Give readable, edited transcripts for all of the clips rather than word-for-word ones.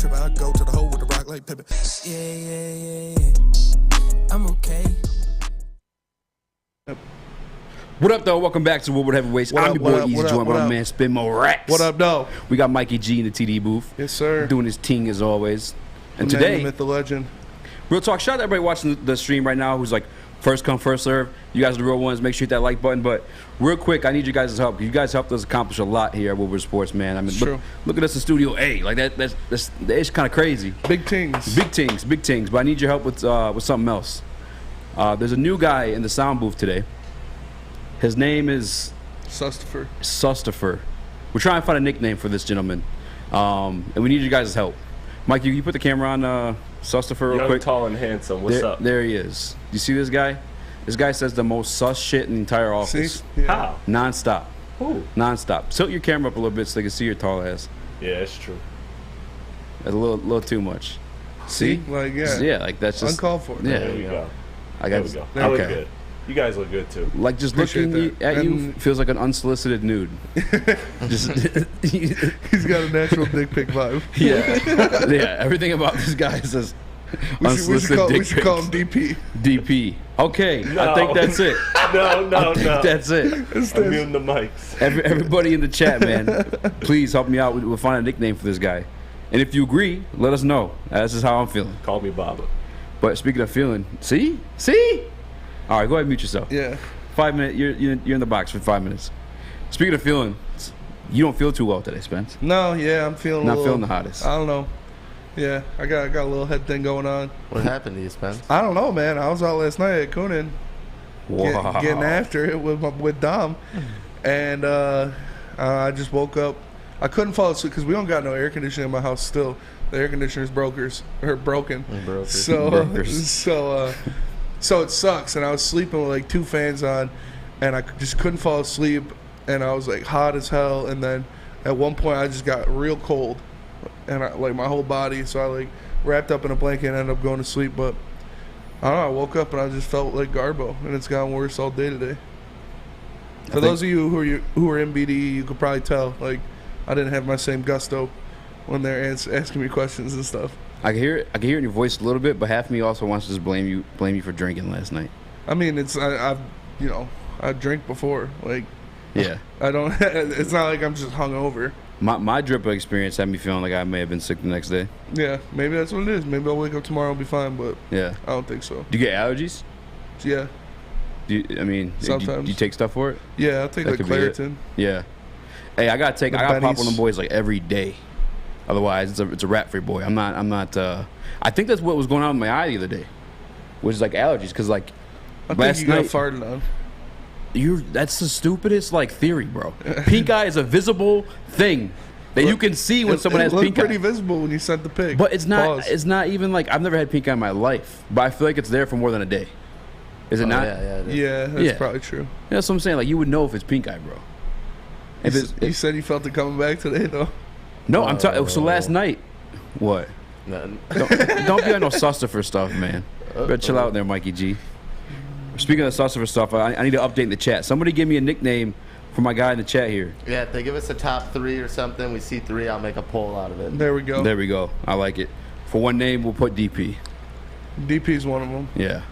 tripping. I go to the hole with the rock like Pippin. Yeah. I'm okay. What up, though? Welcome back to Woodward Heavyweights. I'm your boy Easy, joined by my man Spin Mo Rex. What up, though? We got Mikey G in the TD booth. Yes, sir. Doing his ting as always. And the today, man, the myth, the legend. Real talk. Shout out to everybody watching the stream right now who's like first come, first serve. You guys are the real ones. Make sure you hit that like button. But real quick, I need you guys' help. You guys helped us accomplish a lot here at Woodward Sports, man. I mean, look at us in Studio A. Like that's kind of crazy. Big things. Big things. But I need your help with something else. There's a new guy in the sound booth today. His name is Sustifer. We're trying to find a nickname for this gentleman, and we need you guys' help. Mike, you put the camera on Sustifer real quick. Tall and handsome. What's up? There he is. You see this guy? This guy says the most sus shit in the entire office. See? Yeah. How? Non-stop. Who? Non-stop. Tilt your camera up a little bit so they can see your tall ass. Yeah, it's true. That's a little too much. See? Like, yeah. Yeah, like that's just uncalled for. Yeah. There we go. There we go. I look good. You guys look good too. Like just Appreciate looking at you feels like an unsolicited nude. Just He's got a natural dick pic vibe. yeah. Everything about this guy says unsolicited dick pics. We should call him DP. DP. Okay, No. I think that's it. No. That's it. I'm muting the mics. Everybody in the chat, man, please help me out. We'll find a nickname for this guy. And if you agree, let us know. That's just how I'm feeling. Call me Baba. But speaking of feeling, see? All right, go ahead and mute yourself. Yeah. 5 minutes. You're in the box for 5 minutes. Speaking of feeling, you don't feel too well today, Spence. No, yeah, I'm feeling Not feeling the hottest. I don't know. Yeah, I got a little head thing going on. What happened to you, Spence? I don't know, man. I was out last night at Coonan getting after it with Dom. And I just woke up. I couldn't fall asleep because we don't got no air conditioning in my house still. The air conditioner's broken. So it sucks, and I was sleeping with like 2 fans on, and I just couldn't fall asleep, and I was like hot as hell, and then at one point I just got real cold, and like my whole body, so I like wrapped up in a blanket and ended up going to sleep, but I don't know, I woke up and I just felt like Garbo, and it's gotten worse all day today. For those of you who are in BD, you could probably tell, like, I didn't have my same gusto when they're asking me questions and stuff. I can hear it in your voice a little bit, but half of me also wants to just blame you for drinking last night. I mean, I drink before, like. Yeah. I don't. It's not like I'm just hungover. My drip experience had me feeling like I may have been sick the next day. Yeah, maybe that's what it is. Maybe I'll wake up tomorrow and be fine, but yeah, I don't think so. Do you get allergies? Yeah. Do Sometimes. you take stuff for it? Yeah, I'll take like Claritin. Yeah. Hey, I gotta pop on them boys like every day. Otherwise, it's a wrap for your boy. I'm not. I think that's what was going on with my eye the other day, which is like allergies. Because like last night, got farted on. That's the stupidest like theory, bro. Pink eye is a visible thing that you can see when someone has pink eye. It's pretty visible when you sent the pic. But it's not. Pause. It's not even like I've never had pink eye in my life, but I feel like it's there for more than a day. Is it not? Yeah, that's probably true. Yeah, that's what I'm saying. Like you would know if it's pink eye, bro. You said you felt it coming back today, though. No, I'm talking. So last night, what? Nothing. Don't be on no Sustifer stuff, man. Better chill out there, Mikey G. Speaking of Sustifer stuff, I need to update in the chat. Somebody give me a nickname for my guy in the chat here. Yeah, if they give us a top 3 or something, we see 3, I'll make a poll out of it. There we go. There we go. I like it. For one name, we'll put DP. DP's one of them. Yeah.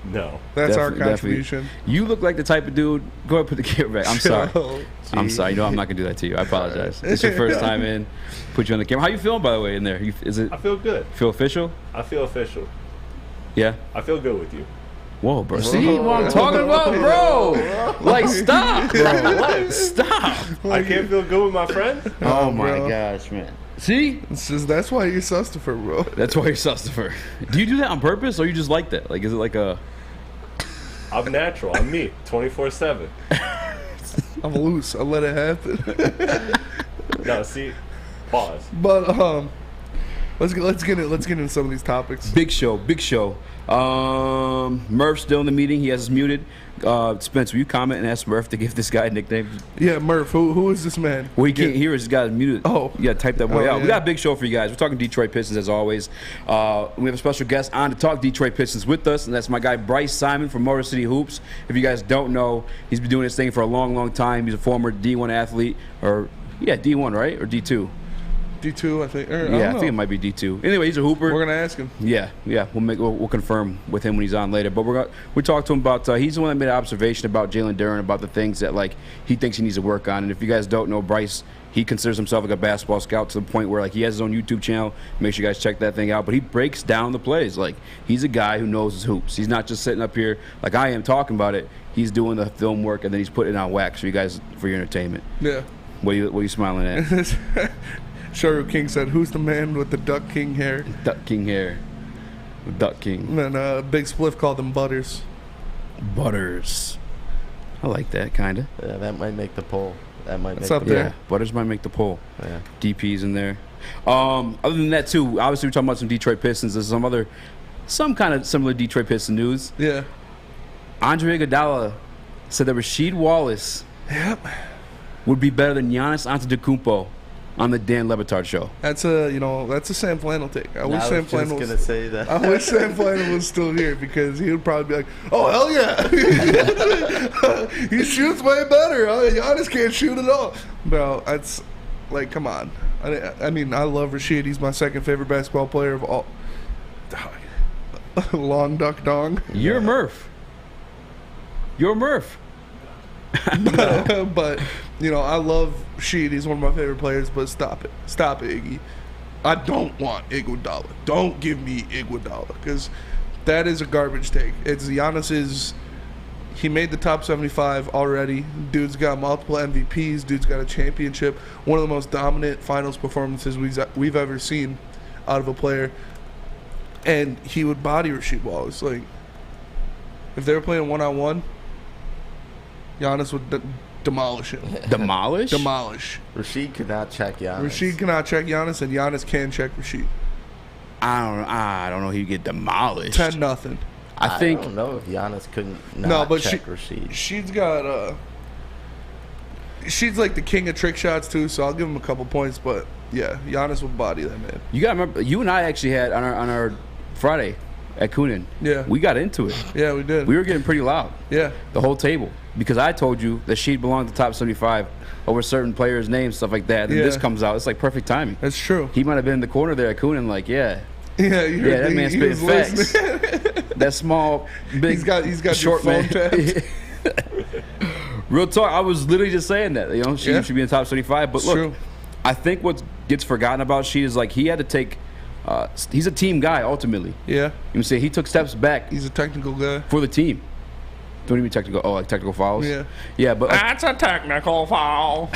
No. That's our contribution. Definitely. You look like the type of dude. Go ahead and put the camera back. I'm sorry. I'm sorry. You know I'm not gonna do that to you. I apologize. It's your first time in. Put you on the camera. How you feeling, by the way, in there? I feel good. Feel official? I feel official. Yeah. I feel good with you. Whoa, bro. See what I'm talking about, bro? Like, stop, bro. Stop. I can't feel good with my friend? Oh, my bro. gosh, man. See? That's why you're Sustifer, bro. That's why you're Sustifer. Do you do that on purpose, or you just like that? Like, is it like a... I'm natural. I'm me, 24/7. I'm loose. I let it happen. No, see, pause. But let's get into some of these topics. Big show. Murph's still in the meeting. He has us muted. Spence, will you comment and ask Murph to give this guy a nickname? Yeah, Murph. Who is this man? Well, he can't hear us. This guy's muted. Oh. You got to type that boy out. Yeah. We got a big show for you guys. We're talking Detroit Pistons as always. We have a special guest on to talk Detroit Pistons with us, and that's my guy Bryce Simon from Motor City Hoops. If you guys don't know, he's been doing this thing for a long, long time. He's a former D1 athlete, or D1, right? Or D2? D2, I think. I think it might be D2. Anyway, he's a hooper. We're gonna ask him. Yeah. We'll confirm with him when he's on later. But we talked to him about he's the one that made an observation about Jalen Duren, about the things that like he thinks he needs to work on. And if you guys don't know Bryce, he considers himself like a basketball scout to the point where like he has his own YouTube channel. Make sure you guys check that thing out. But he breaks down the plays. Like he's a guy who knows his hoops. He's not just sitting up here like I am talking about it. He's doing the film work and then he's putting it on wax for you guys for your entertainment. Yeah. What are you smiling at? Sharu King said, "Who's the man with the Duck King hair?" Duck King hair. Duck King. And Big Spliff called them Butters. Butters. I like that, kind of. Yeah, that might make the poll. That might It's make up the there. Yeah, Butters might make the poll. Yeah. DP's in there. Other than that, too, obviously we're talking about some Detroit Pistons. There's some kind of similar Detroit Piston news. Yeah. Andre Iguodala said that Rasheed Wallace would be better than Giannis Antetokounmpo on the Dan Le Batard show. That's a Sam Flannel take. I wish I Sam was just Flannel gonna was, say that. I wish Sam Flannel was still here because he would probably be like, "Oh hell yeah, he shoots way better. Giannis can't shoot at all." Bro, that's like, come on. I mean, I love Rasheed. He's my second favorite basketball player of all. Long duck dong. You're a Murph. You're a Murph. But I love Sheed. He's one of my favorite players. But stop it, Iggy. I don't want Iguodala. Don't give me Iguodala because that is a garbage take. It's Giannis's. He made the top 75 already. Dude's got multiple MVPs. Dude's got a championship. One of the most dominant finals performances we've ever seen out of a player. And he would body Rasheed Wallace. Like, if they were playing one-on-one, Giannis would demolish him. Demolish? Demolish. Rasheed could not check Giannis. Rasheed cannot check Giannis, and Giannis can check Rasheed. I don't know. He'd get demolished. 10-0. I think. I don't know if Giannis couldn't not check Rasheed. She's got she's like the king of trick shots too, so I'll give him a couple points. But yeah, Giannis will body that man. You got to remember, you and I actually had on our Friday at Coonan. Yeah. We got into it. Yeah, we did. We were getting pretty loud. Yeah. The whole table. Because I told you that she'd belong to top 75 over certain players' names, stuff like that. And this comes out. It's like perfect timing. That's true. He might have been in the corner there at Coonan, like, yeah, that man's he was spitting facts. listening. That small, big, He's got short your man. phone tapped. Real talk. I was literally just saying that. She should be in the top 75. But It's look, true. I think what gets forgotten about she is like he had to take. He's a team guy ultimately. Yeah. You say he took steps back He's a technical guy. for the team. Don't even technical. Oh, like technical fouls. Yeah. Yeah, but like, That's a technical foul.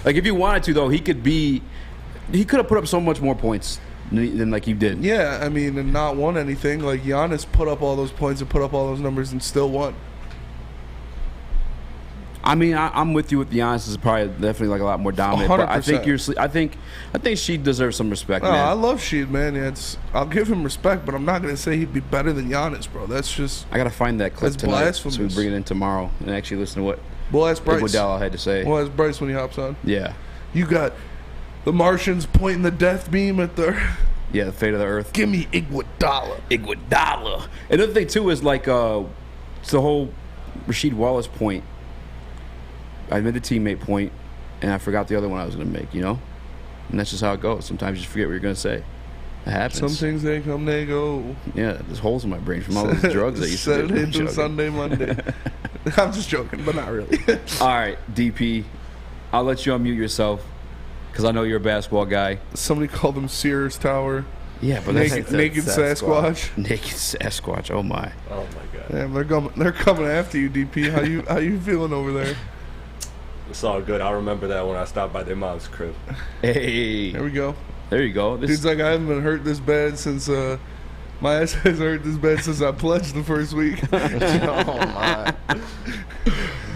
like if you wanted to though, he could have put up so much more points than like he did. Yeah, I mean, and not won anything. Like Giannis put up all those points and put up all those numbers and still won. I mean, I'm with you with Giannis is probably definitely like a lot more dominant. But I think 100%. I think she deserves some respect, No, man. I love Sheed, man. I'll give him respect, but I'm not gonna say he'd be better than Giannis, bro. That's just I gotta find that clip That's tonight, blasphemous. so we bring it in tomorrow and actually listen to what we'll ask Bryce. Iguodala had to say. We'll ask Bryce when he hops on. Yeah, You got the Martians pointing the death beam at the. yeah, the fate of the earth. Give me Iguodala. Iguodala. Another thing too is like it's the whole Rasheed Wallace point. I made the teammate point, and I forgot the other one I was gonna make. And that's just how it goes. Sometimes you just forget what you're gonna say. It happens. Some things they come, they go. Yeah, there's holes in my brain from all those drugs I used to do. Saturday I'm to joking. Sunday, Monday. I'm just joking, but not really. All right, DP, I'll let you unmute yourself because I know you're a basketball guy. Somebody called him Sears Tower. Yeah, but that's Naked Sasquatch. naked Sasquatch. Oh my. Oh my god. Damn, they're coming after you, DP. How you feeling over there? It's all good. I'll remember that when I stop by their mom's crib. Hey, There we go. there you go. Dude's like, I haven't been hurt this bad since my ass has hurt this bad since I pledged the first week. Oh my!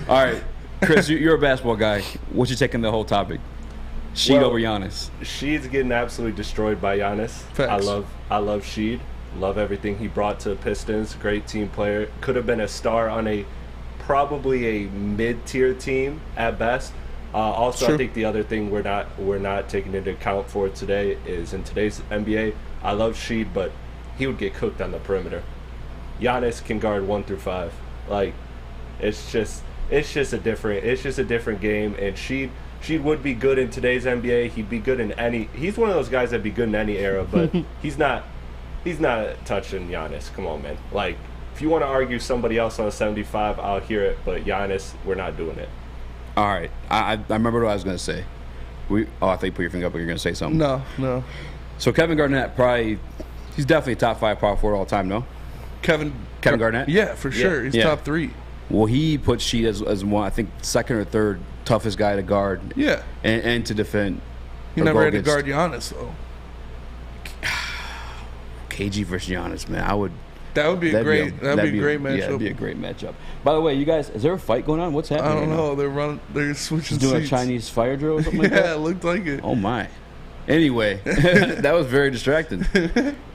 All right, Chris, you're a basketball guy. What's your take on the whole topic? Sheed Well, over Giannis. Sheed's getting absolutely destroyed by Giannis. Facts. I love Sheed. Love everything he brought to the Pistons. Great team player. Could have been a star on probably a mid-tier team at best. Also, True. I think the other thing we're not taking into account for today is in today's NBA. I love Sheed, but he would get cooked on the perimeter. Giannis can guard 1 through 5. Like, it's just a different game. And Sheed, Sheed would be good in today's NBA. He'd be good in any. He's one of those guys that'd be good in any era, but he's not touching Giannis. Come on, man. Like, if you want to argue somebody else on 75, I'll hear it. But Giannis, we're not doing it. All right. I remember what I was going to say. I thought you put your finger up, but you're going to say something. No. So Kevin Garnett, he's definitely a top 5 power forward all time, no? Kevin Garnett? Yeah, for sure. He's top 3. Well, he puts Sheed as one, I think, second or third toughest guy to guard. Yeah. And to defend. He never had to guard Giannis, though. KG versus Giannis, man. That would be a great matchup. Yeah, that'd be a great matchup. By the way, you guys, is there a fight going on? What's happening? I don't know. They're switching doing seats. a Chinese fire drill or something like that? Yeah, it looked like it. Oh, my. Anyway, that was very distracting.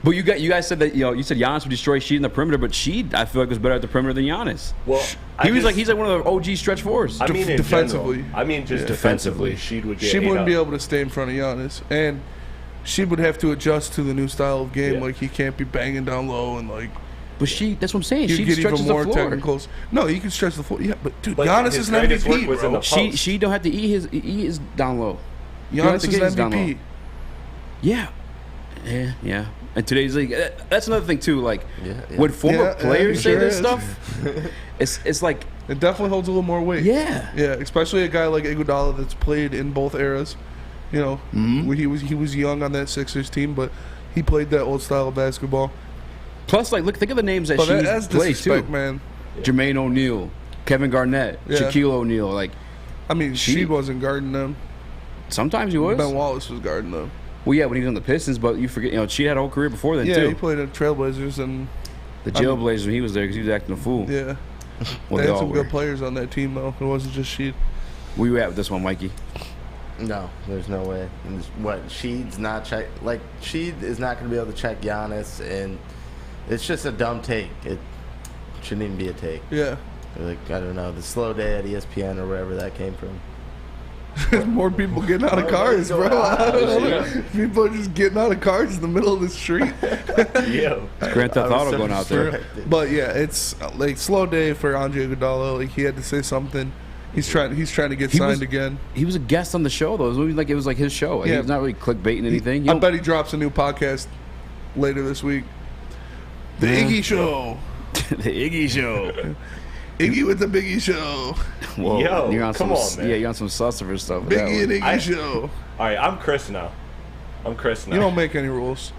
But you guys said that, you said Giannis would destroy Sheed in the perimeter, but Sheed, I feel like, was better at the perimeter than Giannis. Well, he's like one of the OG stretch fours. I mean, defensively. I mean, just defensively, Sheed would get. She wouldn't be able to stay in front of Giannis, and she would have to adjust to the new style of game. Like, he can't be banging down low and like. But that's what I'm saying. She stretches even more the floor. technicals. No, he can stretch the floor. Yeah, but dude, But Giannis is an MVP, was in bro. the post. She don't have to eat his down low. Giannis is an MVP. Yeah. And today's league, that's another thing too. Like when former players say this stuff, it's like it definitely holds a little more weight. Yeah, especially a guy like Iguodala that's played in both eras. When he was young on that Sixers team, but he played that old style of basketball. Plus, think of the names that she plays too. Man. Jermaine O'Neal, Kevin Garnett, Shaquille O'Neal. She wasn't guarding them. Sometimes he was. Ben Wallace was guarding them. Well, yeah, when he was on the Pistons, but you forget, she had a whole career before then, too. Yeah, he played in Trailblazers and... The Jailblazers when he was there because he was acting a fool. Yeah. They had some good players on that team, though. It wasn't just Sheed. Where you at with this one, Mikey? No, there's no way. Sheed's not check. Sheed is not going to be able to check Giannis, and it's just a dumb take. It shouldn't even be a take. Yeah. I don't know, the slow day at ESPN or wherever that came from. More people getting out of cars, bro. I don't know. People are just getting out of cars in the middle of the street. Yo, Grand Theft Auto going out there. But yeah, it's slow day for Andre Iguodala. He had to say something. He's trying to get signed again. He was a guest on the show though. It was like his show. He's not really clickbaiting anything. I bet he drops a new podcast later this week. The Iggy Show. The Iggy Show. Iggy with the Biggie Show. Whoa, yo, you're on come on, man. Yeah, you're on some Sussiver stuff. Biggie and Iggy Show. All right, I'm Chris now. You don't make any rules.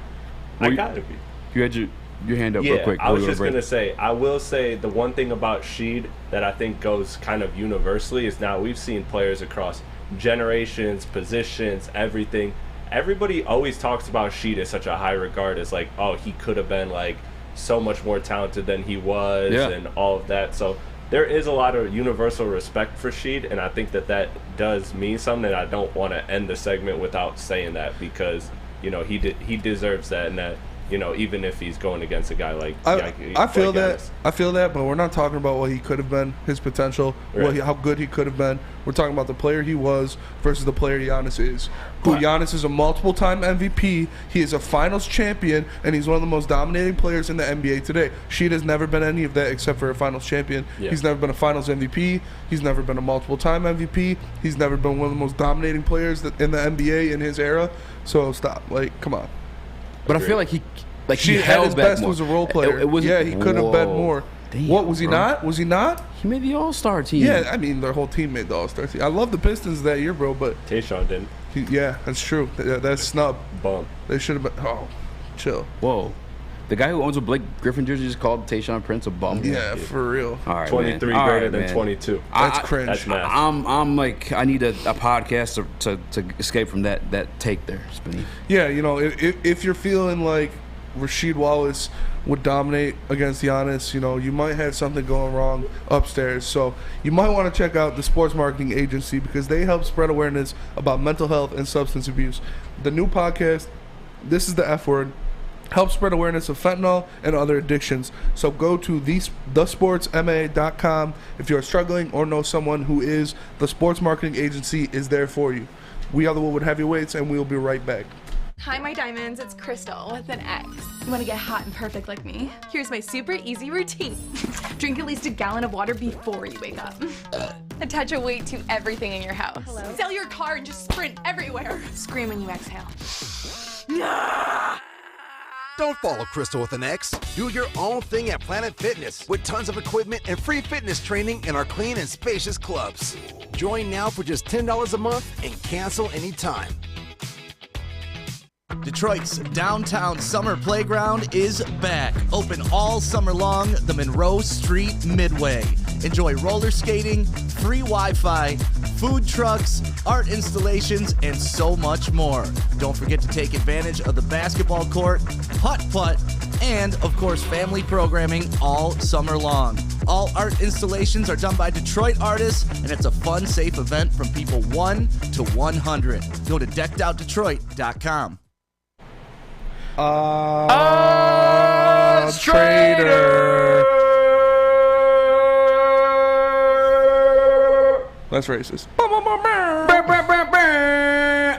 I gotta be. You had your hand up real quick. I was just going to say, I will say the one thing about Sheed that I think goes kind of universally is now we've seen players across generations, positions, everything. Everybody always talks about Sheed as such a high regard as like, oh, he could have been like so much more talented than he was and all of that. So there is a lot of universal respect for Sheed, and I think that does mean something. I don't want to end the segment without saying that because, he deserves that, and that, even if he's going against a guy like I feel that, but we're not talking about what he could have been, his potential, how good he could have been. We're talking about the player he was versus the player Giannis is. Giannis is a multiple-time MVP. He is a finals champion, and he's one of the most dominating players in the NBA today. Sheed has never been any of that except for a finals champion. Yeah. He's never been a finals MVP. He's never been a multiple-time MVP. He's never been one of the most dominating players in the NBA in his era. So stop. Come on. But I feel like he at his best more. Was a role player. He could have been more. Damn, what was he not? Was he not? He made the All-Star team. Yeah, I mean their whole team made the All-Star team. I love the Pistons that year, bro, but Tayshaun didn't. Yeah, that's true. That's snub. Bump. They should have been. Oh, chill. Whoa. The guy who owns a Blake Griffin jersey just called Tayshaun Prince a bum. Yeah, for real. All right, 23 man. greater than 22. That's cringe. That's math. I'm like, I need a podcast to escape from that take there, Spinny. Yeah, if you're feeling like Rasheed Wallace would dominate against Giannis, you might have something going wrong upstairs. So you might want to check out the Sports Marketing Agency because they help spread awareness about mental health and substance abuse. The new podcast, This is the F Word, help spread awareness of fentanyl and other addictions. So go to thesportsma.com if you're struggling or know someone who is. The Sports Marketing Agency is there for you. We are the Woodward Heavyweights, and we'll be right back. Hi, my diamonds. It's Crystal with an X. You want to get hot and perfect like me? Here's my super easy routine. Drink at least a gallon of water before you wake up. Attach a weight to everything in your house. Hello? Sell your car and just sprint everywhere. Scream when you exhale. Don't follow Crystal with an X. Do your own thing at Planet Fitness with tons of equipment and free fitness training in our clean and spacious clubs. Join now for just $10 a month and cancel anytime. Detroit's downtown summer playground is back. Open all summer long, the Monroe Street Midway. Enjoy roller skating, free Wi-Fi, food trucks, art installations, and so much more. Don't forget to take advantage of the basketball court, putt-putt, and, of course, family programming all summer long. All art installations are done by Detroit artists, and it's a fun, safe event from people 1 to 100. Go to deckedoutdetroit.com. Trader. That's racist.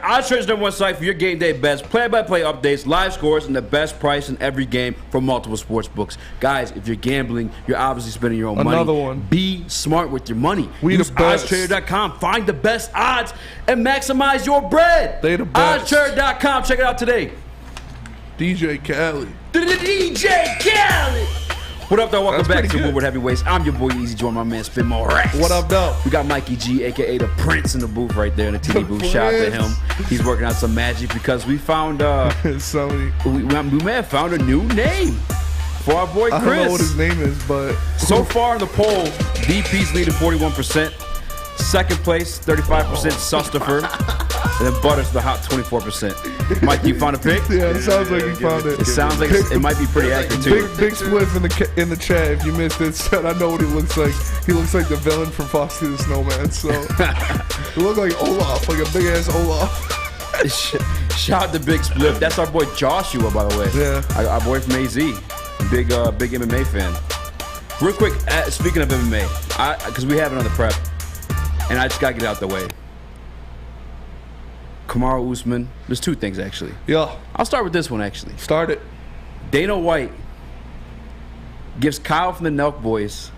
Odds number one site for your game day bets, play-by-play updates, live scores, and the best price in every game from multiple sports books. Guys, if you're gambling, you're obviously spending your own money. Another one. Be smart with your money. We Use the best. oddstrader.com. Find the best odds and maximize your bread. They the best. Oddstrader.com. Check it out today. DJ Khaled. DJ Khaled. What up, though? Welcome That's back pretty to good. Woodward Heavyweights. I'm your boy Easy. Join my man Spin More Racks. What up, though? We got Mikey G, a.k.a. the Prince, in the booth right there in the TV booth. Shout out to him. He's working out some magic because we found, we may have found a new name for our boy Chris. I don't know what his name is, but so far in the poll, DP's leading 41%. Second place, 35%, Sustifer. And then Butters, the hot 24%. Mike, you found a pick? yeah, it sounds like you found it. It sounds like it might be pretty accurate, too. Big spliff in the chat. If you missed it, said I know what he looks like. He looks like the villain from Frosty the Snowman. So he looked like Olaf, like a big ass Olaf. Shout out to Big Spliff. That's our boy Joshua, by the way. Yeah. Our boy from AZ. Big MMA fan. Real quick, speaking of MMA, because we have another prep, and I just got to get out the way. Kamaru Usman. There's two things, actually. Yeah. I'll start with this one, actually. Start it. Dana White gives Kyle from the Nelk boys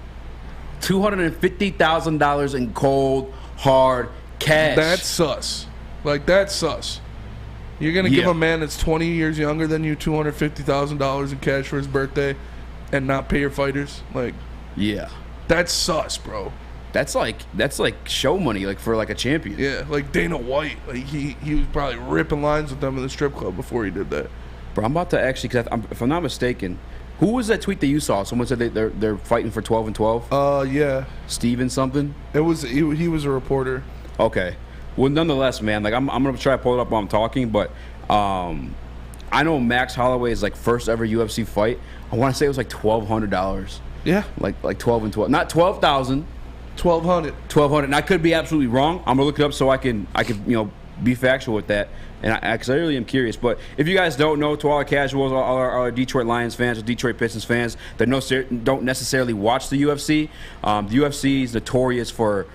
$250,000 in cold, hard cash. That's sus. Like, that's sus. You're going to give a man that's 20 years younger than you $250,000 in cash for his birthday and not pay your fighters? Like, yeah. That's sus, bro. That's like show money, like for like a champion. Yeah, like Dana White, like he was probably ripping lines with them in the strip club before he did that. Bro, I'm about to actually, because if I'm not mistaken, who was that tweet that you saw? Someone said they're fighting for 12 and 12. Yeah. Steven something. It was he was a reporter. Okay. Well, nonetheless, man, like I'm gonna try to pull it up while I'm talking, but I know Max Holloway's like first ever UFC fight. I want to say it was like $1,200. Yeah. Like 12 and 12, not 12,000. 1,200. 1,200. And I could be absolutely wrong. I'm gonna look it up so I can be factual with that. And because I really am curious. But if you guys don't know, to all our casuals, all our Detroit Lions fans, or Detroit Pistons fans that don't necessarily watch the UFC, the UFC is notorious for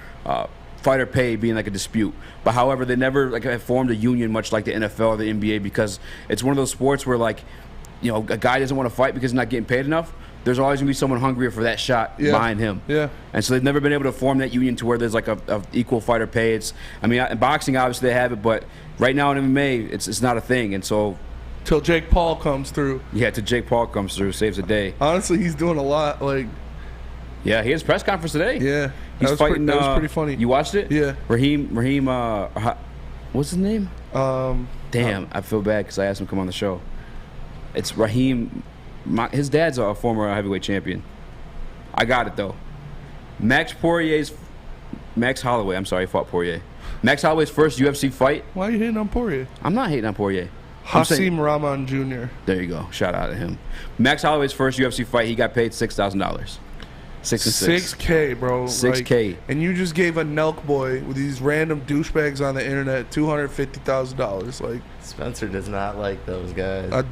fighter pay being like a dispute. But however, they never like have formed a union much like the NFL or the NBA, because it's one of those sports where like, a guy doesn't want to fight because he's not getting paid enough. There's always going to be someone hungrier for that shot behind him. Yeah. And so they've never been able to form that union to where there's like a equal fighter pay. In boxing, obviously, they have it, but right now in MMA, it's not a thing. And so... Till Jake Paul comes through. Yeah, till Jake Paul comes through, saves the day. Honestly, he's doing a lot. Like... Yeah, he has a press conference today. Yeah. He's fighting... that was pretty funny. You watched it? Yeah. Raheem, what's his name? Damn, I feel bad because I asked him to come on the show. It's Raheem... his dad's a former heavyweight champion. I got it, though. Max Holloway, I'm sorry, he fought Poirier. Max Holloway's first UFC fight. Why are you hating on Poirier? I'm not hating on Poirier. Hasim Rahman Jr. There you go. Shout out to him. Max Holloway's first UFC fight, he got paid $6,000. 6K, bro. 6K. Like, and you just gave a Nelk boy with these random douchebags on the internet $250,000. Like, Spencer does not like those guys. I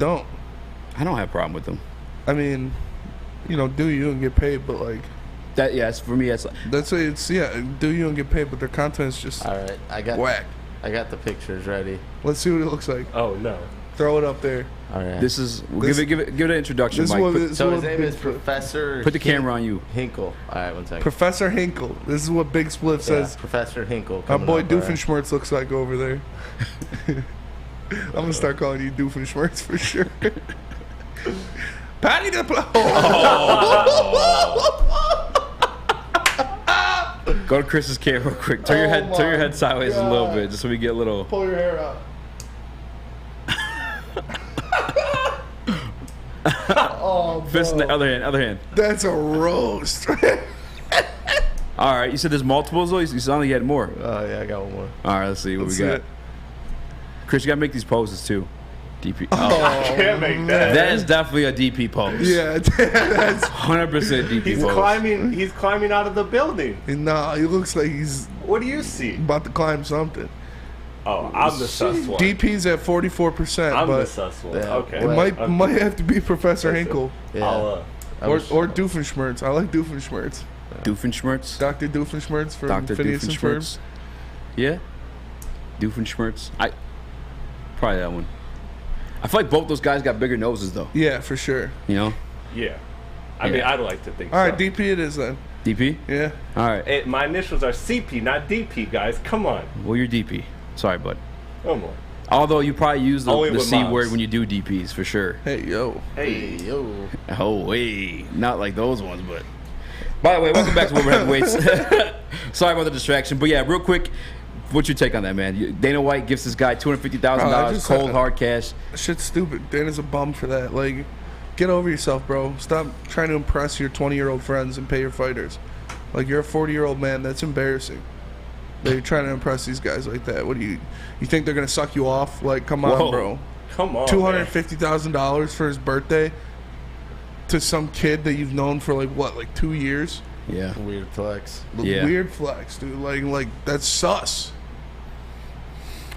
don't have a problem with them. I mean, do you and get paid, but like that. Yeah, for me, it's do you and get paid, but their content is just all right. whack. I got the pictures ready. Let's see what it looks like. Oh no. Throw it up there. All right. This is give it an introduction, This Mike. one Put, is so what his name Big is Spliff- Professor. put the camera on you. Hinkle. All right, 1 second. Professor Hinkle. This is what Big Spliff says. Professor Hinkle. My coming boy up, all right. Doofenshmirtz looks like over there. I'm gonna start calling you Doofenshmirtz for sure. Patty the Go to Chris's camera real quick. Turn your head sideways a little bit, just so we get a little. Pull your hair out. Oh, Fist in the bro. other hand. That's a roast. All right, you said there's multiples though. You sound like you had more. Oh yeah, I got one more. All right, let's see what Let's we see got. it. Chris, you gotta make these poses too. DP. Oh, Can't make that. That is definitely a DP pose. yeah, that's 100% DP He's pose. climbing. He's climbing out of the building. nah. He looks like he's What do you see? about to climb something. Oh, I'm the sus one. DP's at 44%, I'm the but sus one. Yeah. Okay. it might Okay. might have to be Professor Hinkle Yeah. I'll, or Doofenshmirtz. I like Doofenshmirtz. Doofenshmirtz. Dr. Doofenshmirtz from Dr. Phineas and Ferb. Doofenshmirtz. Yeah. Doofenshmirtz. Probably that one. I feel like both those guys got bigger noses though. Yeah, for sure. You know. yeah. I mean, I'd like to think All right, so. DP it is then. DP. Yeah. All right. My initials are CP, not DP, guys. Come on. Well, you're DP. Sorry, bud. Come on. Although you probably use Only the with C moms. word when you do DPs for sure. Hey, yo. Hey yo. Oh, hey. Not like those ones, but. By the way, welcome back to Woodward Heavyweights. Sorry about the distraction. But yeah, real quick, what's your take on that, man? Dana White gives this guy $250,000 cold, hard cash. Shit's stupid. Dana's a bum for that. Like, get over yourself, bro. Stop trying to impress your 20-year-old friends and pay your fighters. Like, you're a 40-year-old man. That's embarrassing. That you're trying to impress these guys like that. What do you think they're going to suck you off? Like, come on, Whoa. bro. Come on. $250,000 for his birthday to some kid that you've known for, like 2 years? Yeah. Weird flex. Yeah. Weird flex, dude. Like that's sus.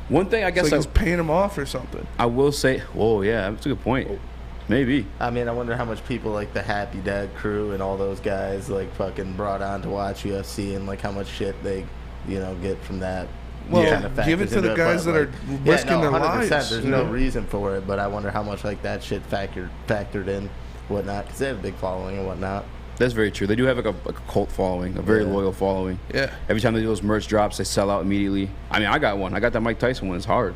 One thing I It's guess like he's paying him off or something. I will say, whoa, yeah, that's a good point. Maybe. I mean, I wonder how much people like the Happy Dad crew and all those guys like fucking brought on to watch UFC and like how much shit they, get from that. Well, kind of give it factors to the into guys but, that are like- risking their 100%, lives. There's you no know? reason for it, but I wonder how much like that shit factored in, whatnot, because they have a big following and whatnot. That's very true. They do have like a cult following, a very loyal following. Yeah. Every time they do those merch drops, they sell out immediately. I mean, I got one. I got that Mike Tyson one. It's hard.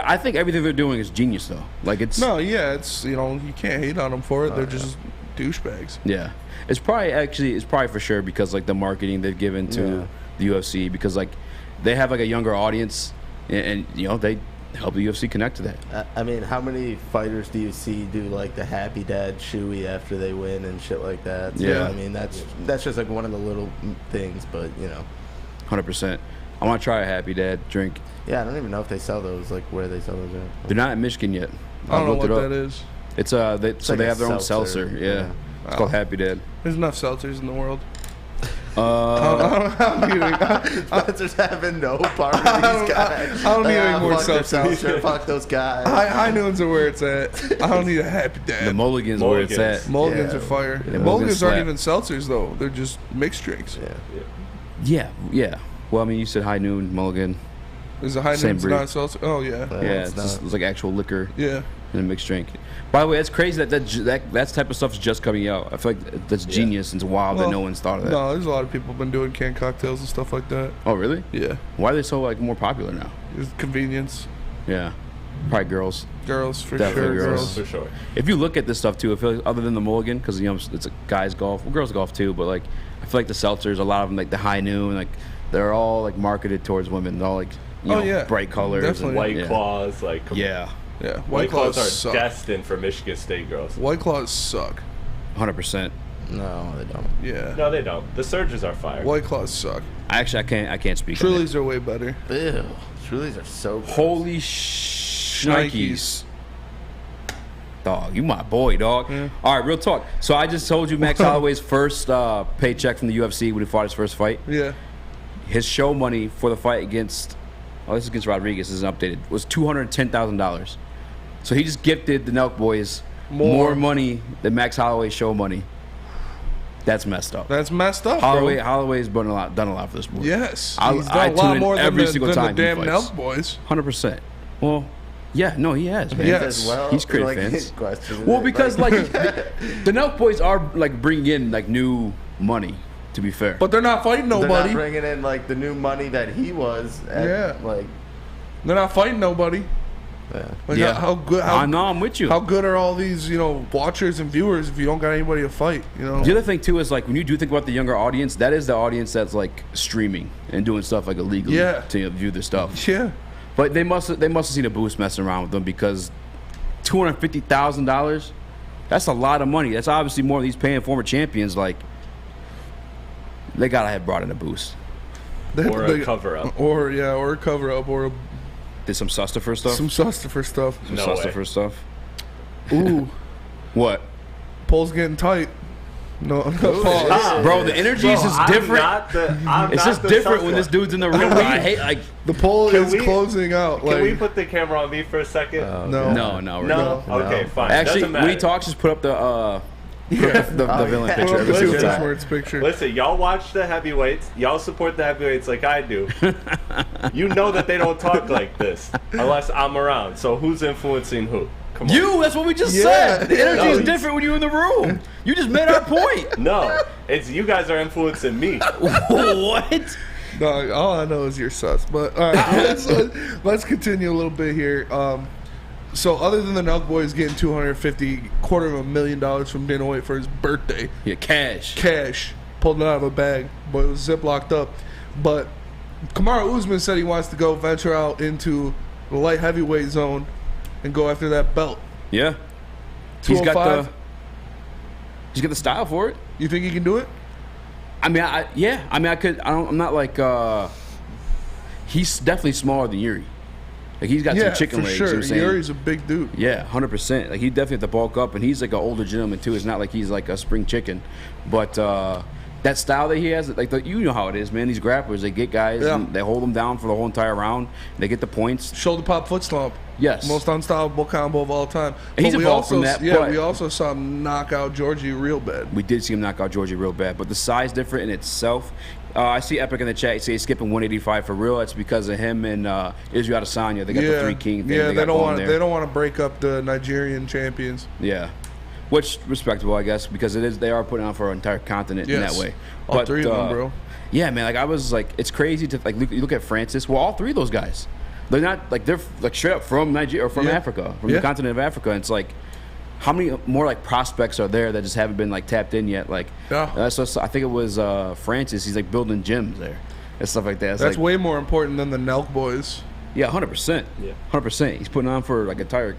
I think everything they're doing is genius, though. Like it's No, yeah, it's you can't hate on them for it. They're just douchebags. yeah. It's probably for sure because like the marketing they've given to the UFC because like they have like a younger audience and they help the UFC connect to that. I mean, how many fighters do you see do like the Happy Dad shoey after they win and shit like that? So, Yeah. I mean, that's just like one of the little things, but 100%. I want to try a Happy Dad drink. Yeah, I don't even know if they sell those, like where they sell those at. They're not in Michigan yet. I don't know looked what it up. that is. It's like they a have their own seltzer, seltzer. Yeah. yeah. It's called Happy Dad. There's enough seltzers in the world. Spencer's having no part of these guys. I don't need any more fuck their seltzers. seltzer, fuck those guys. High Noons are where it's at. I don't need a Happy Dad. The Mulligan's where it's Mulligans. at. Mulligans Yeah. are fire. Yeah, Mulligans Mulligans aren't slap. even seltzers though. They're just mixed drinks. Yeah. Well, I mean, you said High Noon, Mulligan. Is a High Same Noons breed. not a seltzer? Oh yeah. Yeah, Yeah, it's it's like actual liquor Yeah. in a mixed drink. By the way, that's crazy that type of stuff is just coming out. I feel like that's genius and it's wild that Well, no one's thought of that. No, there's a lot of people been doing canned cocktails and stuff like that. Oh, really? Yeah. Why are they so like more popular now? It's convenience. Yeah, probably girls. Girls for Definitely sure. girls. For sure. If you look at this stuff too, I feel like other than the Mulligan, because it's a guys golf, well, girls golf too, but like I feel like the seltzers, a lot of them like the High Noon, like they're all like marketed towards women. They're all like bright colors, Definitely. and, White yeah. Claws, like come on. Yeah, Yeah. White Claws are suck. destined for Michigan State girls. White Claws suck. 100%. No, they don't. Yeah. No, they don't. The surges are fire. White Claws suck. Actually, I can't speak. on it. Trulies are way better. Ew. Trulies are so gross. Holy shnikes. Dog, you my boy, dog. Yeah. All right, real talk. So I just told you Max Holloway's first paycheck from the UFC when he fought his first fight. Yeah. His show money for the fight against, this is against Rodriguez, this is updated, was $210,000. So he just gifted the Nelk boys more money than Max Holloway's show money. That's messed up. That's messed up, Holloway's done a lot for this boy. Yes. I He's done a tune lot in more every than single the time he damn fights. Nelk boys. 100%. Well, Yeah, no, he has, man. Yes. As well, He's created like, fans. questions Well, it, because like the Nelk boys are like bringing in like new money. To be fair, But they're not fighting they're nobody. not bringing in like the new money that he was. At, like They're not fighting nobody. yeah. Like, yeah, how good? I know, I'm with you. How good are all these, watchers and viewers if you don't got anybody to fight? The other thing too is like when you do think about the younger audience, that is the audience that's like streaming and doing stuff like illegally to view their stuff. Yeah. But they must have seen a boost messing around with them because $250,000, that's a lot of money. That's obviously more than he's paying former champions. Like they gotta have brought in a boost. Or a cover up. Or a cover up, or Did some Sustifer stuff? some Sustifer stuff. Some No Sustifer way. stuff. Ooh, What? pole's getting tight. No, pause. Bro, the energy is just different. It's just different when this dude's in the room. I hate like The pole Can is we- closing out. Can we put the camera on me for a second? No. no, we're No? good. Okay, fine. Actually, Doesn't when he matter. talks, just put up the villain yeah. picture every Let's see single what time. this picture. Listen, y'all watch the heavyweights. Y'all support the heavyweights like I do. You know that they don't talk like this unless I'm around. So who's influencing who? Come on. That's what we just Yeah. said. The energy No, is he's- different when you're in the room. You just made our point. No, it's you guys are influencing me. What? No, all I know is you're sus. But all right, let's continue a little bit here. So other than the Nelk boys getting $250,000 from Dana White for his birthday, Yeah, cash. pulled it out of a bag, but it was ziplocked up. But Kamaru Usman said he wants to go venture out into the light heavyweight zone and go after that belt. Yeah. He's got 205. the style for it. You think he can do it? I mean, I could. I'm not like. He's definitely smaller than Yuri. Like he's got some chicken for legs. sure. You know what I'm saying? Yuri's a big dude. Yeah, 100%. Like he definitely have to bulk up, and he's like an older gentleman too. It's not like he's like a spring chicken, but that style that he has, like you know how it is, man. These grapplers, they get guys, and they hold them down for the whole entire round. They get the points. Shoulder pop, foot stomp. Yes. Most unstoppable combo of all time. And he's But we evolved also, from that, yeah, but- we also saw him knock out Georgie real bad. We did see him knock out Georgie real bad, but the size different in itself. I see Epic in the chat say he's skipping 185 for real. That's because of him and Israel Adesanya. They got the three king thing. Yeah, they don't want They don't want to break up the Nigerian champions. Yeah, which respectable, I guess, because they are putting on for an entire continent in that Yes. way. All three of them, bro. Yeah, man. Like I was like, it's crazy to like you look at Francis. Well, all three of those guys, they're not like they're like straight up from Nigeria or from Africa, from the continent of Africa. And it's like, how many more like prospects are there that just haven't been like tapped in yet? Like, so I think it was Francis. He's like building gyms there and stuff like that. It's That's like, way more important than the Nelk boys. yeah, 100%. Yeah. 100%. He's putting on for like entire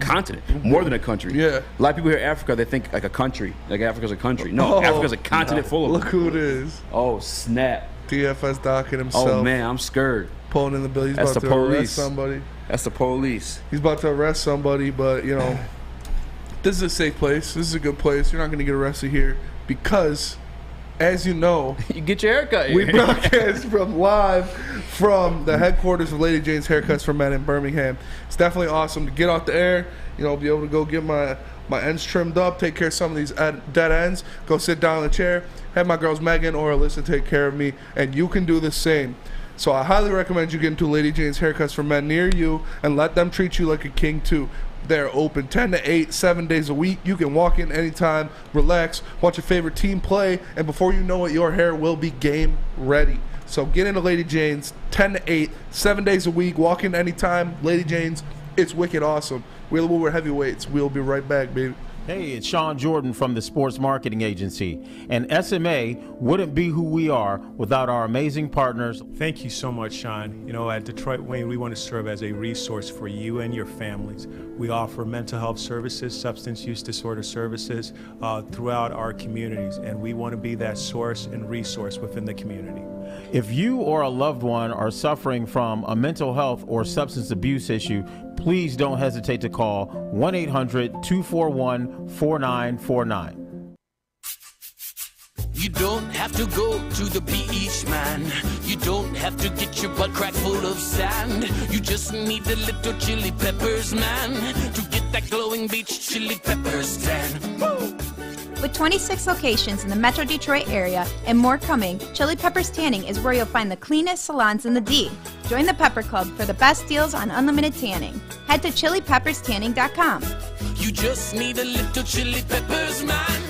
continent, more than a country. Yeah. A lot of people hear Africa, they think like a country, like Africa's a country. No, Africa's a continent full of Look them. who it is. Oh snap! DFS Docket himself. Oh man, I'm scared. Pulling in the bill. He's That's about the to police. arrest somebody. That's the police. He's about to arrest somebody, but this is a safe place. This is a good place. You're not going to get arrested here because, as you know, You get your haircut here. we broadcast live from the headquarters of Lady Jane's Haircuts for Men in Birmingham. It's definitely awesome to get off the air, be able to go get my ends trimmed up, take care of some of these dead ends, go sit down in the chair, have my girls Megan or Alyssa take care of me, and you can do the same. So I highly recommend you get into Lady Jane's Haircuts for Men near you and let them treat you like a king too. They're open 10 to 8, 7 days a week. You can walk in anytime, relax, watch your favorite team play, and before you know it, your hair will be game ready. So get into Lady Jane's 10 to 8, 7 days a week. Walk in anytime. Lady Jane's, it's wicked awesome. We're heavyweights. We'll be right back, baby. Hey, it's Sean Jordan from the Sports Marketing Agency. And SMA wouldn't be who we are without our amazing partners. Thank you so much, Sean. At Detroit Wayne, we want to serve as a resource for you and your families. We offer mental health services, substance use disorder services throughout our communities, and we want to be that source and resource within the community. If you or a loved one are suffering from a mental health or substance abuse issue, please don't hesitate to call 1-800-241-4949. You don't have to go to the beach, man. You don't have to get your butt crack full of sand. You just need a little chili peppers, man, to get that glowing beach chili peppers tan. Woo! With 26 locations in the Metro Detroit area and more coming, Chili Peppers Tanning is where you'll find the cleanest salons in the D. join the Pepper Club for the best deals on unlimited tanning. Head to chilipepperstanning.com. You just need a little chili peppers, man.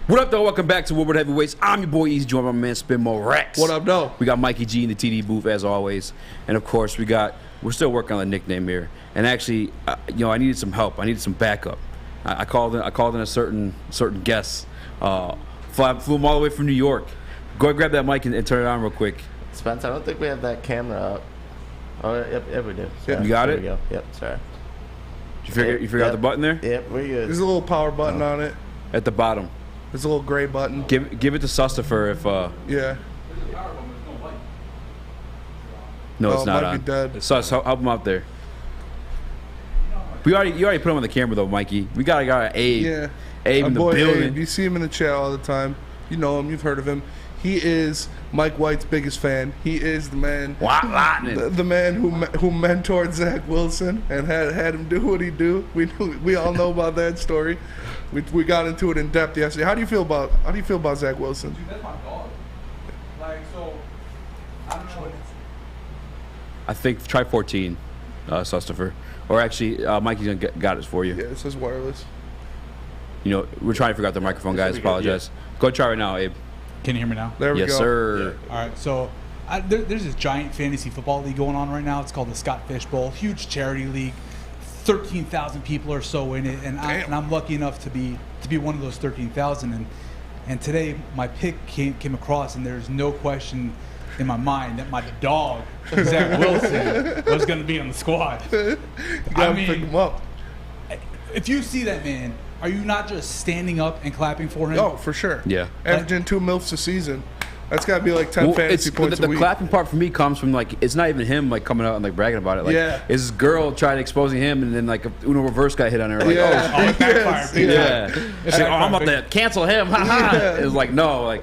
What up, though? Welcome back to Woodward Heavyweights. I'm your boy Easy, joined by my man Spin Mo Rex. What up, though? We got Mikey G in the TD booth as always, and of course we're still working on the nickname here. And actually, I needed some help. I needed some backup. I called in a certain guest. Flew him all the way from New York. Go ahead, grab that mic and turn it on real quick. Spence, I don't think we have that camera up. Oh, yep, we do. Yeah. You got it? There we go. Yep, sorry. Did you figure out the button there? Yep, we're good. There's a little power button on it. At the bottom. There's a little gray button. Give it to Sustifer if. Yeah. No, it's not might on. be dead. Sus, help him out there. You already put him on the camera though, Mikey. We got Abe. Yeah. Abe in the building. Abe, you see him in the chat all the time. You know him. You've heard of him. He is Mike White's biggest fan. He is the man. The man who mentored Zach Wilson and had him do what he do. We all know about that story. We got into it in depth yesterday. How do you feel about Zach Wilson? Dude, that's my dog. Like, so I don't know. I think try 14, Sustifer. Or actually, Mikey's got it for you. Yeah, it says wireless. We're trying to figure out the microphone, guys. Apologize. Go ahead, try right now, Abe. Can you hear me now? There we go. Yes, sir. Yeah. All right, so there's this giant fantasy football league going on right now. It's called the Scott Fish Bowl. Huge charity league. 13,000 people or so in it, and I'm lucky enough to be one of those 13,000. And today my pick came across, and there's no question in my mind that my dog Zach Wilson was going to be on the squad. You gotta pick him up. If you see that man, are you not just standing up and clapping for him? Oh, for sure. Yeah. Averaging 2 MILFs a season. That's got to be like 10 fantasy points the a week. clapping part for me comes from it's not even him coming out and bragging about it. Yeah. It's this girl trying exposing him, and then a Uno reverse guy hit on her. Oh, it backfired. She's like, I'm about to cancel him. It's like no,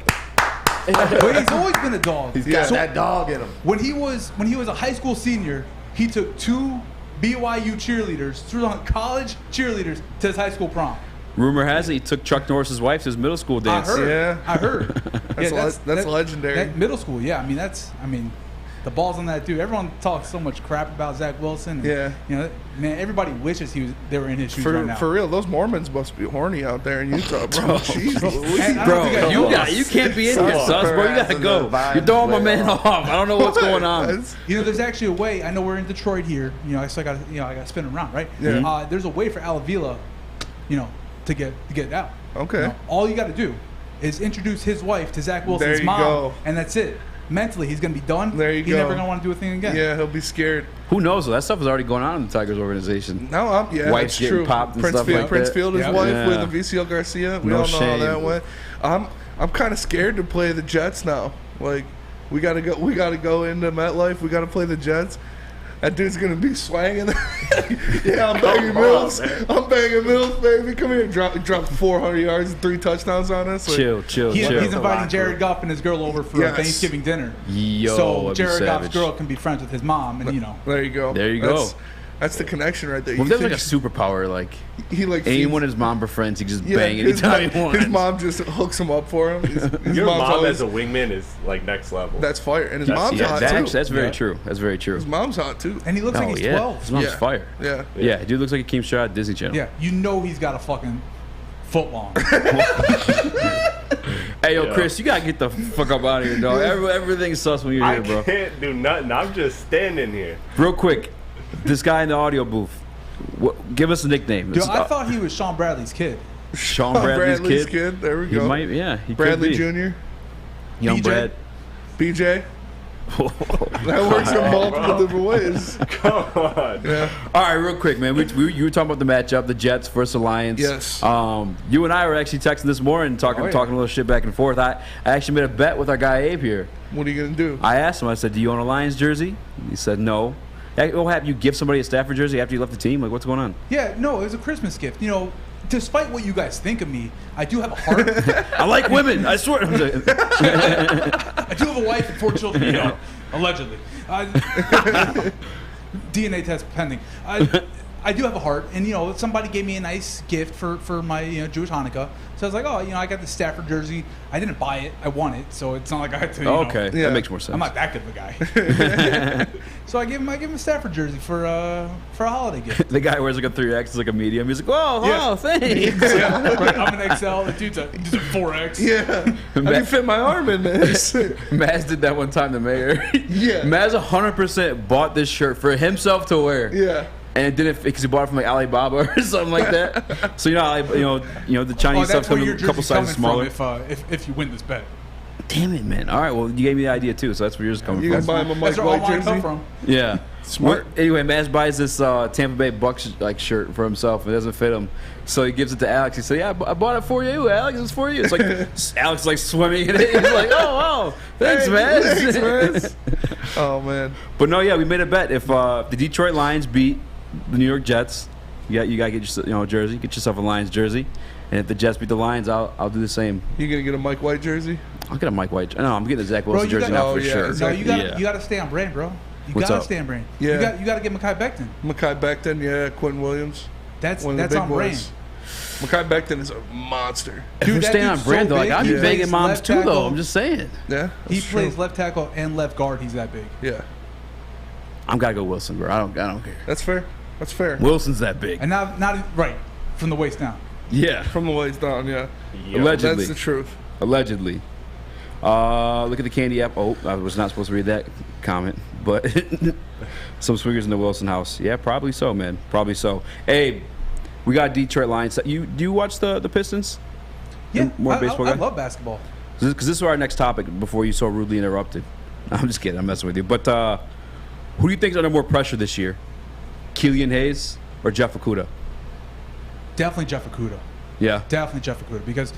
But he's always been a dog. He's got that dog in him. When he was a high school senior, he took 2 BYU cheerleaders, threw on college cheerleaders to his high school prom. Rumor has it he took Chuck Norris's wife to his middle school dance. I heard. That's legendary. That middle school, yeah. The balls on that dude. Everyone talks so much crap about Zach Wilson. And, man, everybody wishes they were in his shoes right now. For real, those Mormons must be horny out there in Utah, bro. Jeez, you can't be in here, sus, bro. You gotta go. You're throwing my man off. I don't know what's going on. There's actually a way. I know we're in Detroit here. I got to spin around, right? Yeah. There's a way for Alavila, to get out. Okay. All you got to do is introduce his wife to Zach Wilson's mom, and that's it. Mentally, he's going to be done. There you go. He's never going to want to do a thing again. Yeah, he'll be scared. Who knows? That stuff is already going on in the Tigers organization. No, Wife's getting true. popped and stuff like Prince that. Field, his wife with Avicio Garcia. We all know how that went. I'm kind of scared to play the Jets now. We gotta go into MetLife. We gotta play the Jets. That dude's gonna be swanging. Yeah, I'm banging Mills. I'm banging Mills, baby. Come here, drop 400 yards and 3 touchdowns on us. Chill. He's inviting Jared Goff and his girl over for a Thanksgiving dinner. Yo, Jared Goff's girl can be friends with his mom, and There you go. There you go. That's the connection right there. Well, there's a superpower, he anyone his mom befriends, he can just bang anytime he wants. His mom just hooks him up for him. Your mom as a wingman is next level. That's fire, and his mom's hot too. That's very true. That's very true. His mom's hot too, and he looks like he's 12. His mom's fire. Yeah, dude looks like he came straight out of Disney Channel. Yeah, he's got a fucking foot long. Hey, yo, Chris, you gotta get the fuck up out of here, dog. Everything's sus when you're here, bro. I can't do nothing. I'm just standing here. Real quick, this guy in the audio booth, give us a nickname. Dude, I thought he was Sean Bradley's kid. Sean Bradley's kid? There we go. He might, he Bradley could be. Jr. Young BJ. Brad. BJ. That works in multiple different ways. Come on. Yeah. All right, real quick, man. You were talking about the matchup, the Jets versus Lions. Yes. You and I were actually texting this morning, talking a little shit back and forth. I actually made a bet with our guy Abe here. What are you gonna do? I asked him. I said, "Do you own a Lions jersey?" He said, "No." What happened? You give somebody a Stafford jersey after you left the team? What's going on? Yeah, no, it was a Christmas gift. Despite what you guys think of me, I do have a heart. I like women. I swear. I do have a wife and 4 children. Allegedly. DNA test pending. I do have a heart, and somebody gave me a nice gift for my Jewish Hanukkah. So I was like, oh, I got the Stafford jersey. I didn't buy it. I won it, so it's not like I had to. Okay, that makes more sense. I'm not that good of a guy. So I gave him a Stafford jersey for a holiday gift. The guy wears like a 3X, it's like a medium. He's like, whoa, thanks. Right, I'm an XL. The dude's a 4X. Yeah, I can fit my arm in this. Maz did that one time, the mayor. Yeah, Maz 100% bought this shirt for himself to wear. Yeah. And it didn't because he bought it from like Alibaba or something like that. So the Chinese stuff comes a couple sizes smaller. If you win this bet. Damn it, man! All right, well you gave me the idea too, so that's where yours coming from. You gonna buy him a Mike White jersey? Yeah, smart. Anyway, Maz buys this Tampa Bay Bucks shirt for himself. It doesn't fit him, so he gives it to Alex. He said, "Yeah, I bought it for you, Alex. It's for you." It's like Alex is like swimming in it. He's like, "Oh, thanks, Maz." Thanks, Maz. Oh man. But no, yeah, we made a bet. If the Detroit Lions beat the New York Jets, you gotta get yourself, jersey. Get yourself a Lions jersey, and if the Jets beat the Lions, I'll do the same. You gonna get a Mike White jersey? I'll get a Mike White. No, I'm getting the Zach Wilson jersey now for sure. Exactly. No, you gotta stay on brand, bro. You gotta stay on brand. Yeah. You gotta get Mekhi Becton. Mekhi Becton, yeah, Quentin Williams. That's on brand. Mekhi Becton is a monster. If we're staying on brand, though, like I'd be begging moms too, though. I'm just saying. Yeah, he plays left tackle and left guard. He's that big. Yeah. I'm gotta go Wilson, bro. I don't care. That's fair. That's fair. Wilson's that big. And not right from the waist down. Yeah, from the waist down. Yeah. Allegedly. That's the truth. Allegedly. Look at the candy app. Oh, I was not supposed to read that comment, but some swingers in the Wilson house. Yeah, probably so, man. Probably so. Hey, we got Detroit Lions. Do you watch the Pistons? Yeah, more baseball guy? I love basketball. Because this is our next topic before you so rudely interrupted. I'm just kidding. I'm messing with you. But who do you think is under more pressure this year? Killian Hayes or Jeff Okudah? Definitely Jeff Okudah. Yeah. Definitely Jeff Okudah because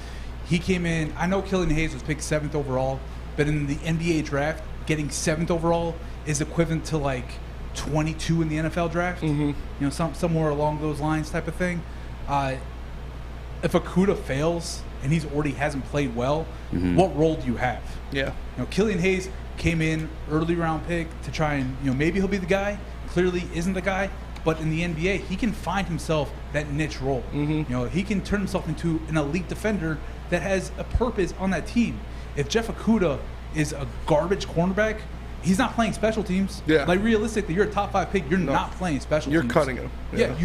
he came in. I know Killian Hayes was picked 7th overall, but in the NBA draft, getting 7th overall is equivalent to like 22 in the NFL draft. Mm-hmm. Somewhere along those lines type of thing. If Okudah fails and he's already hasn't played well, what role do you have? Yeah. Killian Hayes came in early round pick to try and maybe he'll be the guy. Clearly isn't the guy. But in the NBA, he can find himself that niche role. He can turn himself into an elite defender that has a purpose on that team. If Jeff Okudah is a garbage cornerback, he's not playing special teams. Yeah. Like realistically, you're a top 5 pick. You're not playing special teams. You're cutting him. Yeah.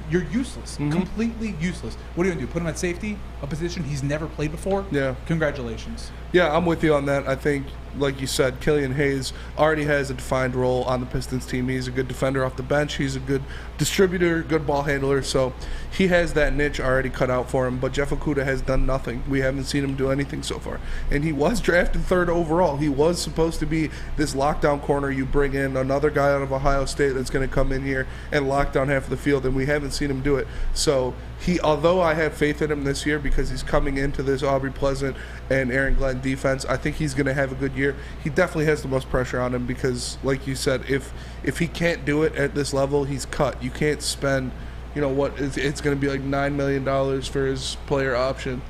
You're useless. Completely useless. What are you gonna do? Put him at safety, a position he's never played before? Yeah. Congratulations. Yeah, I'm with you on that. I think, like you said, Killian Hayes already has a defined role on the Pistons team. He's a good defender off the bench. He's a good distributor, good ball handler. So he has that niche already cut out for him. But Jeff Okudah has done nothing. We haven't seen him do anything so far. And he was drafted 3rd overall. He was supposed to be this lockdown corner. You bring in another guy out of Ohio State that's going to come in here and lock down half of the field, and we haven't seen him do it. So although I have faith in him this year because he's coming into this Aubrey Pleasant and Aaron Glenn defense, I think he's going to have a good year. He definitely has the most pressure on him because, like you said, if he can't do it at this level, he's cut. You can't spend, it's going to be like $9 million for his player option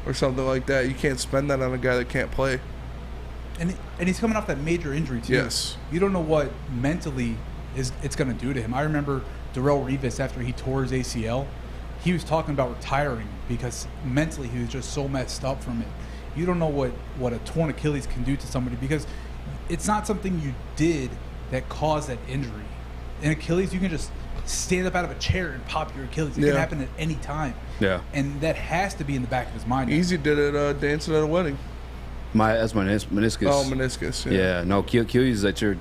or something like that. You can't spend that on a guy that can't play. And he's coming off that major injury too. Yes. You don't know what mentally it's going to do to him. I remember Darrelle Revis after he tore his ACL. He was talking about retiring because mentally he was just so messed up from it. You don't know what a torn Achilles can do to somebody because it's not something you did that caused that injury. In Achilles, you can just stand up out of a chair and pop your Achilles. It can happen at any time. Yeah. And that has to be in the back of his mind. Easy did it dancing at a wedding. That's my meniscus. Oh, meniscus. Yeah. No, Achilles, that's your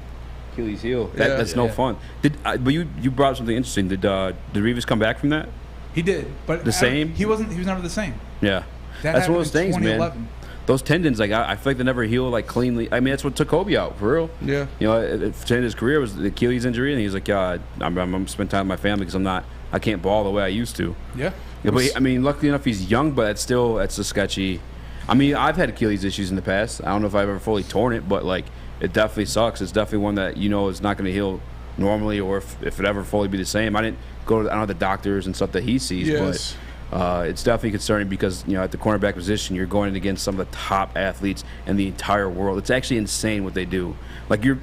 Achilles heel. That's no fun. But you brought up something interesting. Did Revis come back from that? He did, but same. He was never the same. Yeah, that's one of those things, man. Those tendons, like I feel like they never heal like cleanly. I mean, that's what took Kobe out for real. Yeah, at his career was the Achilles injury, and he's like, I'm spending time with my family because I can't ball the way I used to. Yeah. But I mean, luckily enough, he's young, but that's a sketchy. I mean, I've had Achilles issues in the past. I don't know if I've ever fully torn it, but like it definitely sucks. It's definitely one that is not going to heal normally, or if it ever fully be the same. I don't know the doctors and stuff that he sees, but it's definitely concerning because at the cornerback position you're going against some of the top athletes in the entire world. It's actually insane what they do. Like you're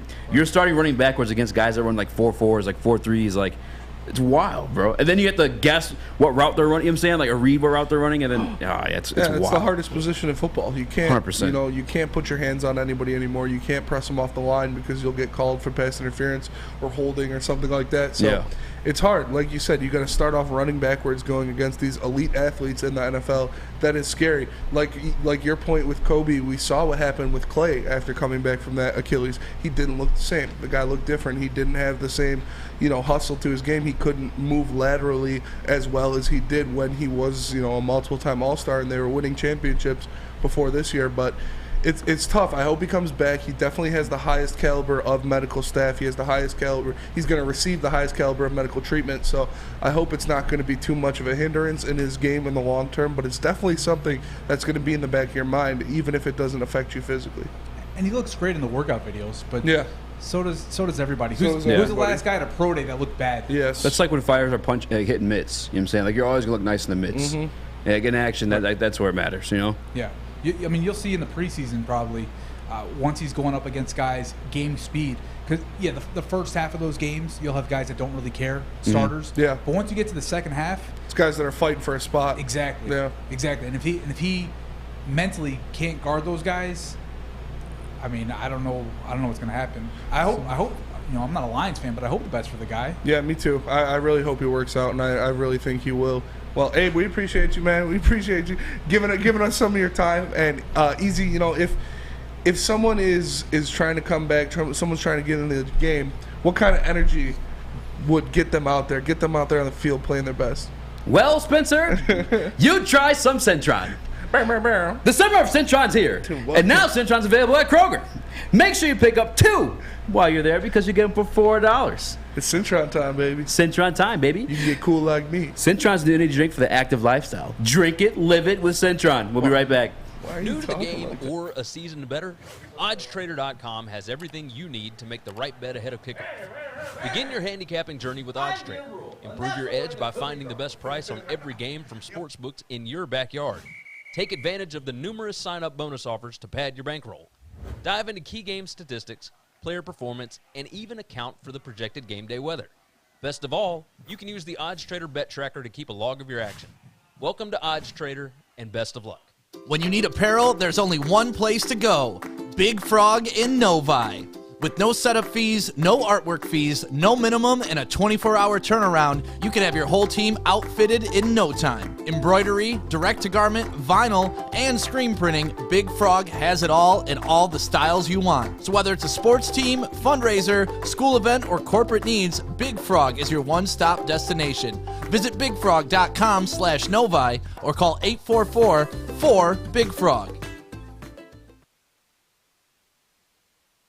starting running backwards against guys that run like 4.4s, like 4.3s. Like It's wild, bro. And then you have to guess what route they're running. You know what I'm saying? Like, read what route they're running, and then it's wild. It's the hardest position in football. You can't 100%. You can't put your hands on anybody anymore. You can't press them off the line because you'll get called for pass interference or holding or something like that. So it's hard. Like you said, you got to start off running backwards going against these elite athletes in the NFL. That is scary. Like your point with Kobe, we saw what happened with Clay after coming back from that Achilles. He didn't look the same. The guy looked different. He didn't have the same, hustle to his game. He couldn't move laterally as well as he did when he was, a multiple-time All-Star and they were winning championships before this year. But it's tough. I hope he comes back. He definitely has the highest caliber of medical staff. He has the highest caliber. He's going to receive the highest caliber of medical treatment. So I hope it's not going to be too much of a hindrance in his game in the long term. But it's definitely something that's going to be in the back of your mind, even if it doesn't affect you physically. And he looks great in the workout videos. But so does everybody. So Who's the last guy at a pro day that looked bad? Yes. That's like when fighters are hitting mitts. You know what I'm saying? Like, you're always going to look nice in the mitts. Mm-hmm. Yeah, getting action, that's where it matters, Yeah. You'll see in the preseason probably once he's going up against guys game speed. Because, the first half of those games, you'll have guys that don't really care, starters. Yeah. But once you get to the second half. It's guys that are fighting for a spot. Exactly. Yeah. Exactly. And if he mentally can't guard those guys, I don't know what's going to happen. I hope. I'm not a Lions fan, but I hope the best for the guy. Yeah, me too. I really hope he works out, and I really think he will. Well, Abe, we appreciate you, man. We appreciate you giving us some of your time. And Easy, if someone is trying to come back, someone's trying to get into the game, what kind of energy would get them out there on the field playing their best? Well, Spencer, you try some Centron. The summer of Centron's here, and now Centron's available at Kroger. Make sure you pick up 2 while you're there because you get them for $4. It's Centron time, baby. Centron time, baby. You can get cool like me. Centron's the energy drink for the active lifestyle. Drink it, live it with Centron. We'll be right back. New to the game or a season better? OddsTrader.com has everything you need to make the right bet ahead of kickoff. Begin your handicapping journey with OddsTrader. Improve your edge by finding the best price on every game from sportsbooks in your backyard. Take advantage of the numerous sign-up bonus offers to pad your bankroll. Dive into key game statistics, player performance, and even account for the projected game day weather. Best of all, you can use the OddsTrader bet tracker to keep a log of your action. Welcome to OddsTrader, and best of luck. When you need apparel, there's only one place to go. Big Frog in Novi. With no setup fees, no artwork fees, no minimum, and a 24-hour turnaround, you can have your whole team outfitted in no time. Embroidery, direct-to-garment, vinyl, and screen printing, Big Frog has it all in all the styles you want. So whether it's a sports team, fundraiser, school event, or corporate needs, Big Frog is your one-stop destination. Visit bigfrog.com/Novi or call 844-4-BIG-FROG.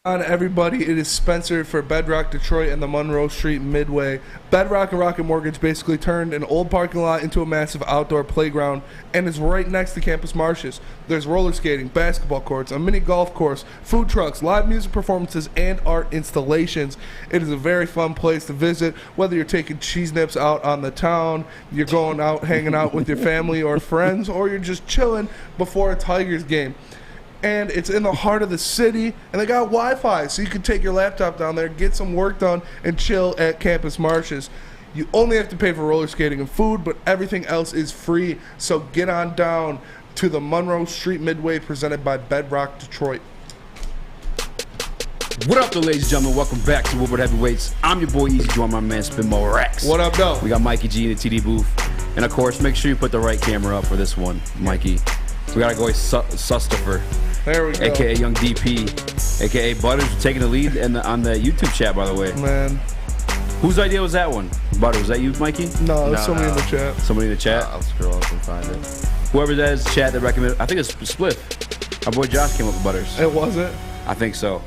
On everybody, it is Spencer for Bedrock Detroit and the Monroe Street Midway. Bedrock and Rocket Mortgage basically turned an old parking lot into a massive outdoor playground and is right next to Campus Martius. There's roller skating, basketball courts, a mini golf course, food trucks, live music performances, and art installations. It is a very fun place to visit, whether you're taking cheese nips out on the town, you're going out hanging out with your family or friends, or you're just chilling before a Tigers game. And it's in the heart of the city, and they got Wi-Fi, so you can take your laptop down there, get some work done, and chill at Campus Martius. You only have to pay for roller skating and food, but everything else is free. So get on down to the Monroe Street Midway, presented by Bedrock Detroit. What up, though, ladies and gentlemen? Welcome back to Woodward Heavyweights. I'm your boy Easy, joined by my man Spinball Rex. What up, though? We got Mikey G in the TD booth, and of course, make sure you put the right camera up for this one, Mikey. We gotta go with Sustifer. There we go. AKA Young DP, AKA Butters, taking the lead on the YouTube chat, by the way. Man. Whose idea was that one? Butters, was that you, Mikey? No, somebody in the chat. Somebody in the chat? I'll scroll up and find it. Whoever that is chat that recommended, I think it's Spliff. Our boy Josh came up with Butters. It wasn't? I think so.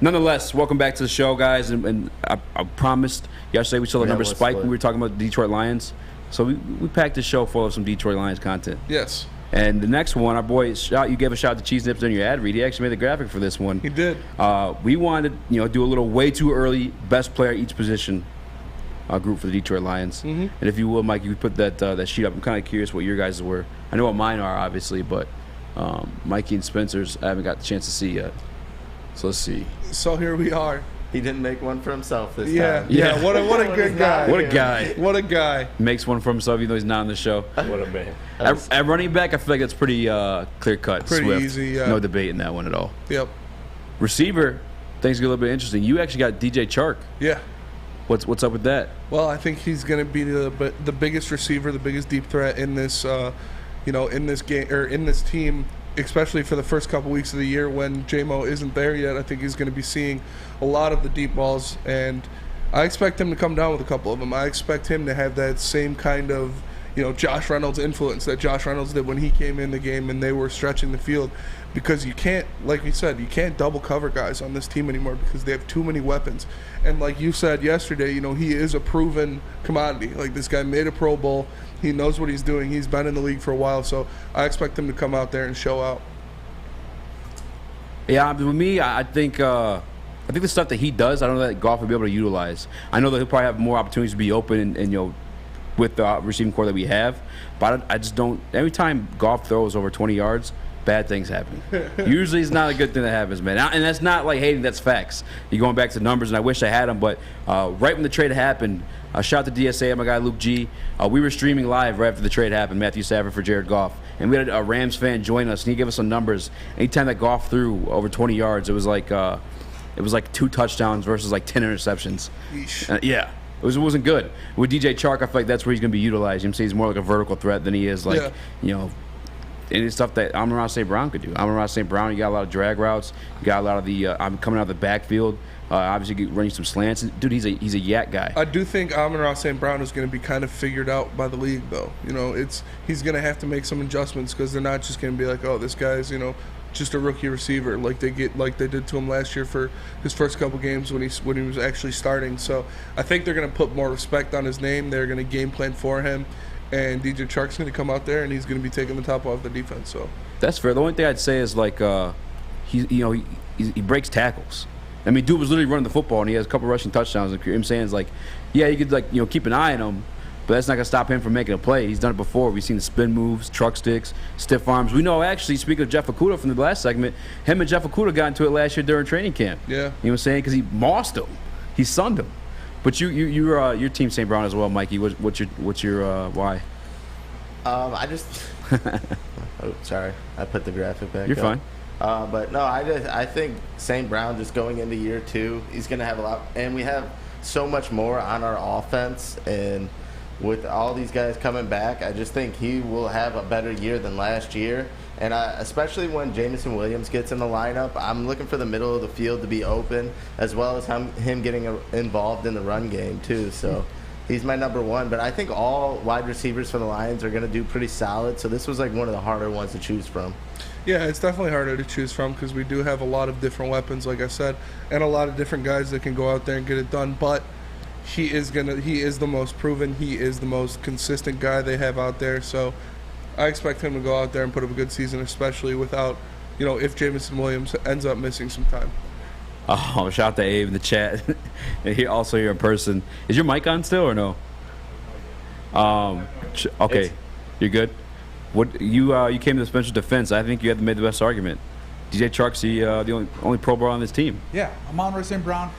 Nonetheless, welcome back to the show, guys. And I promised yesterday we saw the number spike when we were talking about the Detroit Lions. So we packed the show full of some Detroit Lions content. Yes. And the next one, our boy, you gave a shout to Cheese Nips during your ad read. He actually made the graphic for this one. He did. We wanted to do a little way too early best player each position group for the Detroit Lions. Mm-hmm. And if you will, Mike, you put that sheet up. I'm kind of curious what your guys were. I know what mine are, obviously, but Mikey and Spencer's I haven't got the chance to see yet. So let's see. So here we are. He didn't make one for himself this Yeah, time. yeah. What a good guy. What a guy. What a guy. Makes one for himself even though he's not on the show. What a man. At running back, I feel like it's pretty clear-cut. Pretty Swift. easy, yeah. No debate in that one at all. Yep. Receiver, things get a little bit interesting. You actually got DJ Chark. Yeah. What's up with that? Well, I think he's going to be the biggest receiver, the biggest deep threat in this, in this game or in this team, especially for the first couple weeks of the year when J-Mo isn't there yet. I think he's going to be seeing a lot of the deep balls, and I expect him to come down with a couple of them. I expect him to have that same kind of, Josh Reynolds influence that Josh Reynolds did when he came in the game and they were stretching the field, because you can't, like you said, you can't double cover guys on this team anymore because they have too many weapons. And like you said yesterday, he is a proven commodity. Like, this guy made a Pro Bowl. He knows what he's doing. He's been in the league for a while, so I expect him to come out there and show out. Yeah, with me, I think the stuff that he does, I don't know that Goff will be able to utilize. I know that he'll probably have more opportunities to be open and with the receiving core that we have, but I just don't. Every time Goff throws over 20 yards, bad things happen. Usually it's not a good thing that happens, man. And that's not like hating, that's facts. You're going back to numbers, and I wish I had them, but right when the trade happened, shout out to DSA, my guy Luke G. We were streaming live right after the trade happened, Matthew Stafford for Jared Goff. And we had a Rams fan join us, and he gave us some numbers. Anytime that Goff threw over 20 yards, it was like 2 touchdowns versus like 10 interceptions. Yeah. It wasn't good. With DJ Chark, I feel like that's where he's going to be utilized. I'm saying he's more like a vertical threat than he is like, any stuff that Amon-Ra St. Brown could do. Amon-Ra St. Brown, you got a lot of drag routes. You got a lot of the coming out of the backfield. Obviously, running some slants. Dude, he's a yak guy. I do think Amon-Ra St. Brown is going to be kind of figured out by the league, though. He's going to have to make some adjustments because they're not just going to be like, oh, this guy's just a rookie receiver like they did to him last year for his first couple games when he was actually starting. So I think they're going to put more respect on his name. They're going to game plan for him, and DJ Chark's going to come out there and he's going to be taking the top off the defense. So that's fair. The only thing I'd say is like he breaks tackles. I mean, dude was literally running the football and he has a couple rushing touchdowns. And I'm saying is like, yeah, you could keep an eye on him, but that's not gonna stop him from making a play. He's done it before. We've seen the spin moves, truck sticks, stiff arms. We know, actually, speaking of Jeff Okudah from the last segment, him and Jeff Okudah got into it last year during training camp. Yeah, you know what I'm saying? Because he mossed him, he sunned him. But your team St. Brown as well, Mikey. What's your why? I just. Oh, sorry, I put the graphic back. You're up. fine. But no, I think St. Brown just going into year 2, he's going to have a lot, and we have so much more on our offense, and with all these guys coming back, I just think he will have a better year than last year. And especially when Jameson Williams gets in the lineup, I'm looking for the middle of the field to be open, as well as him getting involved in the run game too. So he's my number 1. But I think all wide receivers for the Lions are going to do pretty solid. So this was like one of the harder ones to choose from. Yeah, it's definitely harder to choose from because we do have a lot of different weapons, like I said, and a lot of different guys that can go out there and get it done. But he is the most proven. He is the most consistent guy they have out there. So I expect him to go out there and put up a good season, especially without, if Jameson Williams ends up missing some time. Oh, shout out to Abe in the chat. And also here in person. Is your mic on still or no? Okay, you're good. What you came to the special defense? I think you had made the best argument. DJ Chark's the only Pro Bowl on this team. Yeah, Amon-Ra St. Brown,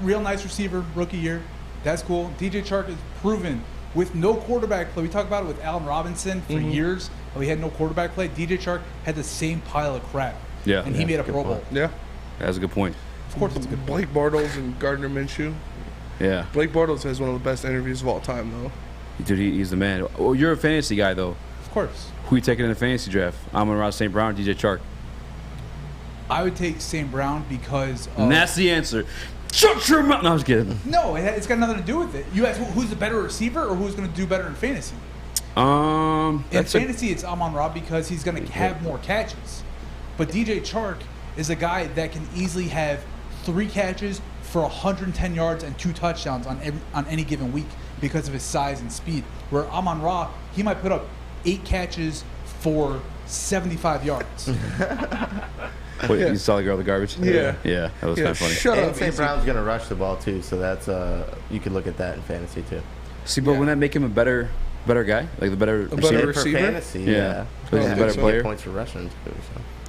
real nice receiver, rookie year. That's cool. DJ Chark is proven with no quarterback play. We talked about it with Allen Robinson for years. How he had no quarterback play. DJ Chark had the same pile of crap. Yeah, and he made a Pro Bowl. Yeah, that's a good point. Of course, it's a good point. Blake Bortles and Gardner Minshew. Yeah, Blake Bortles has one of the best interviews of all time, though. Dude, he's the man. Oh, you're a fantasy guy, though. Of course. Who you taking in the fantasy draft? Amon-Ra St. Brown, DJ Chark. I would take St. Brown because. And that's the answer. Shut your mouth. No, I was kidding. No, it's got nothing to do with it. You ask who's the better receiver or who's going to do better in fantasy. In fantasy, it's Amon-Ra because he's going to have more catches. But DJ Chark is a guy that can easily have 3 catches for 110 yards and 2 touchdowns on any given week because of his size and speed. Where Amon-Ra, he might put up 8 catches for 75 yards. Wait, you saw the girl with the garbage? Yeah. Yeah, that was kind of funny. Shut up. St. Brown's going to rush the ball too, so that's you could look at that in fantasy too. See, but wouldn't that make him a better guy? Like the better receiver? For fantasy, yeah. So he's a better player. Points for rushing too.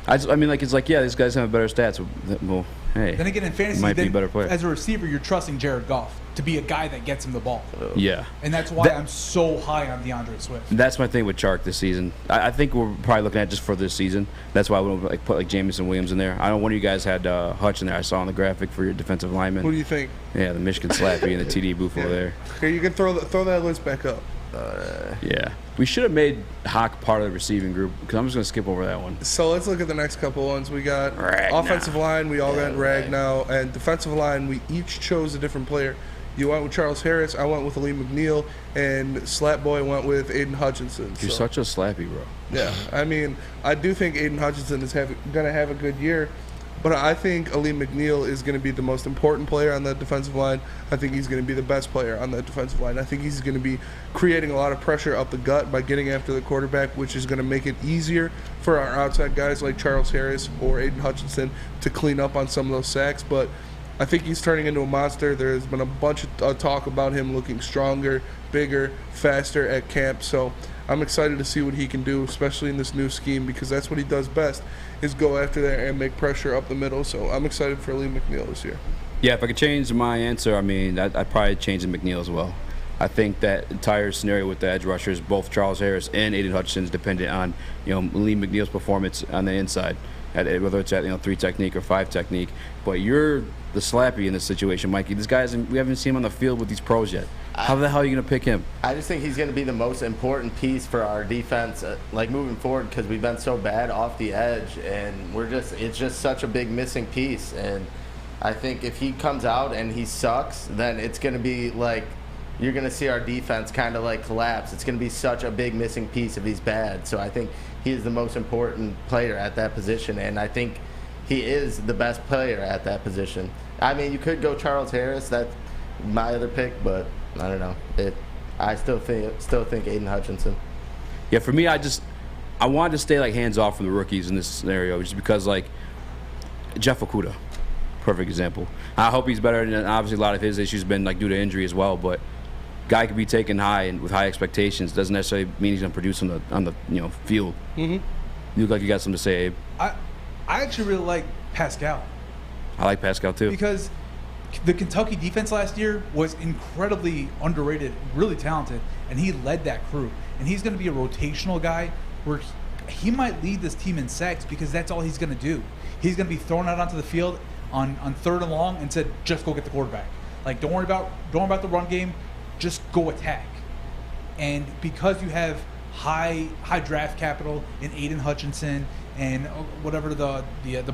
So. I mean, like, it's like, yeah, these guys have better stats. Well, hey, then again, in fantasy, might be a better player. As a receiver, you're trusting Jared Goff to be a guy that gets him the ball. Yeah. And that's why I'm so high on DeAndre Swift. That's my thing with Chark this season. I think we're probably looking at just for this season. That's why I would put Jamison Williams in there. I know one of you guys had Hutch in there. I saw on the graphic for your defensive lineman. Who do you think? Yeah, the Michigan Slappy and the TD booth over there. Okay, you can throw that list back up. Yeah. We should have made Hawk part of the receiving group because I'm just going to skip over that one. So let's look at the next couple ones. We got offensive line. We all got Ragnow. And defensive line, we each chose a different player. You went with Charles Harris. I went with Ali McNeil. And Slapboy went with Aiden Hutchinson. You're such a slappy, bro. Yeah. I mean, I do think Aiden Hutchinson is going to have a good year. But I think Ali McNeil is going to be the most important player on that defensive line. I think he's going to be the best player on that defensive line. I think he's going to be creating a lot of pressure up the gut by getting after the quarterback, which is going to make it easier for our outside guys like Charles Harris or Aiden Hutchinson to clean up on some of those sacks. But I think he's turning into a monster. There's been a bunch of talk about him looking stronger, bigger, faster at camp. So I'm excited to see what he can do, especially in this new scheme, because that's what he does best, is go after there and make pressure up the middle. So I'm excited for Lee McNeil this year. Yeah, if I could change my answer, I mean, I'd probably change the McNeil as well. I think that entire scenario with the edge rushers, both Charles Harris and Aiden Hutchinson, is dependent on Lee McNeil's performance on the inside, whether it's at 3 technique or 5 technique. But you're the slappy in this situation, Mikey. This guy we haven't seen him on the field with these pros yet. How the hell are you going to pick him? I just think he's going to be the most important piece for our defense, moving forward, because we've been so bad off the edge, and it's just such a big missing piece. And I think if he comes out and he sucks, then it's going to be you're going to see our defense kind of collapse. It's going to be such a big missing piece if he's bad. So I think he is the most important player at that position, and I think he is the best player at that position. I mean, you could go Charles Harris. That's my other pick, but I don't know. I still think Aiden Hutchinson. Yeah, for me, I wanted to stay hands off from the rookies in this scenario, just because Jeff Okudah, perfect example. I hope he's better, and obviously a lot of his issues been due to injury as well. But guy could be taken high and with high expectations. Doesn't necessarily mean he's gonna produce on the field. Mm-hmm. You look like you got something to say, Abe. I actually really like Pascal. I like Pascal too. Because the Kentucky defense last year was incredibly underrated, really talented, and he led that crew. And he's going to be a rotational guy where he might lead this team in sacks because that's all he's going to do. He's going to be thrown out onto the field on 3rd and long and said, just go get the quarterback. Don't worry about the run game, just go attack. And because you have high draft capital in Aiden Hutchinson and whatever the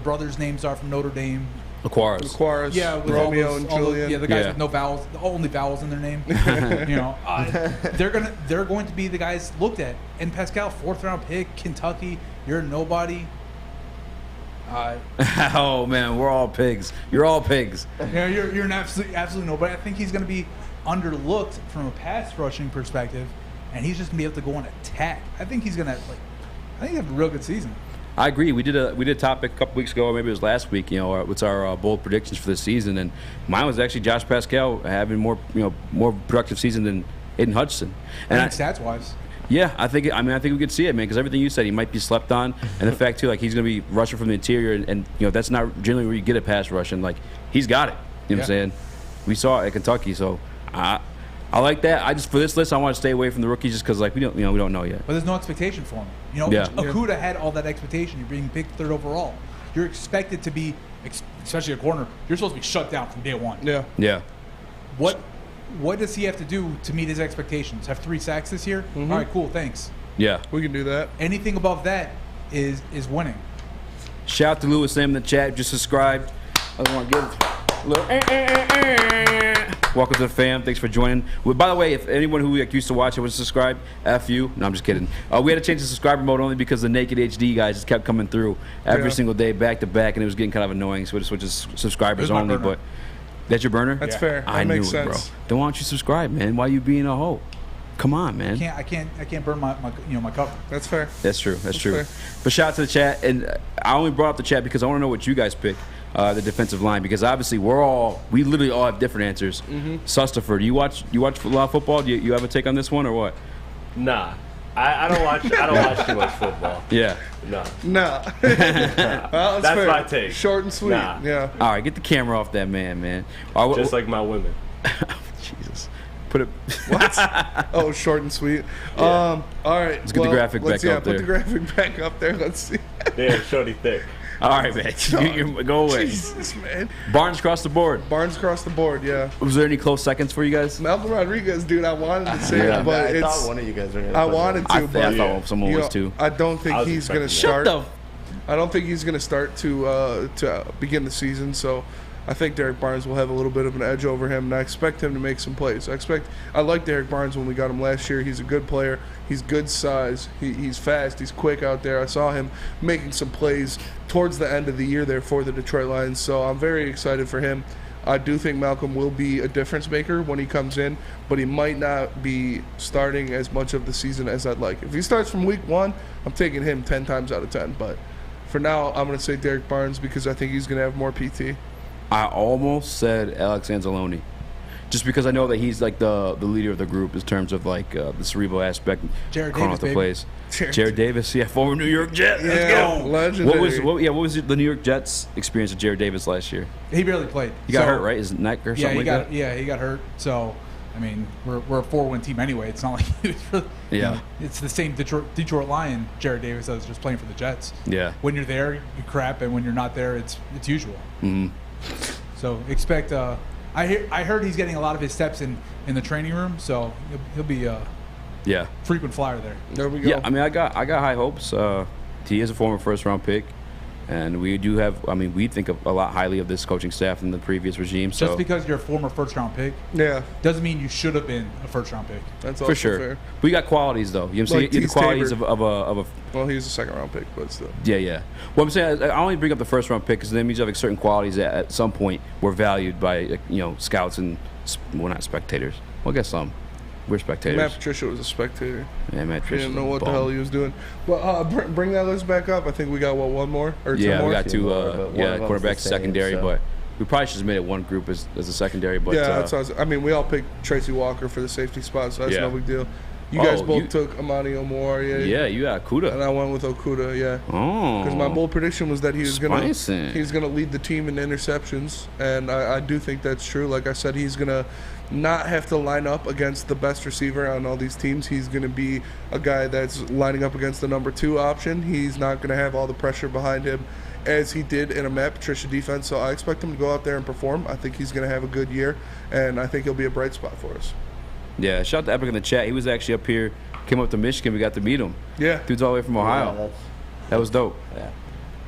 brothers' names are from Notre Dame. Aquaris. Yeah, with Romeo and Julian. The guys with no vowels, only vowels in their name. They're going to be the guys looked at. And Pascal, 4th round pick, Kentucky, you're nobody. Oh man, we're all pigs. You're all pigs. Yeah, you're an absolutely nobody. I think he's going to be underlooked from a pass rushing perspective, and he's just going to be able to go on attack. I think he's going to have a real good season. I agree. We did a topic a couple weeks ago, or maybe it was last week. What's our bold predictions for this season? And mine was actually Josh Pascal having more productive season than Aiden Hutchinson. And stats wise. Yeah, I think we could see it, man. Because everything you said, he might be slept on, and the fact too, he's going to be rushing from the interior, and that's not generally where you get a pass rush, and he's got it. You know what I'm saying? We saw it at Kentucky, so I like that. For this list, I want to stay away from the rookies just because we don't know yet. But there's no expectation for him. Okudah had all that expectation. You're being picked 3rd overall. You're expected to be, especially a corner. You're supposed to be shut down from day one. Yeah. Yeah. What does he have to do to meet his expectations? Have 3 sacks this year? Mm-hmm. All right, cool, thanks. Yeah. We can do that. Anything above that is winning. Shout out to Lewis Sam in the chat. Just subscribed. I want to give a little. Welcome to the fam. Thanks for joining. By the way, if anyone who used to watch it was subscribed, F you. No, I'm just kidding. We had to change the subscriber mode only because the Naked HD guys just kept coming through every single day, back to back, and it was getting kind of annoying. So we just switched to subscribers only. But that's your burner? That's fair. I that makes knew it, sense. bro. Then why don't you subscribe, man? Why you being a hoe? Come on, man. I can't burn my cover. That's fair. That's true. That's true. Fair. But shout out to the chat, and I only brought up the chat because I want to know what you guys pick. The defensive line, because obviously we literally all have different answers. Mm-hmm. Sustafer, do you watch a lot of football? Do you have a take on this one or what? Nah. I don't watch too much football. Yeah. No. Well, that's fair. my take. Short and sweet. Nah. Yeah. All right, get the camera off that man. Just like my women. Jesus. Put it. What? Oh, short and sweet. Yeah. All right. Let's get the graphic back up there. Put the graphic back up there. Let's see. Damn, shorty thick. All right, man. Go away. Jesus, man. Barnes across the board. Barnes across the board, yeah. Was there any close seconds for you guys? Malcolm Rodriguez, dude, I wanted to say it, but I thought one of you guys were going to. I wanted to, but I thought someone was too. I don't think he's going to start. Shut I don't think he's going to start to begin the season, so I think Derek Barnes will have a little bit of an edge over him, and I expect him to make some plays. I liked Derek Barnes when we got him last year. He's a good player. He's good size. He's fast. He's quick out there. I saw him making some plays towards the end of the year there for the Detroit Lions, so I'm very excited for him. I do think Malcolm will be a difference maker when he comes in, but he might not be starting as much of the season as I'd like. If he starts from week 1, I'm taking him 10 times out of 10, but for now, I'm going to say Derek Barnes because I think he's going to have more PT. I almost said Alex Anzalone, just because I know that he's like the leader of the group in terms of like the cerebral aspect. Jared calling Davis, out the baby. plays. Jared Davis, yeah, former New York Jet. Let's go. Legendary. What was the New York Jets' experience with Jared Davis last year? He barely played. He got hurt, right? His neck or something that? Yeah, he got hurt. So, I mean, we're a 4-win team anyway. It's not like he was really, Yeah. It's the same Detroit Lion Jared Davis that was just playing for the Jets. Yeah. When you're there, you crap, and when you're not there, it's usual. Mm-hmm. So expect. I heard he's getting a lot of his steps in the training room, so he'll be Yeah. frequent flyer there. There we go. Yeah, I mean, I got high hopes. He is a former first-round pick, and we do have. I mean, we think a lot highly of this coaching staff than the previous regime. So Just because you're a former first-round pick, doesn't mean you should have been a first-round pick. That's also for sure. fair. We got qualities though. You know what I'm saying? Like You have the qualities Tabor. of a. Well, he was a second-round pick, but still. Yeah. What I'm saying, I only bring up the first-round pick because that means you have like certain qualities that at some point were valued by scouts and not spectators. Well, I guess some. We're spectators. Matt Patricia was a spectator. Yeah, Matt He Patricia. didn't know what the hell he was doing. But bring that list back up. I think we got one more or two more. We got two. more, Quarterback, secondary, so. but we probably should have made it one group as a secondary. But that's what I mean, we all picked Tracy Walker for the safety spot, so that's no big deal. You guys both took Amani Omar, Yeah, you got Kuda. And I went with Okuda, yeah. Oh. Because my bold prediction was that he's gonna lead the team in interceptions, and I do think that's true. Like I said, he's gonna not have to line up against the best receiver on all these teams. He's gonna be a guy that's lining up against the number 2 option. He's not gonna have all the pressure behind him as he did in a Matt Patricia defense. So I expect him to go out there and perform. I think he's gonna have a good year, and I think he'll be a bright spot for us. Yeah, shout out to Epic in the chat. He was actually up here, came up to Michigan. We got to meet him. Yeah. Dude's all the way from Ohio. Yeah, that was dope. Yeah.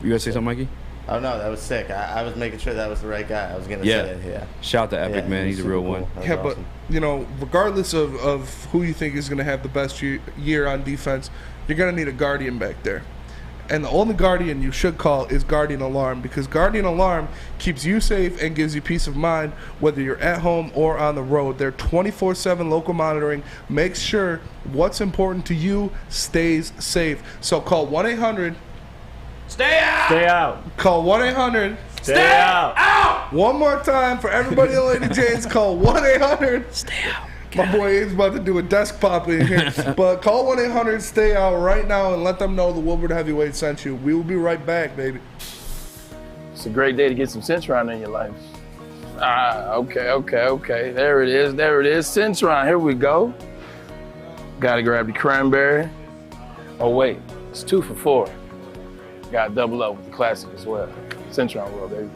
You gonna say something, Mikey? Oh, no, that was sick. I was making sure that was the right guy. I was going to say it, yeah. Shout out to Epic, man. He's a real one. Yeah, but, regardless of who you think is going to have the best year on defense, you're going to need a guardian back there. And the only guardian you should call is Guardian Alarm, because Guardian Alarm keeps you safe and gives you peace of mind whether you're at home or on the road. Their 24/7 local monitoring makes sure what's important to you stays safe. So call 1-800. Stay out! Stay out. Call 1-800. Stay out! One more time for everybody in Lady Jane's, call 1-800. Stay out. My boy Abe's about to do a desk pop in here. But call 1-800, stay out right now, and let them know the Woodward Heavyweight sent you. We will be right back, baby. It's a great day to get some Centron in your life. Okay. There it is. Centron, here we go. Gotta grab the cranberry. Oh, wait, it's 2 for $4. Gotta double up with the classic as well. Centron World, baby.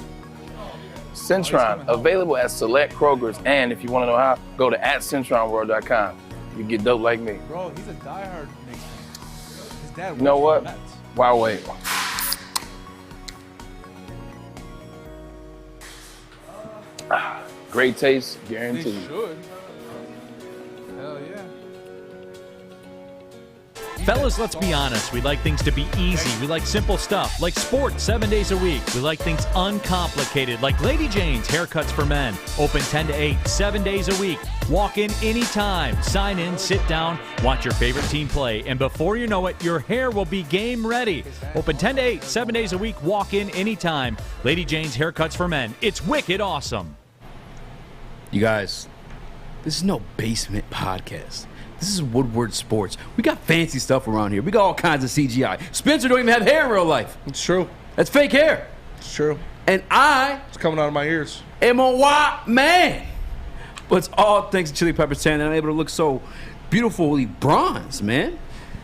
Centron, available at select Kroger's, and if you want to know how, go to @CentronWorld.com. You get dope like me. Bro, he's a diehard Knicks fan. His dad You know works what? for the Mets. Why wait? Great taste, They guaranteed. should. Hell yeah. Fellas, let's be honest. We like things to be easy. We like simple stuff, like sports 7 days a week. We like things uncomplicated, like Lady Jane's Haircuts for Men. Open 10 to 8, 7 days a week. Walk in anytime. Sign in, sit down, watch your favorite team play, and before you know it, your hair will be game ready. Open 10 to 8, 7 days a week. Walk in anytime. Lady Jane's Haircuts for Men. It's wicked awesome. You guys, this is no basement podcast. This is Woodward Sports. We got fancy stuff around here. We got all kinds of CGI. Spencer don't even have hair in real life. It's true. That's fake hair. It's true. And it's coming out of my ears. am a white man. But it's all thanks to Chili Pepper Tan that I'm able to look so beautifully bronze, man.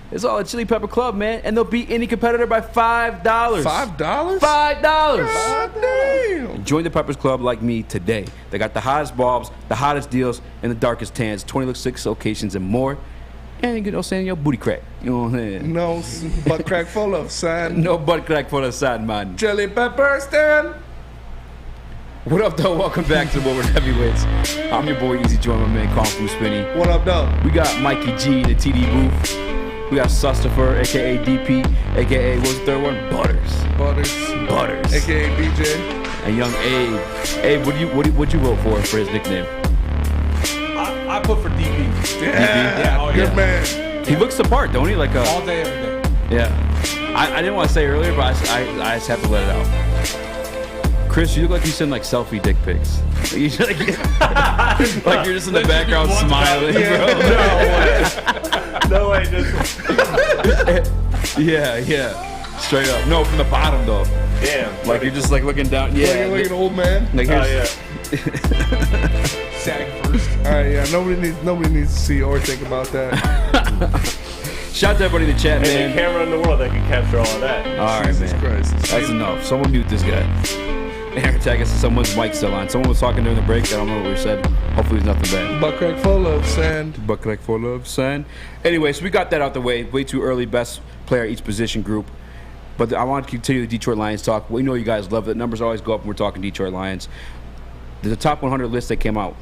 It's all at Chili Pepper Club, man. And they'll beat any competitor by $5. $5? $5. God damn. Join the Peppers Club like me today. They got the hottest bulbs, the hottest deals, and the darkest tans, 26 locations and more. And you know, saying your booty crack. You know what I'm saying? No butt crack full of sand. No butt crack full of sand, man. Chili Pepper Stand. What up, though? Welcome back to Woodward Heavyweights. I'm your boy, Easy Joy, my man, Kung Fu Spinny. What up, though? We got Mikey G in the TD booth. We got Sustifer, a.k.a. DP, a.k.a. what's the third one? Butters. A.k.a. BJ. And young Abe. Abe, what'd you vote for his nickname? I put for DP. Yeah. Good man. He looks the part, don't he? Like all day, every day. Yeah. I didn't want to say earlier, but I just have to let it out. Chris, you look like you send like selfie dick pics. Like you're just in the background smiling, bro. No way, Yeah. Straight up. No, from the bottom though. Damn. Like you're just like looking down. Yeah. Like an old man. Like Sag first. All right, yeah. Nobody needs to see or think about that. Shout out to everybody in the chat, man. Any camera in the world that can capture all of that. All right, man. Christ. That's enough. Someone mute this guy. Aaron tag us. Someone's mic still on. Someone was talking during the break. I don't know what we said. Hopefully, it's nothing bad. Butt crack full of sand. Butt crack full of sand. Anyway, so we got that out the way. Way too early. Best player each position group. But I want to continue the Detroit Lions talk. We know you guys love it. Numbers always go up when we're talking Detroit Lions. There's a top 100 list that came out.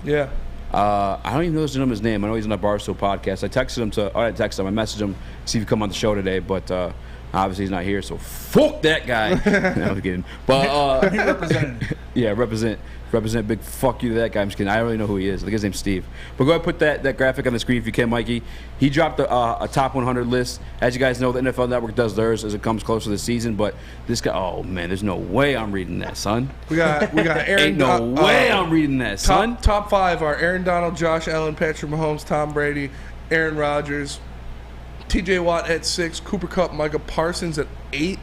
Yeah. I don't even know this gentleman's name. I know he's on the Barstool podcast. I texted him I messaged him, see if he come on the show today, but obviously he's not here, so fuck that guy. No, I'm kidding. But he represented. Yeah, represent big fuck you to that guy. I'm just kidding. I don't really know who he is. I think his name's Steve. But go ahead and put that graphic on the screen if you can, Mikey. He dropped a top 100 list. As you guys know, the NFL Network does theirs as it comes closer to the season. But this guy, oh man, there's no way I'm reading that, son. We got Aaron. Ain't no way I'm reading that, son. Top 5 are Aaron Donald, Josh Allen, Patrick Mahomes, Tom Brady, Aaron Rodgers, T.J. Watt at 6, Cooper Kupp, Micah Parsons at 8,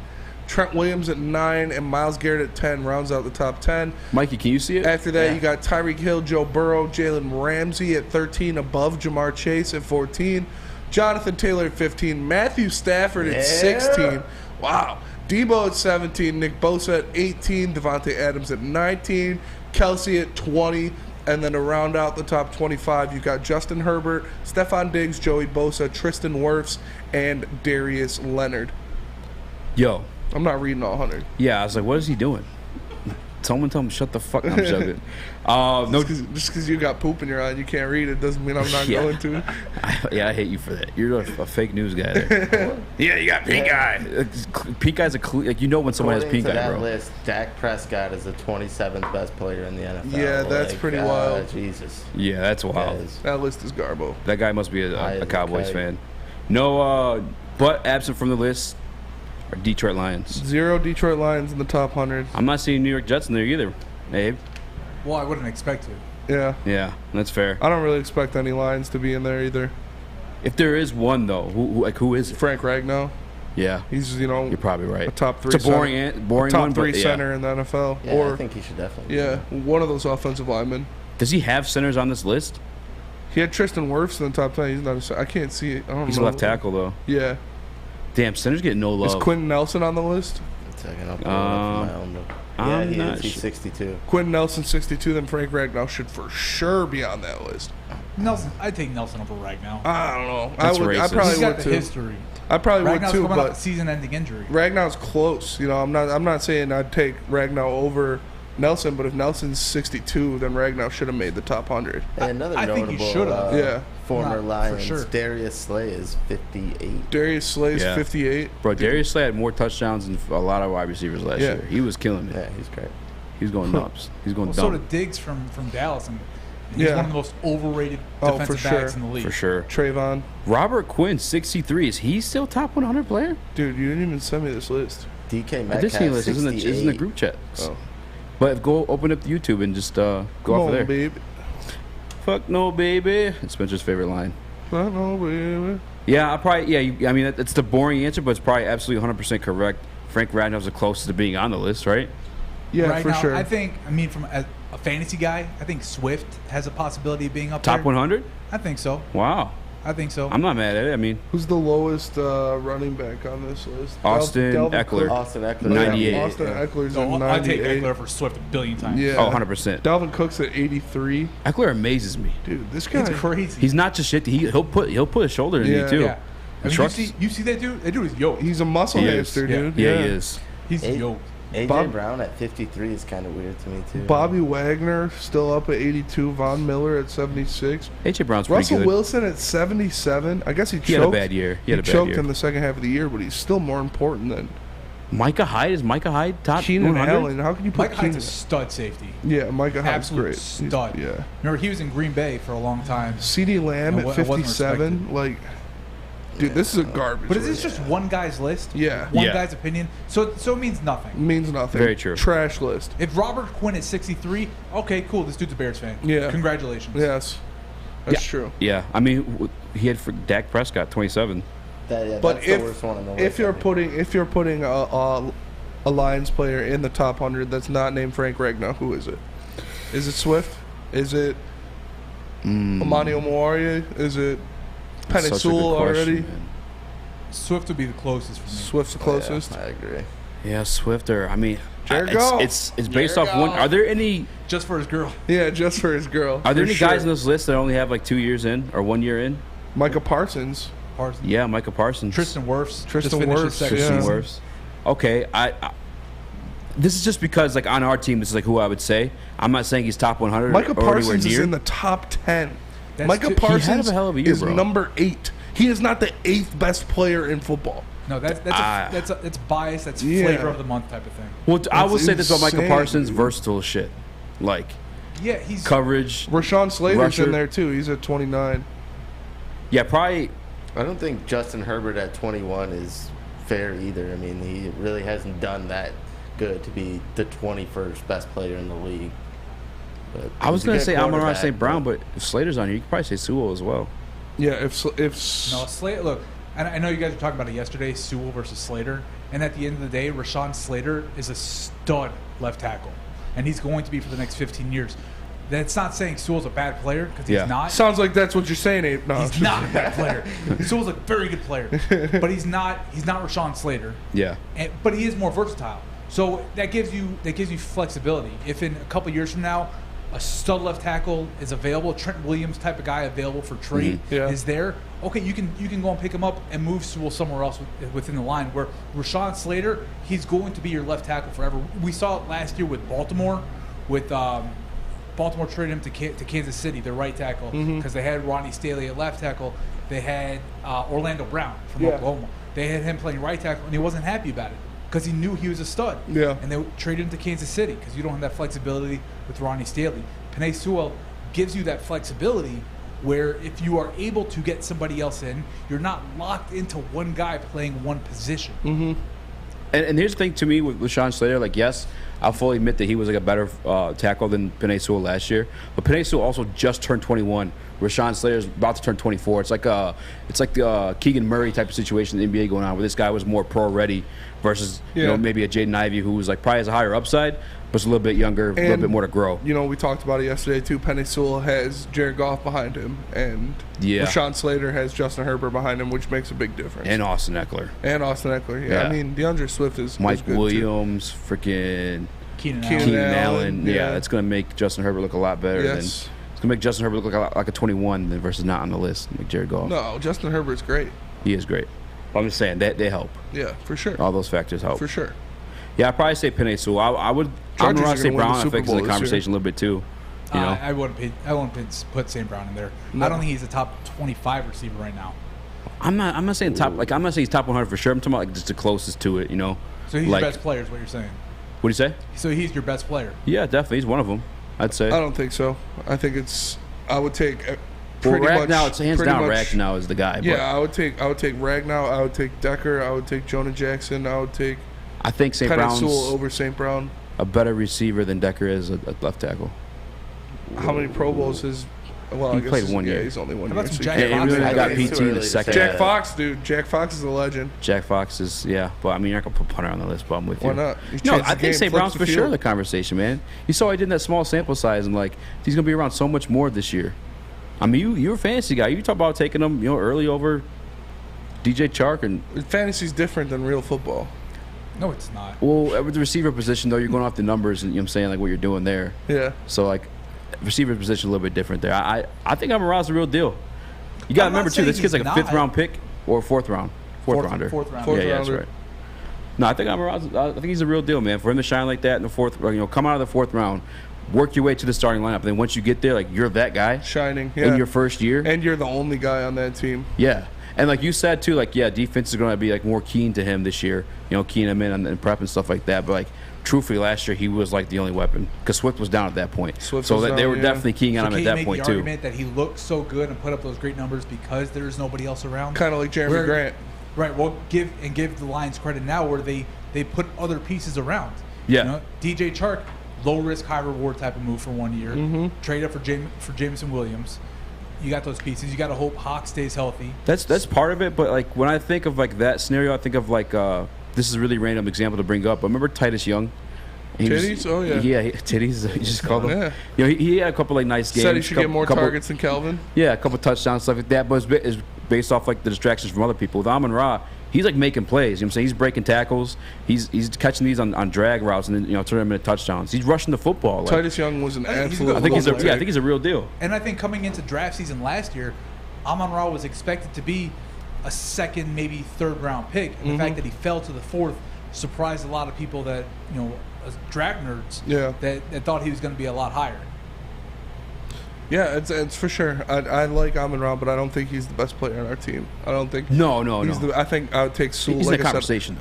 Trent Williams at 9, and Myles Garrett at 10 rounds out the top 10. Mikey, can you see it? After that, you got Tyreek Hill, Joe Burrow, Jalen Ramsey at 13, above Jamar Chase at 14, Jonathan Taylor at 15, Matthew Stafford at 16. Wow. Debo at 17, Nick Bosa at 18, Devontae Adams at 19, Kelsey at 20. And then to round out the top 25, you got Justin Herbert, Stephon Diggs, Joey Bosa, Tristan Wirfs, and Darius Leonard. Yo. I'm not reading all 100. Yeah, I was like, what is he doing? Someone tell him shut the fuck up. I'm joking. No, just because you got poop in your eye and you can't read it doesn't mean I'm not going to. I hate you for that. You're a fake news guy there. Yeah, you got pink eye. Pink eye's like, you know when someone has pink eye, bro. List, Dak Prescott is the 27th best player in the NFL. Yeah, that's pretty wild. Jesus. Yeah, that's wild. That list is garbo. That guy must be a Cowboys fan. No, but absent from the list are Detroit Lions. 0 Detroit Lions in the top 100. I'm not seeing New York Jets in there either, Abe. Well, I wouldn't expect to. Yeah. Yeah, that's fair. I don't really expect any Lions to be in there either. If there is one, though, who is it? Frank Ragnow. Yeah. He's, you're probably right. A top 3 it's a boring top one, 3 but center in the NFL. Yeah, or, I think he should definitely. Yeah, one of those offensive linemen. Does he have centers on this list? He had Tristan Wirfs in the top 10. He's not. I can't see it. I don't know. He's a left tackle, though. Yeah. Damn, centers get no love. Is Quentin Nelson on the list? Yeah, he is. He's 62. Quentin Nelson, 62. Then Frank Ragnow should for sure be on that list. Nelson, I take Nelson over Ragnow. I don't know. That's I probably He's got would the too. history. I probably would too, coming off but season-ending injury. Ragnow's close. You know, I'm not saying I'd take Ragnow over Nelson, but if Nelson's 62, then Ragnow should have made the top 100. And another I think he should have. Former Lions, sure. Darius Slay is 58. Darius Slay's 58. Bro, Darius Slay had more touchdowns than a lot of wide receivers last year. He was killing it. Yeah, he's great. He's going nuts. He's going dumb. So did Diggs from Dallas. And he's one of the most overrated defensive backs in the league. For sure. Trayvon. Robert Quinn, 63. Is he still top 100 player? Dude, you didn't even send me this list. DK Metcalf, This list is in the group chat. Oh. But go open up the YouTube and just go off of there. Baby. Fuck no, baby. It's Spencer's favorite line. Yeah, I mean, it's the boring answer, but it's probably absolutely 100% correct. Frank Ragnow's the closest to being on the list, right? Yeah, right for now, sure. I think, from a fantasy guy, I think Swift has a possibility of being up Top there. 100? I think so. Wow. I think so. I'm not mad at it. I mean, who's the lowest running back on this list? Austin Eckler. Austin Eckler. 98. Yeah, Austin Eckler's at 98. I'd take Eckler for Swift a billion times. Yeah. Oh, 100%. Dalvin Cook's at 83. Eckler amazes me. Dude, this guy It's crazy. He's not just shit. He'll put his shoulder in you too. Yeah. I mean, you see that dude? That dude is yoked. He's a muscle hamster, dude. Yeah, he is. He's yoked. AJ Brown at 53 is kind of weird to me too. Bobby Wagner still up at 82. Von Miller at 76. AJ Brown's pretty Russell good. Wilson at 77. I guess he choked. He had a bad year. He choked in the second half of the year, but he's still more important than Micah Hyde. Is Micah Hyde top Keenan 100? Allen. How can you put Mike Hyde's Keenan? a stud safety. Yeah, Micah Hyde's Absolute great. stud. Yeah. Remember, he was in Green Bay for a long time. CeeDee Lamb And at wasn't 57. Like, dude, this is a garbage. But is this list. just one guy's list? Yeah. One Yeah. guy's opinion? So it means nothing. It means nothing. Very true. Trash list. If Robert Quinn is 63, okay, cool. This dude's a Bears fan. Yeah. Congratulations. Yes. That's true. Yeah, I mean, he had for Dak Prescott 27. But that's the worst one on the list. if you're putting a Lions player in the top 100 that's not named Frank Ragnow, who is it? Is it Swift? Is it Amani Omoruyi? Is it Penei Such a Sewell good question, already? man. Swift would be the closest for me. Swift's the closest. I agree. Yeah, Swifter. I mean, Jared Goff. it's based off one. Are there any? Just for his girl. Yeah, just for his girl. Are there For any guys sure. in this list that only have like 2 years in or 1 year in? Micah Parsons. Yeah, Micah Parsons. Tristan Wirfs. Tristan just finished his Wirfs, second yeah. Tristan season. Wirfs. Okay, I this is just because like on our team, this is like who I would say. I'm not saying he's top 100 Micah or anywhere Parsons is near. in the top 10. That's Micah too- Parsons He had a hell of a year, is bro. number 8. He is not the 8th best player in football. No, that's bias. That's Yeah. flavor of the month type of thing. Well, I will That's say this about Micah insane, Parsons: dude. versatile as shit. Like Yeah, he's coverage. Rashawn Slater's Rusher. in there too. He's at 29. Yeah, probably. I don't think Justin Herbert at 21 is fair either. I mean, he really hasn't done that good to be the 21st best player in the league. But I was he's a gonna good say Amon-Ra quarterback, St. Brown, but if Slater's on here, you could probably say Sewell as well. Yeah, if no Slater. Look, and I know you guys were talking about it yesterday, Sewell versus Slater. And at the end of the day, Rashawn Slater is a stud left tackle, and he's going to be for the next 15 years. That's not saying Sewell's a bad player because he's Yeah. not. sounds like that's what you're saying, Abe. No, He's not a bad player. Sewell's a very good player, but he's not Rashawn Slater. Yeah. But he is more versatile. So that gives you flexibility. If in a couple years from now, a stud left tackle is available, Trent Williams type of guy available for trade Yeah. is there. Okay, you can go and pick him up and move Sewell somewhere else within the line. Where Rashawn Slater, he's going to be your left tackle forever. We saw it last year with Baltimore, with Baltimore traded him to Kansas City, their right tackle, because they had Ronnie Staley at left tackle. They had Orlando Brown from Oklahoma. They had him playing right tackle, and he wasn't happy about it because he knew he was a stud. Yeah. And they traded him to Kansas City because you don't have that flexibility with Ronnie Staley. Penei Sewell gives you that flexibility where if you are able to get somebody else in, you're not locked into one guy playing one position. Mm-hmm. And here's the thing to me with Rashawn Slater, like, yes, I'll fully admit that he was like a better tackle than Penei Sewell last year. But Penei Sewell also just turned 21. Rashawn Slater's about to turn 24. It's like the Keegan Murray type of situation in the NBA going on, where this guy was more pro-ready versus maybe a Jaden Ivey who was like probably has a higher upside, but it's a little bit younger, a little bit more to grow. You know, we talked about it yesterday too. Penei Sewell has Jared Goff behind him, and Yeah. Rashawn Slater has Justin Herbert behind him, which makes a big difference. And Austin Eckler. Yeah. I mean, DeAndre Swift is Mike good Williams, freaking Keenan Allen. Yeah, that's going to make Justin Herbert look a lot better than. Yes. It's going to make Justin Herbert look like a 21 than versus not on the list, like Jared Goff. No, Justin Herbert's great. He is great. But I'm just saying, they help. Yeah, for sure. All those factors help. For sure. Yeah, I'd probably say Penei Sewell. I would. I'm Chargers going are to say gonna win Brown. the I Super think in Bowl the this year. conversation a little bit too. You know, I wouldn't put St. Brown in there. No. I don't think he's a top 25 receiver right now. I'm not saying top. Like I'm not saying he's top 100 for sure. I'm talking about like just the closest to it. You know. So he's like, your best player is what you're saying. What do you say? So he's your best player. Yeah, definitely. He's one of them. I'd say. I don't think so. I think it's. I would take. Well, Pretty much, Ragnow, it's hands pretty down. much- Ragnow is the guy. Yeah, but I would take Ragnow. I would take Decker. I would take Jonah Jackson. I would take. I think St. Penei Brown's Sewell over St. Brown. a better receiver than Decker is a left tackle. How many Pro Bowls has Well, He I guess played 1 year. He's only 1 How year. about some so Jack he can't- Yeah, he really I got think it's PT too in early the to second. say Jack that. Fox, dude. Jack Fox is a legend. Jack Fox is, yeah. But, I mean, you're not going to put Punter on the list, but I'm with you. Why not? He No, changed I the think game, St. flips Brown's the for sure field. the conversation, man. You saw he did in that small sample size, and, like, he's going to be around so much more this year. I mean, you're a fantasy guy. You talk about taking him, early over DJ Chark. And Fantasy's different than real football. No, it's not. well, with the receiver position, though, you're going off the numbers, and you know what I'm saying, like what you're doing there. Yeah. So, like, receiver position a little bit different there. I think Amon-Ra's the real deal. You got to I'm not remember, too, saying this kid's like he's a fifth not. round pick or a fourth rounder. Fourth rounder. Fourth Yeah, that's rounder. right. No, I think I think he's a real deal, man. For him to shine like that in the fourth, come out of the fourth round, work your way to the starting lineup. Then once you get there, like you're that guy Shining. in Yeah. your first year. And you're the only guy on that team. Yeah, and like you said too, like defense is going to be like more keen to him this year. Keying him in and prep and stuff like that. But like truthfully, last year he was like the only weapon because Swift was down at that point. Swift so was they down, were yeah. definitely keying on So him can at you that make point the too. argument that he looked so good and put up those great numbers because there's nobody else around? Kind of like Jeremy Where- Grant. Right. Well, give the Lions credit now where they put other pieces around. Yeah. DJ Chark, low risk, high reward type of move for 1 year. Mm-hmm. Trade up for Jameson Williams. You got those pieces. You got to hope Hawk stays healthy. That's part of it, but like when I think of like that scenario, I think of like this is a really random example to bring up. But remember Titus Young? Titties? Oh, yeah. Yeah, titties. You just called him. Yeah. He had a couple like nice games. Said he should get more couple, targets than Kelvin. Yeah, a couple touchdowns, stuff like that. But it's based off like the distractions from other people. With Amon-Ra, he's like making plays. You know what I'm saying? He's breaking tackles. He's catching these on drag routes and then turning them into touchdowns. He's rushing the football. Like, Titus Young was an absolute. I think he's football I think he's a real deal. And I think coming into draft season last year, Amon-Ra was expected to be a second, maybe third round pick. And the fact that he fell to the fourth surprised a lot of people that, as draft nerds, that thought he was going to be a lot higher. Yeah, it's for sure. I like Amon-Ra, but I don't think he's the best player on our team. I don't think. No. I think I would take Sewell. He's in like the I said, conversation.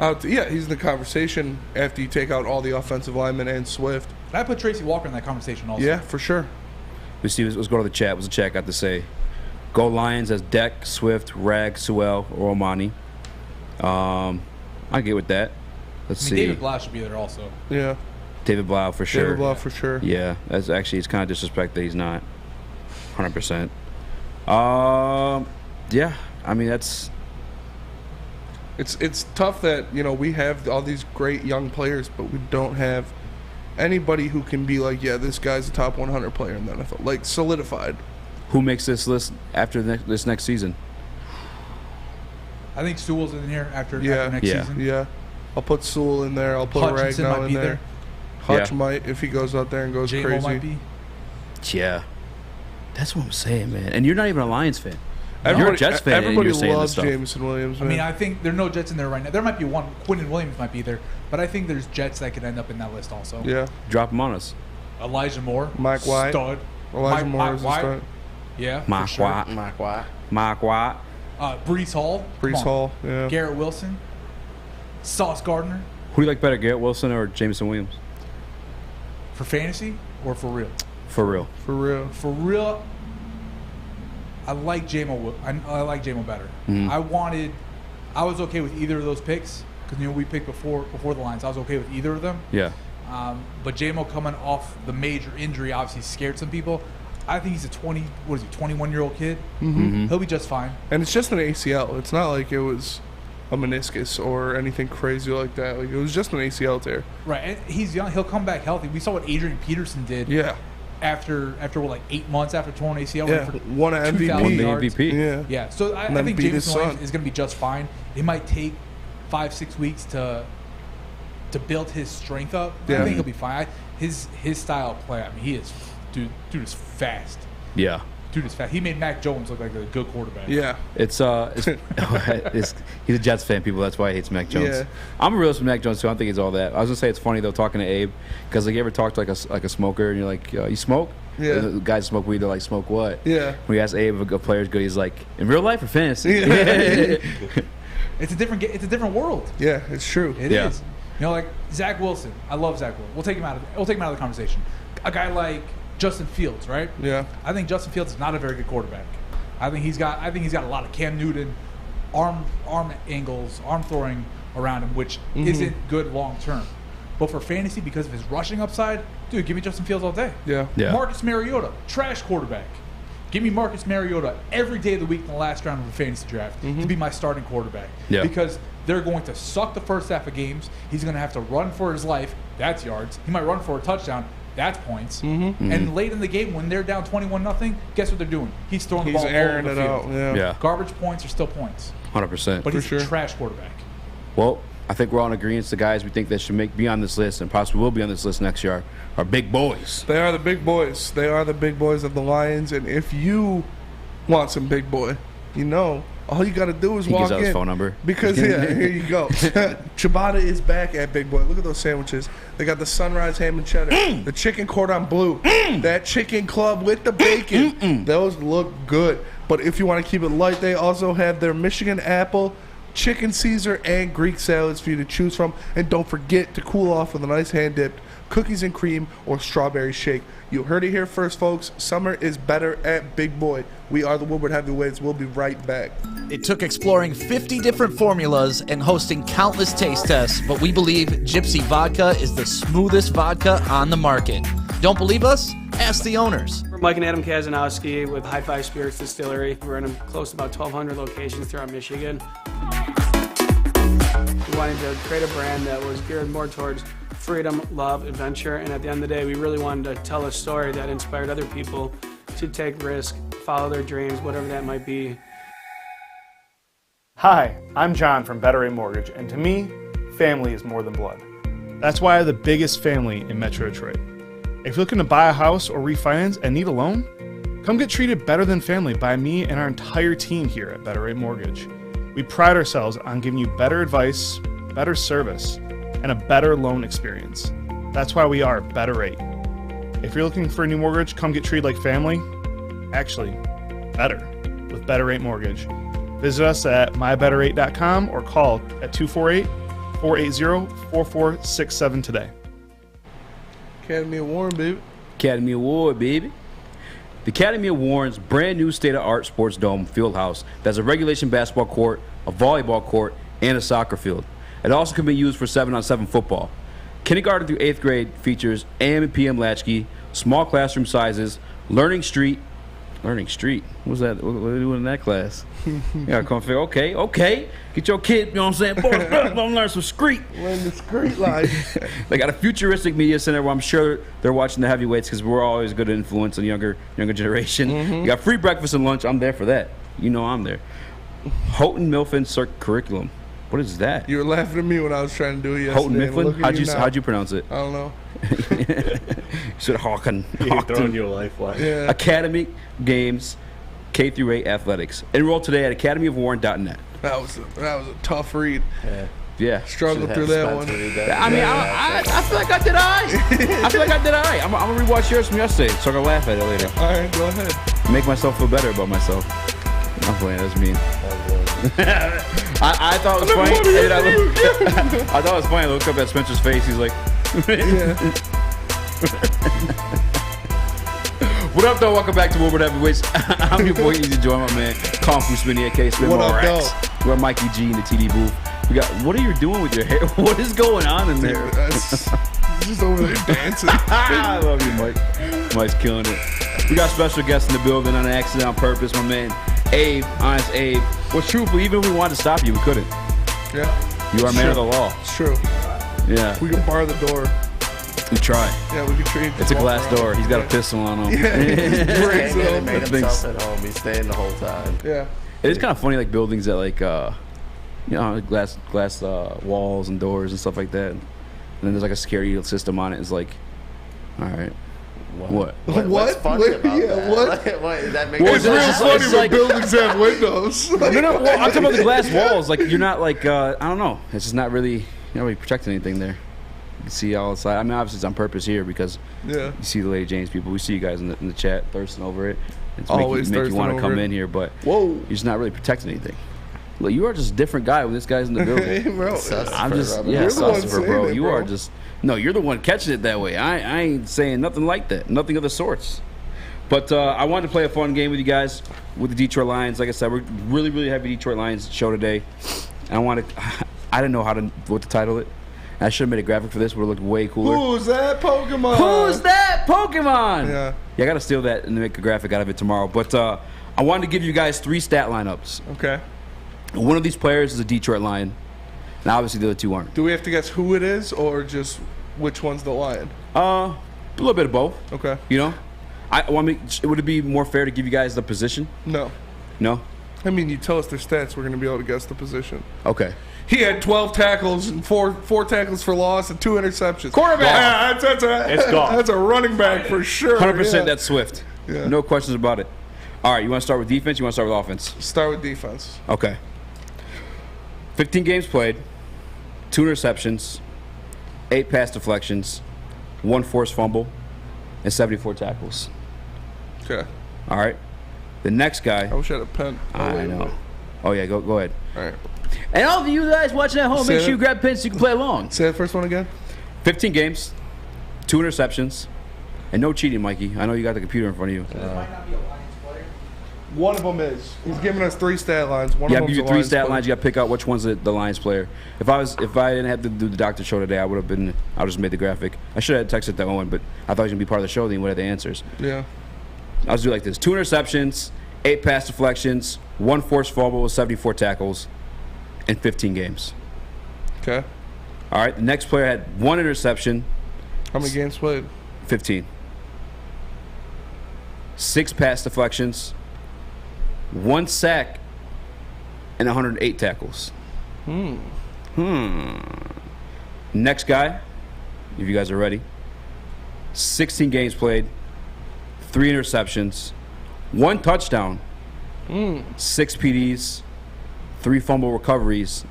He's in the conversation after you take out all the offensive linemen and Swift. I put Tracy Walker in that conversation also. Yeah, for sure. Let's see. Let's go to the chat. What's the chat got to say? Go Lions as Deck, Swift, Rag, Sewell, or Omani. I get with that. Let's see. David Blau should be there also. Yeah. David Blau for sure. David Blau for sure. Yeah, that's actually it's kind of disrespect that he's not 100%. Yeah, I mean that's. It's tough that we have all these great young players, but we don't have anybody who can be like, yeah, this guy's a top 100 player in the NFL, like solidified. Who makes this list after this next season? I think Sewell's in here after next season. Yeah. I'll put Sewell in there. I'll put Hutchinson Ragnow might in be there. there. Hutch might if he goes out there and goes J-Mo crazy. might be. Yeah, that's what I'm saying, man. And you're not even a Lions fan. You're a Jets fan. Everybody and you're saying loves this stuff. Jameson Williams. I mean, I think there are no Jets in there right now. There might be one. Quinn and Williams might be there, but I think there's Jets that could end up in that list also. Yeah. Drop him on us. Elijah Moore. Mike White. Stud. Elijah Moore is a White. stud. Yeah. Mike for sure. White. Mike White. Brees Hall. Come Brees on. Hall. Yeah. Garrett Wilson. Sauce Gardner. Who do you like better, Garrett Wilson or Jameson Williams? For fantasy or for real? For real. For real. For real, I like J-Mo. I like J-Mo better. Mhm. I was okay with either of those picks because we picked before the Lions. I was okay with either of them. Yeah. But J-Mo coming off the major injury obviously scared some people. I think he's a 21-year-old kid. Mm-hmm. He'll be just fine. And it's just an ACL. It's not like it was a meniscus or anything crazy like that. Like it was just an ACL tear. Right, and he's young. He'll come back healthy. We saw what Adrian Peterson did. Yeah. After 8 months after torn ACL. Yeah. For Won an 2,000 MVP. yards. MVP. Yeah. Yeah. So I then think beat his Jameson Williams son. is going to be just fine. It might take 5-6 weeks to build his strength up. I Yeah. think he'll be fine. His style of play. I mean, he is dude is fast. Yeah. Dude is fast. He made Mac Jones look like a good quarterback. Yeah. It's he's a Jets fan, people. That's why he hates Mac Jones. Yeah. I'm a realist with Mac Jones too. I don't think he's all that. I was gonna say it's funny though talking to Abe because like you ever talk to like a smoker and you're like you smoke? Yeah. And the guys smoke weed. They're like smoke what? Yeah. When you ask Abe if a player's good, he's like in real life or fantasy. Yeah. It's a different world. Yeah, it's true. It is. Like Zach Wilson. I love Zach Wilson. We'll take him out of the conversation. A guy like Justin Fields, right? Yeah. I think Justin Fields is not a very good quarterback. I think he's got a lot of Cam Newton arm angles, arm throwing around him, which isn't good long term. But for fantasy, because of his rushing upside, dude, give me Justin Fields all day. Yeah. Yeah. Marcus Mariota, trash quarterback. Give me Marcus Mariota every day of the week in the last round of a fantasy draft to be my starting quarterback. Yeah. Because they're going to suck the first half of games. He's going to have to run for his life. That's yards. He might run for a touchdown. That's points. And late in the game, when they're down 21-0, guess what they're doing? He's throwing the ball all over the field. Yeah. Garbage points are still points. 100%. But he's a trash quarterback. Well, I think we're all in agreement. The guys we think that should be on this list and possibly will be on this list next year are big boys. They are the big boys. They are the big boys of the Lions. And if you want some big boy, all you got to do is he walk gives out in. his phone number. Because, here you go. Ciabatta is back at Big Boy. Look at those sandwiches. They got the sunrise ham and cheddar, the chicken cordon bleu, that chicken club with the bacon. Those look good. But if you want to keep it light, they also have their Michigan apple, chicken Caesar, and Greek salads for you to choose from. And don't forget to cool off with a nice hand-dipped cookies and cream or strawberry shake. You heard it here first, folks. Summer is better at Big Boy. We are the Woodward Heavyweights. We'll be right back. It took exploring 50 different formulas and hosting countless taste tests, but we believe Gypsy Vodka is the smoothest vodka on the market. Don't believe us? Ask the owners. We're Mike and Adam Kazanowski with High Five Spirits Distillery. We're in close to about 1,200 locations throughout Michigan. We wanted to create a brand that was geared more towards freedom, love, adventure, and at the end of the day, we really wanted to tell a story that inspired other people to take risk, follow their dreams, whatever that might be. Hi, I'm John from Better Rate Mortgage, and to me, family is more than blood. That's why I have the biggest family in Metro Detroit. If you're looking to buy a house or refinance and need a loan, come get treated better than family by me and our entire team here at Better Rate Mortgage. We pride ourselves on giving you better advice, better service, and a better loan experience. That's why we are Better Rate. If you're looking for a new mortgage, come get treated like family. Actually, better with Better Rate Mortgage. Visit us at mybetterrate.com or call at 248-480-4467 today. Academy Award, baby. Academy Award, baby. The Academy Awards brand new state-of-art sports dome field house that's a regulation basketball court, a volleyball court, and a soccer field. It also can be used for 7-on-7 football. Kindergarten through 8th grade features AM and PM latchkey, small classroom sizes, Learning Street. What's that? What are they doing in that class? Yeah, okay. Get your kid, you know what I'm saying? Boy, learn some street. Learn the street life. They got a futuristic media center where I'm sure they're watching the heavyweights because we're always good influence on younger generation. You got free breakfast and lunch. I'm there for that. I'm there. Houghton Mifflin curriculum. What is that? You were laughing at me when I was trying to do it yesterday. Houghton Mifflin? How'd you pronounce it? I don't know. You said Hawken. You're throwing your lifeline. Yeah. Academy Games, K through 8 athletics. Enroll today at academyofwarren.net. That was a tough read. Yeah. Struggled through that one. I feel like I did I'm going to rewatch yours from yesterday so I can laugh at it later. All right, go ahead. Make myself feel better about myself. I'm playing. That's mean. I thought it was funny. I thought it was funny. I looked up at Spencer's face. He's like, what up, though? Welcome back to Woodward Heavyweights. I'm your boy, Easy Joy, my man. Kung Fu Spinny, a.k.a. Spin What More up, Racks. We're Mikey G in the TD booth. We got. What are you doing with your hair? What is going on in there? Just over there dancing. I love you, Mike. Mike's killing it. We got special guests in the building on accident, on purpose, my man. Abe, Honest Abe. Well, truthfully, even if we wanted to stop you, we couldn't. Yeah. You are a man of the law. It's true. Yeah. We can bar the door. We try. Yeah, we can trade. It's a glass door. He's got a pistol on him. He breaks it open. made himself at home. He's staying the whole time. Yeah. It is kind of funny, like buildings that glass walls and doors and stuff like that. And then there's like a security system on it. It's like, all right. What? What's funny about that? What? That makes It's real funny when like buildings have windows. No. Well, I'm talking about the glass walls. Like you're not like I don't know. It's just not really protecting anything there. You can see all outside. I mean, obviously it's on purpose here because you see the Lady James people. We see you guys in the chat thirsting over it. It's Always make you want to come over in here, but whoa, you're just not really protecting anything. Look, you are just a different guy when this guy's in the building. Hey, bro. I'm just Sustifer, bro. You are just you're the one catching it that way. I ain't saying nothing like that. Nothing of the sorts. But I wanted to play a fun game with you guys with the Detroit Lions. Like I said, we're really, really heavy Detroit Lions show today. And I didn't know what to title it. I should have made a graphic for this. Would have looked way cooler. Who's that Pokemon? Who's that that Pokemon. Yeah. I got to steal that and make a graphic out of it tomorrow. But I wanted to give you guys 3 stat lineups. Okay. One of these players is a Detroit Lion. And obviously the other 2 aren't. Do we have to guess who it is or just which one's the Lion? A little bit of both. Okay. You know? Would it be more fair to give you guys the position? No. No? I mean, you tell us their stats, we're going to be able to guess the position. Okay. He had 12 tackles and four tackles for loss and 2 interceptions. Quarterback. Yeah, It's golf. that's a running back for sure. 100% yeah. that's Swift. Yeah. No questions about it. All right, you want to start with defense? You want to start with offense? Start with defense. Okay. 15 games played, 2 interceptions, 8 pass deflections, 1 forced fumble, and 74 tackles. Okay. All right. The next guy. I wish I had a pen. I know. Oh, yeah, go ahead. All right. And all of you guys watching at home, Say make sure it. you grab pens so you can play along. Say the first one again. 15 games, 2 interceptions, and no cheating, Mikey. I know you got the computer in front of you. One of them is. He's giving us 3 stat lines. One Yeah, of I give them's you a 3 Lions stat player. lines. You got to pick out which one's the Lions player. If I didn't have to do the doctor show today, I would have been. I just made the graphic. I should have texted that Owen, but I thought he was gonna be part of the show. Then he would have the answers. Yeah. I'll just do it like this: 2 interceptions, 8 pass deflections, 1 forced fumble with 74 tackles, in 15 games. Okay. All right. The next player had 1 interception. How many games played? 15. 6 pass deflections, 1 sack, and 108 tackles. Next guy, if you guys are ready. 16 games played, 3 interceptions, 1 touchdown, 6 PDs, 3 fumble recoveries,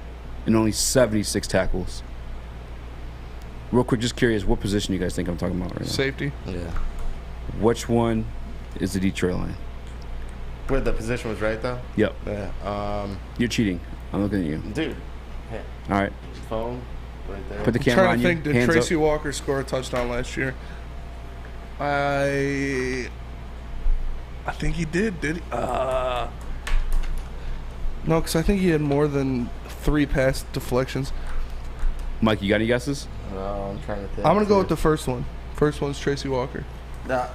and only 76 tackles. Real quick, just curious, what position you guys think I'm talking about right now? Safety. Yeah. Which one is the Detroit Lion? Where the position was right though. Yep. Yeah. You're cheating. I'm looking at you. Dude. Yeah. All right. Phone. Right there. Put the I'm camera trying on to you. think, did Hands Tracy up. Walker score a touchdown last year? I think he did he? No, because I think he had more than 3 pass deflections. Mike, you got any guesses? No, I'm trying to think. I'm going to go with the first one. First one's Tracy Walker. Yeah.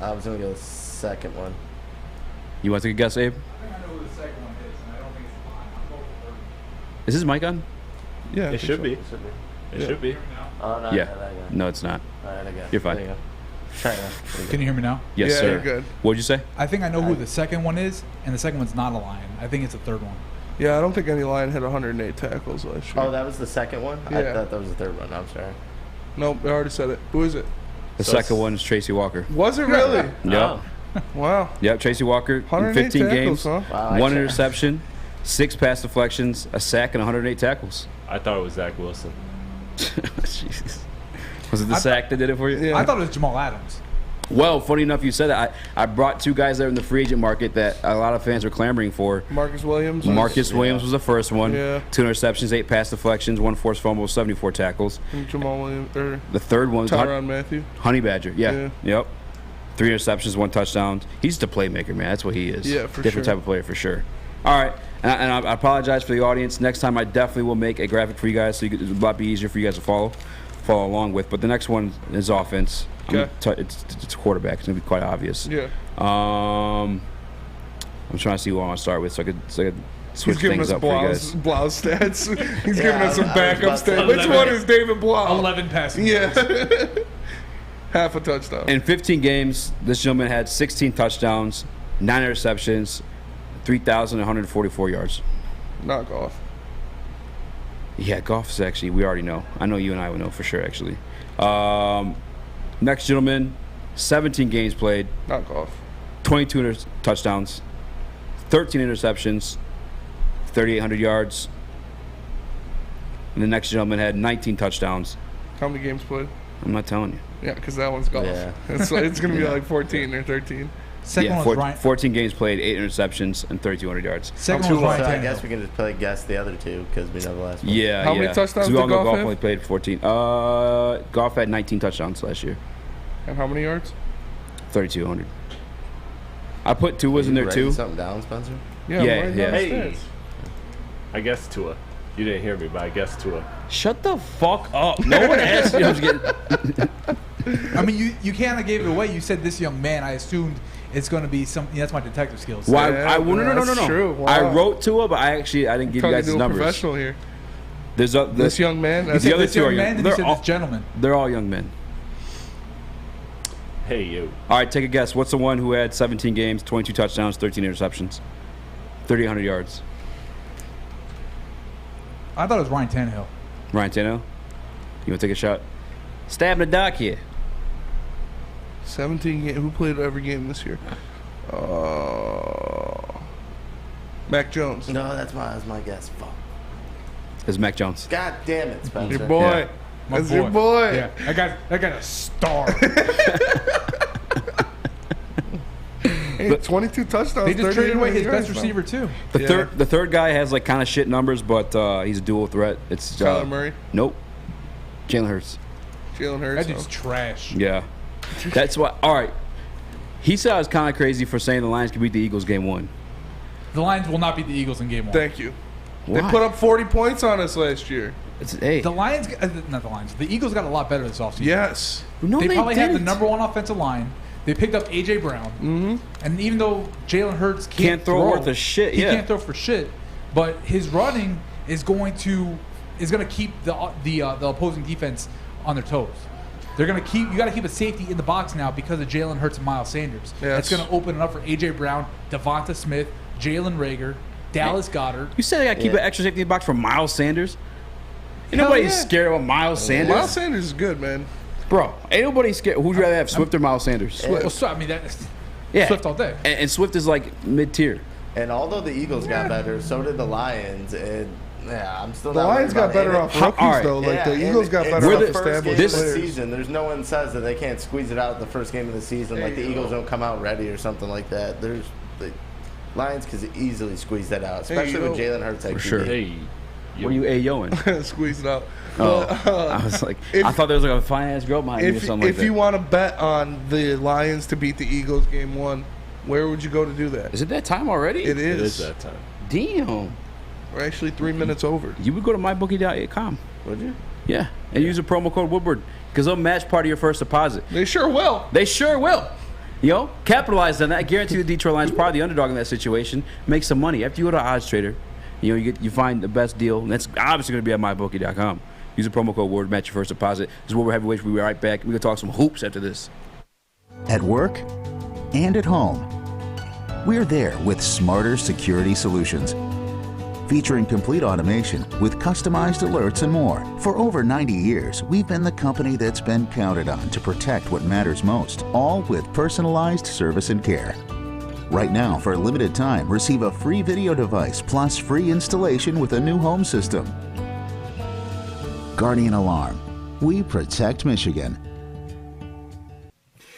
I was going to go with the second one. You want to take a guess, Abe? I think I know who the second one is, and I don't think it's the Lion. I'm going with the third one. Is his mic on? Yeah. It should be. It should be. Oh, no, Yeah. no, No, it's not. All right, I got it. You're fine. There you go. Try that. Can you hear me now? Yes, Yeah, sir. you're good. What'd you say? I think I know who the second one is, and the second one's not a Lion. I think it's the third one. Yeah, I don't think any Lion had 108 tackles last year. Oh, that was the second one? I Yeah. thought that was the third one. I'm sorry. Nope, I already said it. Who is it? The second one is Tracy Walker. Was it really? Yep. Wow. Yep, Tracy Walker, in 108 15 tackles, games, huh? Wow, 1 interception, 6 pass deflections, a sack, and 108 tackles. I thought it was Zach Wilson. Jesus. Was it the sack that did it for you? Yeah. I thought it was Jamal Adams. Well, funny enough you said that. I brought 2 guys there in the free agent market that a lot of fans were clamoring for. Marcus Williams. Marcus Williams was the first one. Yeah. 2 interceptions, 8 pass deflections, 1 forced fumble, 74 tackles. And Jamal Williams. Or The third one was Tyrann Mathieu. Honey Badger. Yeah. Yeah. Yep. 3 interceptions, 1 touchdown. He's the playmaker, man. That's what he is. Yeah, for Different sure. type of player for sure. All right. And I apologize for the audience. Next time I definitely will make a graphic for you guys so it'll a lot be easier for you guys to follow along with. But the next one is offense. Okay. It's quarterback. It's going to be quite obvious. Yeah. I'm trying to see who I want to start with so I could switch He's giving things us up for you guys. Blau stats. He's giving us some I was backup about to- stats. Which one is David Blau? 11 passing. Yeah. Half a touchdown. In 15 games, this gentleman had 16 touchdowns, 9 interceptions, 3,144 yards. Knock off. Yeah, Goff is actually, we already know. I know you and I would know for sure, actually. Next gentleman, 17 games played, Knock off. 22 touchdowns, 13 interceptions, 3,800 yards. And the next gentleman had 19 touchdowns. How many games played? I'm not telling you. Yeah, because that one's golf. Yeah. It's going to be like 14 or 13. Second Yeah, one was Ryan. 14 games played, 8 interceptions, and 3,200 yards. Second I'm one was too Ryan So I Tannehill. guess we can just play guess the other two because we know the last one. Yeah, How yeah. many touchdowns 'Cause we all did know Goff Goff have? only played 14. Goff had 19 touchdowns last year. And how many yards? 3,200. I put Tua's in there Writing too. something down, Spencer? Yeah, Yeah, I'm writing yeah. down the Hey. stats. I guess Tua. You didn't hear me, but I guess Tua. Shut the fuck up. No one asked you. I was getting... I mean, you kind of gave it away. You said this young man. I assumed it's going to be something. That's my detective skills. Well, Yeah, that's true. Wow. I wrote to it, but I didn't give you guys his numbers. Professional here. There's this young man. The other two are young. Then you said this gentleman. They're all young men. Hey, you. All right, take a guess. What's the one who had 17 games, 22 touchdowns, 13 interceptions, 3,800 yards? I thought it was Ryan Tannehill. Ryan Tannehill? You want to take a shot? Stab in the dock here. 17 games. Who played every game this year? Mac Jones. No, that's my guess. Fuck. It's Mac Jones. God damn it, Spencer. Your boy. Yeah. That's your boy. Yeah, I got a star. Hey, 22 touchdowns. They just traded away his best yards, receiver too. The third guy has like kind of shit numbers, but he's a dual threat. It's Kyler Murray? Nope. Jalen Hurts. Jalen Hurts. That dude's trash. Yeah. That's why. All right. He said I was kind of crazy for saying the Lions could beat the Eagles game 1. The Lions will not beat the Eagles in game 1. Thank you. Why? They put up 40 points on us last year. Hey. The Lions, not the Lions. The Eagles got a lot better this offseason. Yes. No, they probably have the didn't. number 1 offensive line. They picked up A.J. Brown. Mm-hmm. And even though Jalen Hurts Can't throw worth a shit, he yeah. can't throw for shit. But his running is going to keep the opposing defense on their toes. They're going to keep. You got to keep a safety in the box now because of Jalen Hurts and Miles Sanders. Yes. That's going to open it up for A.J. Brown, Devonta Smith, Jalen Rager, Dallas Goedert. You said they got to keep an extra safety in the box for Miles Sanders? Ain't Hell nobody yeah. scared of Miles Sanders. Miles Sanders is good, man. Bro, ain't nobody scared. Who'd you rather have, Swift or Miles Sanders? Well, so, I mean, that's Yeah. Swift all day. And Swift is like mid-tier. And although the Eagles got better, so did the Lions. And yeah, I'm still The not Lions got better off rookies, though. Like, the Eagles got better off the first established game of the players. season. There's no one says that they can't squeeze it out the first game of the season. Like, the Eagles don't come out ready or something like that. The Lions could easily squeeze that out, especially with Jalen Hurts. For sure. Hey, What are you A-yoing? Squeeze it out. Oh, I was like, I thought there was like a fine-ass girl behind me or something like If that. you want to bet on the Lions to beat the Eagles game 1, where would you go to do that? Is it that time already? It is. It is that time. Damn. We're actually 3 minutes over. You would go to mybookie.com. Would you? Yeah. And use a promo code Woodward because they'll match part of your first deposit. They sure will. They sure will. Yo, capitalize on that. I guarantee the Detroit Lions, probably the underdog in that situation, make some money. After you go to OddsTrader, you find the best deal, and that's obviously going to be at mybookie.com. Use the promo code WORD, match your first deposit. This is Woodward Heavyweights. We'll be right back. We're going to talk some hoops after this. At work and at home, we're there with smarter security solutions. Featuring complete automation with customized alerts and more. For over 90 years, we've been the company that's been counted on to protect what matters most, all with personalized service and care. Right now, for a limited time, receive a free video device plus free installation with a new home system. Guardian Alarm. We protect Michigan.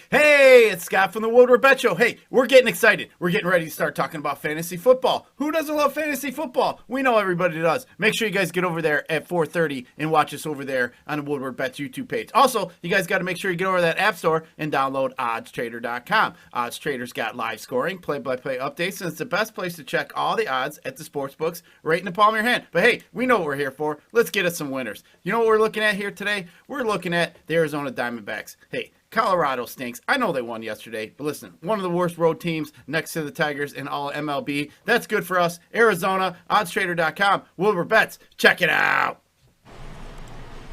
Hey, it's Scott from the Woodward Bet Show. Hey, we're getting excited. We're getting ready to start talking about fantasy football. Who doesn't love fantasy football? We know everybody does. Make sure you guys get over there at 4:30 and watch us over there on the Woodward Bets YouTube page. Also, you guys got to make sure you get over to that app store and download oddstrader.com. OddsTrader's got live scoring, play-by-play updates, and it's the best place to check all the odds at the sports books right in the palm of your hand. But hey, we know what we're here for. Let's get us some winners. You know what we're looking at here today? We're looking at the Arizona Diamondbacks. Hey, Colorado stinks. I know they won yesterday, but listen, one of the worst road teams next to the Tigers in all MLB. That's good for us. Arizona, oddstrader.com, Woodward Bets. Check it out.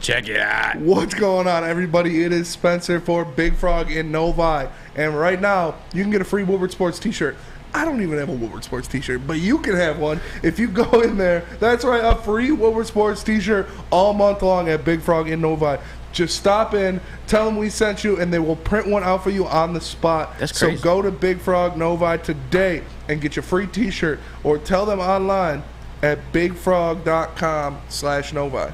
Check it out. What's going on, everybody? It is Spencer for Big Frog in Novi. And right now, you can get a free Woodward Sports t-shirt. I don't even have a Woodward Sports t-shirt, but you can have one if you go in there. That's right, a free Woodward Sports t-shirt all month long at Big Frog in Novi. Just stop in, tell them we sent you, and they will print one out for you on the spot. That's crazy. So go to Big Frog Novi today and get your free t-shirt, or tell them online at bigfrog.com/Novi.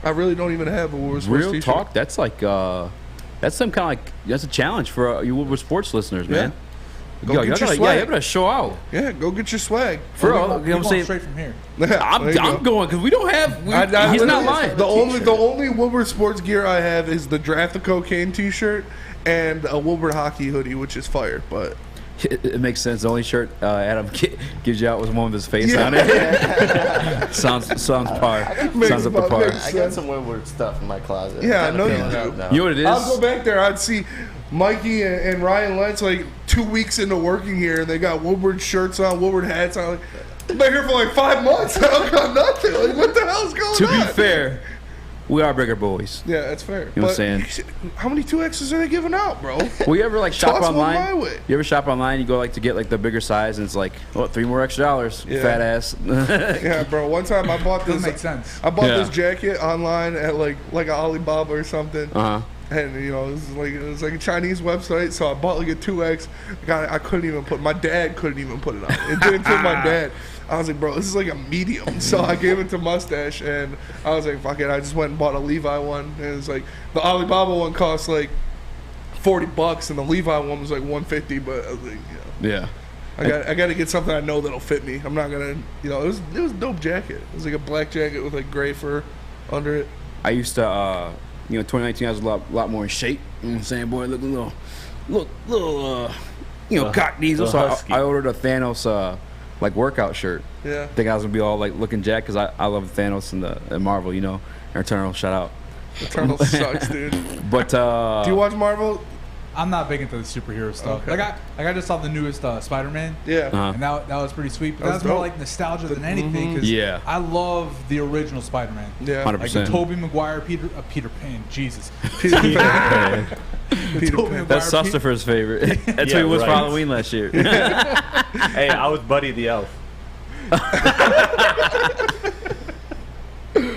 I really don't even have a Woodward Sports Real t-shirt. talk, that's like, that's some kind of like, that's a challenge for you Woodward Sports listeners, man. Yeah. Go get your swag. Yeah, you better show out. Yeah, go get your swag. For real, you know what I'm saying? Straight from here. I'm going because we don't have. He's not lying. The only Woodward sports gear I have is the Draft the Cocaine T-shirt and a Woodward hockey hoodie, which is fire. But it makes sense. The only shirt Adam gives you out was one with his face on it. Sounds par. Makes Sounds up to par. I got some Woodward stuff in my closet. Yeah, I Kinda know you feeling do. out now. You know what it is? I'll go back there. I'd see Mikey and Ryan Lentz like 2 weeks into working here, and they got Woodward shirts on, Woodward hats on. Like, I've been here for like 5 months. I don't got nothing. Like, what the hell's going To on? be fair, we are bigger boys. Yeah, that's fair. You know what I'm saying? How many 2Xs are they giving out, bro? Well, you ever like shop Toss one my online? way. You ever shop online? You go like to get like the bigger size, and it's like, what, $3 more extra, Yeah. fat ass. Yeah, bro. One time I bought this. Doesn't make sense. I bought Yeah. this jacket online at like Alibaba or something. Uh huh. And it was like a Chinese website, so I bought like a 2X. I couldn't even put. My dad couldn't even put it on. It didn't fit my dad. I was like, bro, this is like a medium. So I gave it to Mustache, and I was like, fuck it. I just went and bought a Levi one, and it's like the Alibaba one cost like $40, and the Levi one was like $150. But I was like, Yeah. I got to get something I know that'll fit me. I'm not gonna, it was a dope jacket. It was like a black jacket with like gray fur under it. I used to, 2019 I was a lot more in shape. You know what I'm saying, boy? Look a little, cock diesel. So I ordered a Thanos like workout shirt. Yeah. Think I was gonna be all like looking jacked because I love Thanos and Marvel. Eternal, shout out. Eternal sucks, dude. But do you watch Marvel? I'm not big into the superhero stuff. Okay. Like I just saw the newest Spider-Man. Yeah. And that was pretty sweet. But That that's was more dope. like nostalgia than anything. Cause Yeah. I love the original Spider-Man. Yeah. 100%. Like the Tobey Maguire, Peter Pan. Jesus. Peter Pan. That's Sustifer's favorite. That's Yeah, who he was for right. Halloween last year. Hey, I was Buddy the Elf.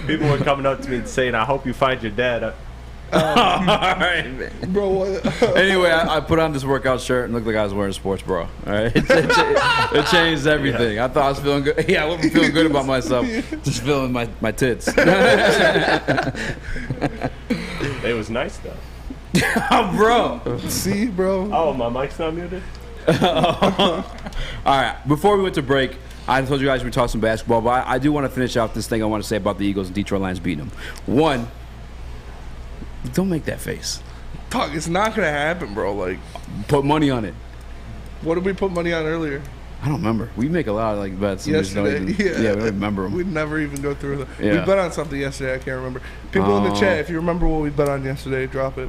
People were coming up to me and saying, "I hope you find your dad." All right. Bro, what? Anyway, I put on this workout shirt and looked like I was wearing a sports bra. All right, it changed everything. I thought I was feeling good. Yeah, I wasn't feeling good about myself. Just feeling my tits. It was nice though. Oh, bro. See, bro. Oh, my mic's not muted. All right. Before we went to break, I told you guys we talked some basketball, but I do want to finish out this thing I want to say about the Eagles and Detroit Lions beating them. One, don't make that face. Talk. It's not gonna happen, bro. Like, Put money on it. what did we put money on earlier? I don't remember. We make a lot of like bets. and we just don't Yesterday. even- Yeah. we don't remember them. We never even go through them. We Yeah. bet on something yesterday. I can't remember. People in the Oh. chat, if you remember what we bet on yesterday, drop it.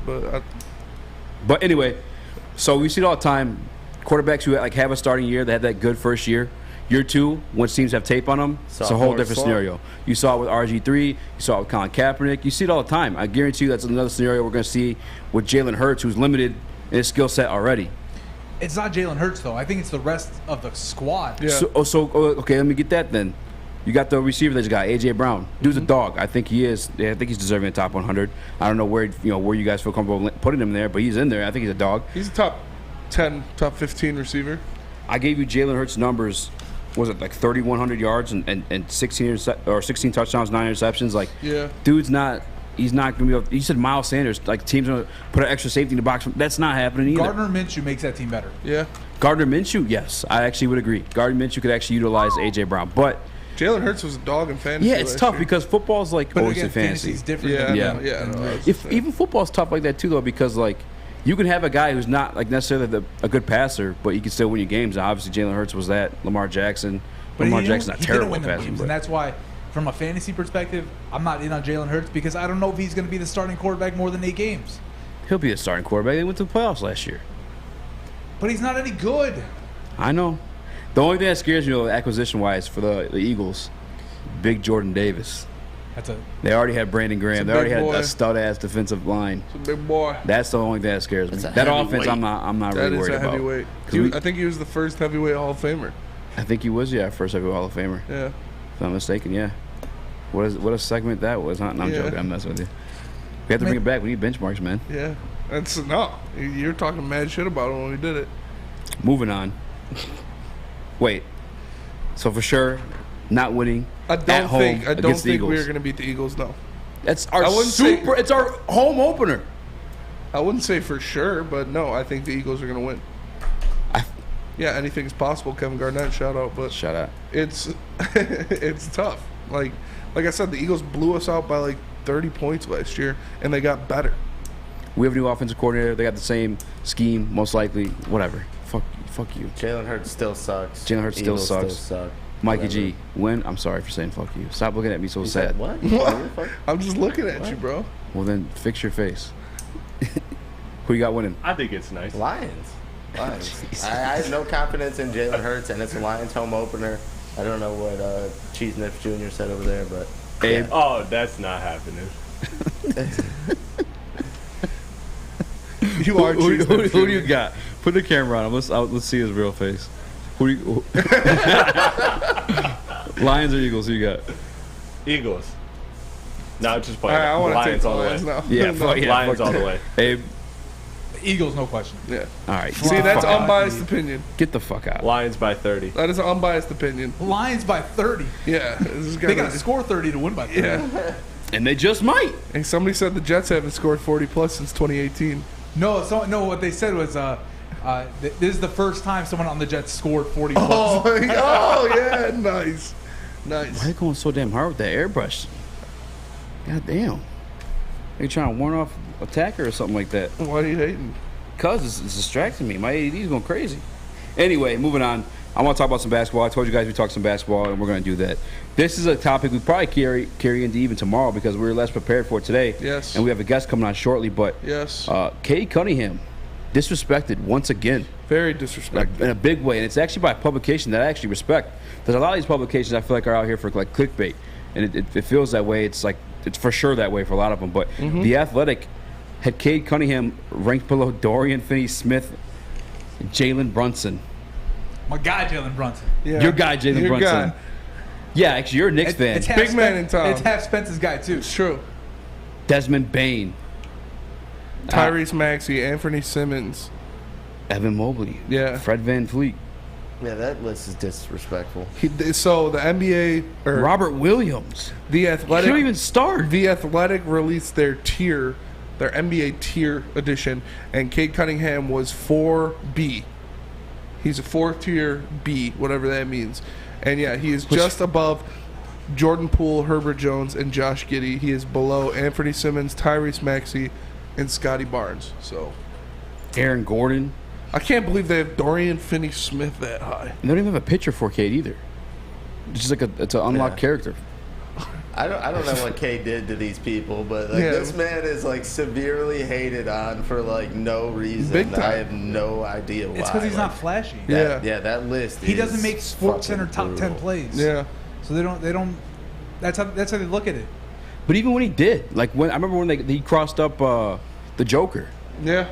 But anyway, so we see it all the time. Quarterbacks who like have a starting year, they had that good first year. Year two, when teams have tape on them, it's a whole Sophomore different slump. scenario. You saw it with RG3, you saw it with Colin Kaepernick. You see it all the time. I guarantee you that's another scenario we're going to see with Jalen Hurts, who's limited in his skill set already. It's not Jalen Hurts though. I think it's the rest of the squad. Yeah. Okay, let me get that then. You got the receiver that you got, AJ Brown. Dude's a dog. I think he is. Yeah, I think he's deserving of top 100. I don't know where you guys feel comfortable putting him there, but he's in there. I think he's a dog. He's a top 10, top 15 receiver. I gave you Jalen Hurts' numbers. Was it like 3,100 yards and 16 touchdowns, 9 interceptions? Like, Yeah. dude's not. He's not gonna be able. You said Miles Sanders. Like, teams gonna put an extra safety in the box. That's not happening either. Gardner Minshew makes that team better. Yeah. Gardner Minshew, yes, I actually would agree. Gardner Minshew could actually utilize AJ Brown, but Jalen Hurts was a dog in fantasy. yeah, it's last tough year. because football's like But always again, in fantasy. fantasy's different. Yeah, than Yeah. no, I was If saying. even football's tough like that too, though, because like you can have a guy who's not like necessarily a good passer, but you can still win your games. And obviously, Jalen Hurts was that. Lamar Jackson. Lamar Jackson's not he terrible didn't win at them passing, games, but and that's why, from a fantasy perspective, I'm not in on Jalen Hurts because I don't know if he's going to be the starting quarterback more than 8 games. he'll be a starting quarterback. They went to the playoffs last year. But he's not any good. I know. The only thing that scares me, acquisition-wise, for the Eagles, big Jordan Davis. They already had Brandon Graham. They already had a stud-ass defensive line. It's a big boy. That's the only thing that scares me. That's a That heavyweight. offense, I'm not That really is worried a about. heavyweight. 'Cause I think he was the first heavyweight Hall of Famer. I think he was, first heavyweight Hall of Famer. Yeah. If I'm mistaken, yeah. What a segment that was, huh? No, I'm Yeah. joking. I'm messing with you. We have to bring it back. We need benchmarks, man. Yeah. You're talking mad shit about him when we did it. Moving on. Wait. So for sure, not winning I at don't home think against the Eagles. we're gonna beat the Eagles. No. That's our I wouldn't super. say- It's our home opener. I wouldn't say for sure, but no, I think the Eagles are gonna win. Yeah, anything's possible. Kevin Garnett, shout out, but shout out. It's it's tough. Like I said, the Eagles blew us out by like 30 points last year, and they got better. We have a new offensive coordinator. They got the same scheme, most likely. Whatever. Fuck you. Jalen Hurts still sucks. Jalen Hurts still Eagles sucks. Still suck. Mikey G, when? I'm sorry for saying fuck you. Stop looking at me so sad. What? I'm just looking at you, bro. Well, then fix your face. Who you got winning? I think it's nice. Lions. I have no confidence in Jalen Hurts, and it's a Lions home opener. I don't know what Cheese Nips Jr. said over there, but Abe. Oh, that's not happening. You are who Cheese Nips do Jr. you got? Put the camera on him. Let's see his real face. Who do you, Lions or Eagles? Who you got? Eagles. No, just playing. All right, I want to Lions take the all the way. Lions now. Yeah, Lions all the way. Abe. Eagles, no question. Yeah. All right. See, that's unbiased opinion. Get the fuck out. Lions by 30. That is an unbiased opinion. Lions by 30. Yeah. This is They got to score 30 to win by 30. Yeah. And they just might. And somebody said the Jets haven't scored 40 plus since 2018. No, what they said was this is the first time someone on the Jets scored 40 plus. Oh, yeah, nice. Nice. Why are you going so damn hard with that airbrush? God damn. Are you trying to warn off attacker or something like that? Why are you hating? Because it's distracting me. My ADD's going crazy. Anyway, moving on. I want to talk about some basketball. I told you guys we talk some basketball, and we're going to do that. This is a topic we probably carry into even tomorrow because we were less prepared for it today. Yes. And we have a guest coming on shortly. But yes, Cade Cunningham, disrespected once again. Very disrespected. In a big way. And it's actually by a publication that I actually respect. There's a lot of these publications I feel like are out here for like clickbait. And it feels that way. It's like, it's for sure that way for a lot of them. But The Athletic had Cade Cunningham ranked below Dorian Finney-Smith, Jalen Brunson. My guy, Jalen Brunson. Yeah. Your guy, Jalen Brunson. Yeah, actually, you're a Knicks fan. It's half Big man in town. It's half Spence's guy, too. It's true. Desmond Bane. Tyrese Maxey, Anthony Simmons. Evan Mobley. Yeah. Fred VanVleet. yeah, that list is disrespectful. So the NBA or Robert Williams. The Athletic. He don't even start. The Athletic released their tier, their NBA tier edition, and Cade Cunningham was 4B. He's a 4th tier B, whatever that means. And yeah, he is just above Jordan Poole, Herbert Jones, and Josh Giddey. He is below Anthony Simmons, Tyrese Maxey, and Scotty Barnes. So Aaron Gordon. I can't believe they have Dorian Finney-Smith that high. They don't even have a picture for Cade either. It's just like it's an unlocked character. I don't know what Kay did to these people, but like this man is like severely hated on for like no reason. Big time. I have no idea why. It's because he's not flashy. That list. He is doesn't make Sports fucking Center top 10 brutal. plays. Yeah. So they don't. That's how they look at it. But even when he did, like when I remember when he crossed up the Joker. Yeah.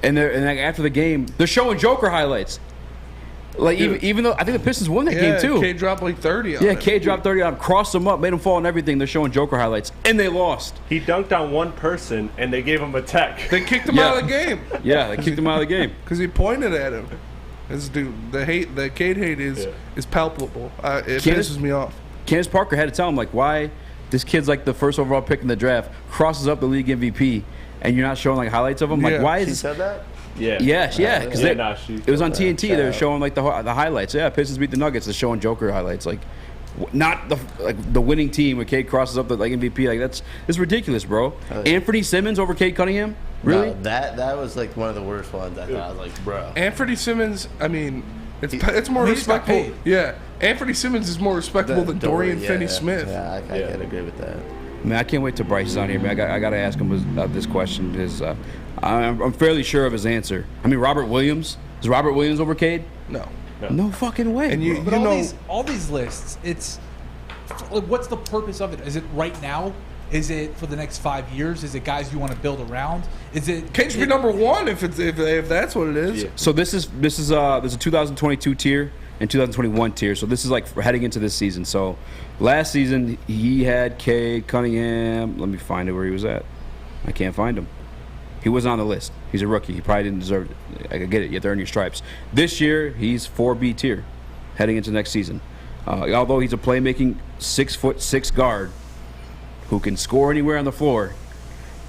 And like after the game, they're showing Joker highlights. Like even though I think the Pistons won that game too. Cade dropped like 30 on him. Cade dropped 30 on him, crossed him up, made him fall and everything. They're showing Joker highlights, and they lost. He dunked on one person, and they gave him a tech. They kicked him out of the game. Yeah, they kicked him out of the game. Because he pointed at him. This dude, the Cade hate is palpable. It pisses me off. Candace Parker had to tell him, like, why this kid's like the first overall pick in the draft, crosses up the league MVP, and you're not showing like highlights of him? Like, why is She said that? Yeah. Yeah, because it was on TNT. They were out. showing like the highlights. Yeah, Pistons beat the Nuggets. They're showing Joker highlights. Like, not the winning team when Cade crosses up the like MVP. Like it's ridiculous, bro. Anthony Simmons over Cade Cunningham? Really? No, that was like one of the worst ones. I thought. I was like, bro. Anthony Simmons, I mean, it's more respectable. Yeah, Anthony Simmons is more respectable than Dorian Finney-Smith. Yeah, I can agree with that. Man, I can't wait till Bryce is on here, man. I got to ask him about this question. Because I'm fairly sure of his answer. I mean, Robert Williams. Is Robert Williams over Cade? No fucking way. And But all these lists, it's like, what's the purpose of it? Is it right now? Is it for the next 5 years? Is it guys you want to build around? Is it Cade should be number one if that's what it is. Yeah. So there's a 2022 tier and 2021 tier. So this is like heading into this season. So last season he had Cade Cunningham. Let me find it where he was at. I can't find him. He wasn't on the list. He's a rookie. He probably didn't deserve it. I get it. You have to earn your stripes. This year he's 4B tier, heading into next season. Although he's a playmaking 6'6" guard who can score anywhere on the floor,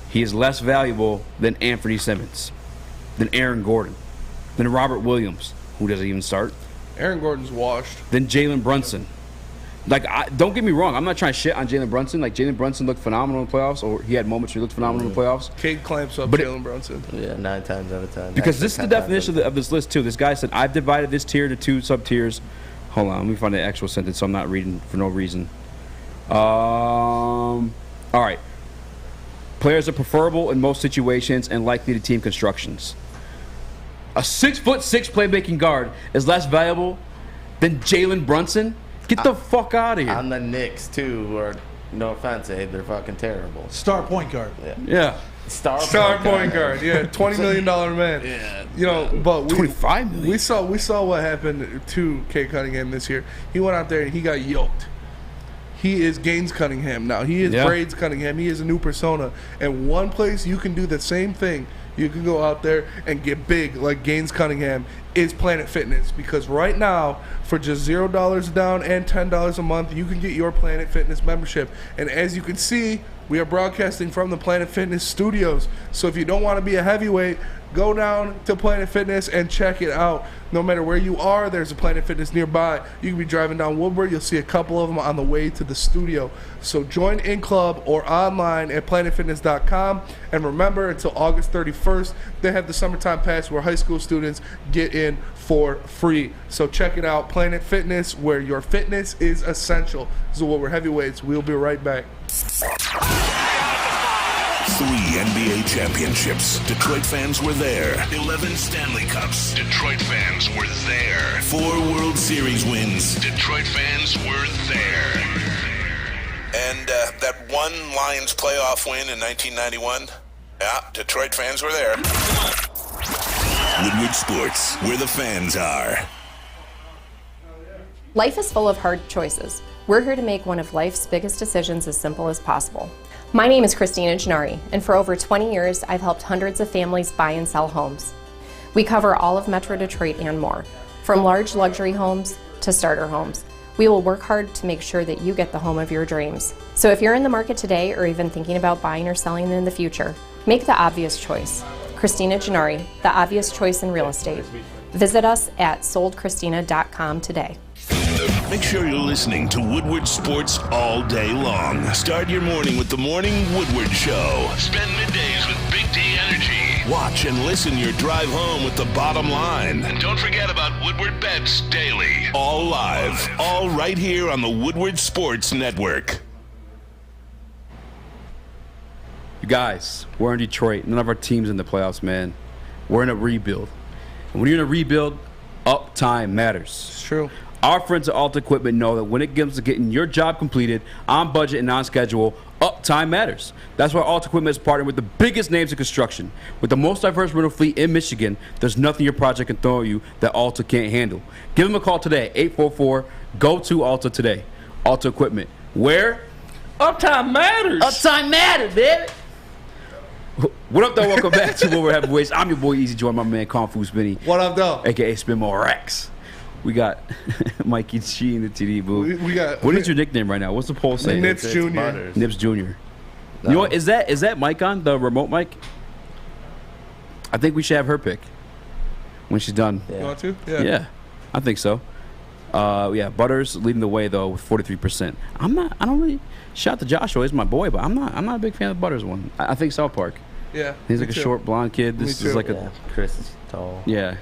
he is less valuable than Anthony Simmons, than Aaron Gordon, than Robert Williams, who doesn't even start. Aaron Gordon's washed. Than Jalen Brunson. Like, don't get me wrong. I'm not trying to shit on Jalen Brunson. Like, Jalen Brunson looked phenomenal in the playoffs, or he had moments where he looked phenomenal in the playoffs. Cade clamps up Jalen Brunson. Yeah, 9 times out of 10. Because this is the definition of this list, too. This guy said, I've divided this tier into 2 sub-tiers. Hold on, let me find the actual sentence so I'm not reading for no reason. All right. Players are preferable in most situations and likely to team constructions. A 6'6" playmaking guard is less valuable than Jalen Brunson? Get the fuck out of here. On the Knicks, too, who are, no offense, Abe, they're fucking terrible. Star point guard. Yeah. Star point guard. Yeah, $20 million man. Yeah. You know, but $25 million. We saw what happened to Cade Cunningham this year. He went out there and he got yoked. He is Gaines Cunningham now. He is Braids Cunningham. He is a new persona. And one place you can do the same thing, you can go out there and get big like Gaines Cunningham, is Planet Fitness. Because right now, for just $0 down and $10 a month, you can get your Planet Fitness membership. And as you can see, we are broadcasting from the Planet Fitness studios. So if you don't want to be a heavyweight, go down to Planet Fitness and check it out. No matter where you are, there's a Planet Fitness nearby. You can be driving down Woodward. You'll see a couple of them on the way to the studio. So join in club or online at planetfitness.com. And remember, until August 31st, they have the summertime pass where high school students get in for free. So check it out, Planet Fitness, where your fitness is essential. This is what we're heavyweights. We'll be right back. 3 NBA championships. Detroit fans were there. 11 Stanley Cups. Detroit fans were there. 4 World Series wins. Detroit fans were there. And that one Lions playoff win in 1991. Yeah, Detroit fans were there. Woodward Sports, where the fans are. Life is full of hard choices. We're here to make one of life's biggest decisions as simple as possible. My name is Christina Gennari, and for over 20 years, I've helped hundreds of families buy and sell homes. We cover all of Metro Detroit and more, from large luxury homes to starter homes. We will work hard to make sure that you get the home of your dreams. So if you're in the market today or even thinking about buying or selling in the future, make the obvious choice. Christina Gennari, the obvious choice in real estate. Visit us at soldchristina.com today. Make sure you're listening to Woodward Sports all day long. Start your morning with the Morning Woodward Show. Spend middays with Big D Energy. Watch and listen your drive home with the Bottom Line. And don't forget about Woodward Bets Daily. All live, all right here on the Woodward Sports Network. You guys, we're in Detroit. None of our teams in the playoffs, man. We're in a rebuild. And when you're in a rebuild, uptime matters. It's true. Our friends at Alta Equipment know that when it comes to getting your job completed on budget and on schedule, uptime matters. That's why Alta Equipment is partnered with the biggest names in construction. With the most diverse rental fleet in Michigan, there's nothing your project can throw you that Alta can't handle. Give them a call today, 844-GO-TO-ALTA today. Alta Equipment, where uptime matters. Uptime matters, baby. What up, though? Welcome back to What We're Heavyweights. I'm your boy Easy Joy, my man Kung Fu Spinny. What up, though? AKA Spin More Rex. We got Mikey G in the TD booth. We got. What is your nickname right now? What's the poll say? Nips Jr. Nips Jr. No. You know what? Is that mic on, the remote mic? I think we should have her pick when she's done. You want to? Yeah, I think so. Yeah, Butters leading the way though with 43%. I don't really shout out to Joshua. He's my boy, but I'm not a big fan of Butters one. I think South Park. Yeah. He's like a short blonde kid. This is like a. Chris is tall. Yeah.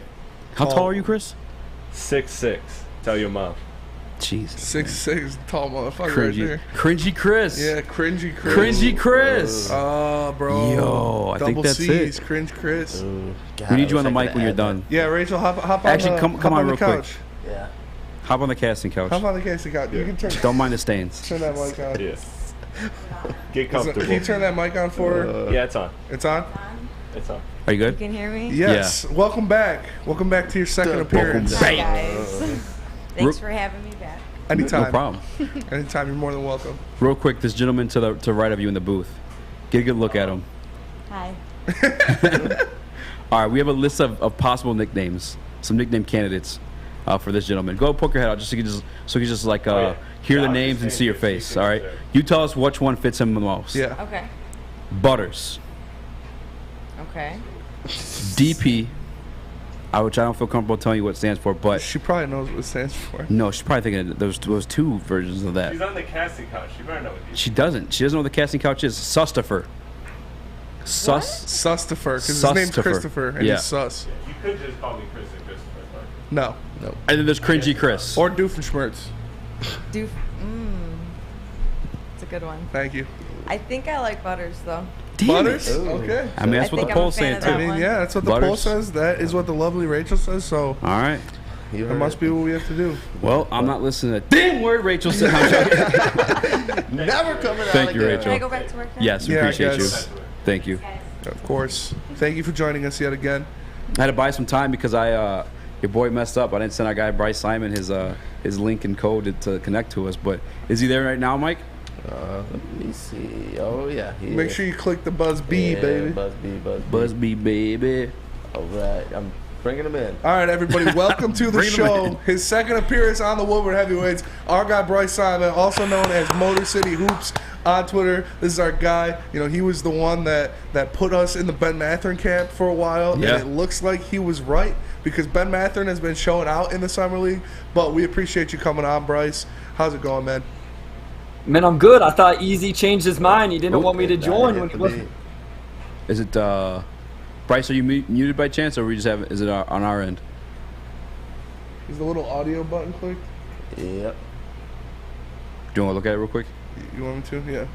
How tall are you, Chris? 6'6". Tell your mom. Jesus. 6'6", tall motherfucker Cringy. right there. Cringy Chris. Yeah, cringy Chris. Cringy Chris. Oh, bro. Yo, I think that's C's, it. Cringe Chris. We need you on the mic when you're done. Yeah, Rachel, hop on Actually, the, come on the real couch. quick. Yeah. Hop on the casting couch. Hop on the casting couch. You can turn. Don't mind the stains. Turn that mic on. Yeah. Get comfortable. Can you turn that mic on for her? Yeah, it's on. It's on? It's on. Are you good? You can hear me? Yes. Yeah. Welcome back. Welcome back to your second appearance. Hi, guys. Thanks for having me back. Anytime. No problem. Anytime. You're more than welcome. Real quick, this gentleman to the right of you in the booth. Get a good look at him. Hi. All right, we have a list of possible nicknames, some nickname candidates for this gentleman. Go poke your head out just so you can just like hear the names and see your face. All right, you tell us which one fits him the most. Yeah. Okay. Butters. Okay. DP, which I don't feel comfortable telling you what it stands for, but she probably knows what it stands for. No, she's probably thinking there was two versions of that. She's on the casting couch. She better know what these. She doesn't. She doesn't know what the casting couch is. Sustifer. Sustifer, because his name's Christopher, and he's sus. Yeah, you could just call me Chris and Christopher. No. Nope. And then there's Cringy Chris. Or Doofenshmirtz. It's a good one. Thank you. I think I like Butters, though. Butters? Okay. I mean, that's what the poll's saying, too. I mean, yeah, that's what the poll says. That is what the lovely Rachel says, so. All right. That must be what we have to do. Well, I'm not listening to that damn word Rachel said. Never coming out Thank you, again. Rachel. Can I go back to work now? Yes, we Yeah, I appreciate you. guess. Thank you. Of course. Thank you for joining us yet again. I had to buy some time because your boy messed up. I didn't send our guy Bryce Simon his link and code to connect to us. But is he there right now, Mike? Let me see. Oh yeah. Make sure you click the Buzz B, baby. Buzz B, baby. All right, I'm bringing him in. All right, everybody, welcome to the Bring him show. in. His second appearance on the Woodward Heavyweights. Our guy Bryce Simon, also known as Motor City Hoops on Twitter. This is our guy. You know, he was the one that put us in the Ben Matherin camp for a while, Yeah. and it looks like he was right because Ben Matherin has been showing out in the summer league. But we appreciate you coming on, Bryce. How's it going, man? Man, I'm good. I thought Easy changed his mind. He didn't want me to join when he wasn't. Is it Bryce? Are you muted by chance, or we just have? Is it on our end? Is the little audio button clicked? Yep. Do you want to look at it real quick? You want me to? Yeah.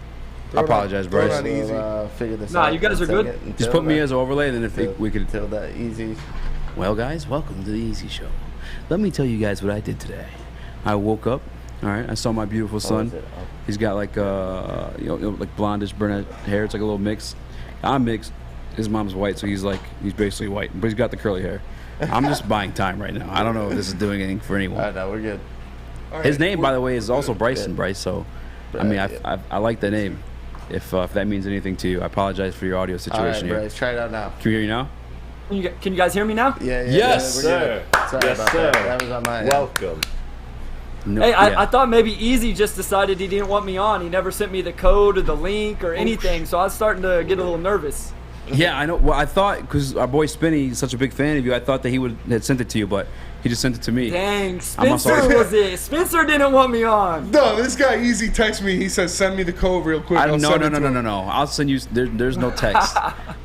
I apologize, Throw it Bryce. on easy. Figure this Nah, out. you guys are good. Just put me as an overlay, and then if we could. Tell that Easy. Well, guys, welcome to the Easy Show. Let me tell you guys what I did today. I woke up. All right, I saw my beautiful son. is it? Oh. He's got like like blondish brunette hair. It's like a little mix. I'm mixed. His mom's white, so he's basically white, but he's got the curly hair. I'm just buying time right now. I don't know if this is doing anything for anyone. All right, no, we're good. His name, by the way, is also Bryson Bryce. So, I mean, I like the name. If that means anything to you, I apologize for your audio situation All right, here. Bryce, try it out now. Can we hear you now? Can you guys hear me now? Yeah. Yes, we're sir. good. Sorry Yes, about sir. that. That was on my end. Welcome. No, Hey, yeah. I thought maybe Easy just decided he didn't want me on. He never sent me the code or the link or anything, so I was starting to get a little nervous. Yeah, I know. Well, I thought because our boy Spinny is such a big fan of you, I thought that he had sent it to you, but he just sent it to me. Dang, Spencer was it. Spencer didn't want me on. No, this guy Easy texts me. He says, "Send me the code real quick." No. I'll send you. There's no text.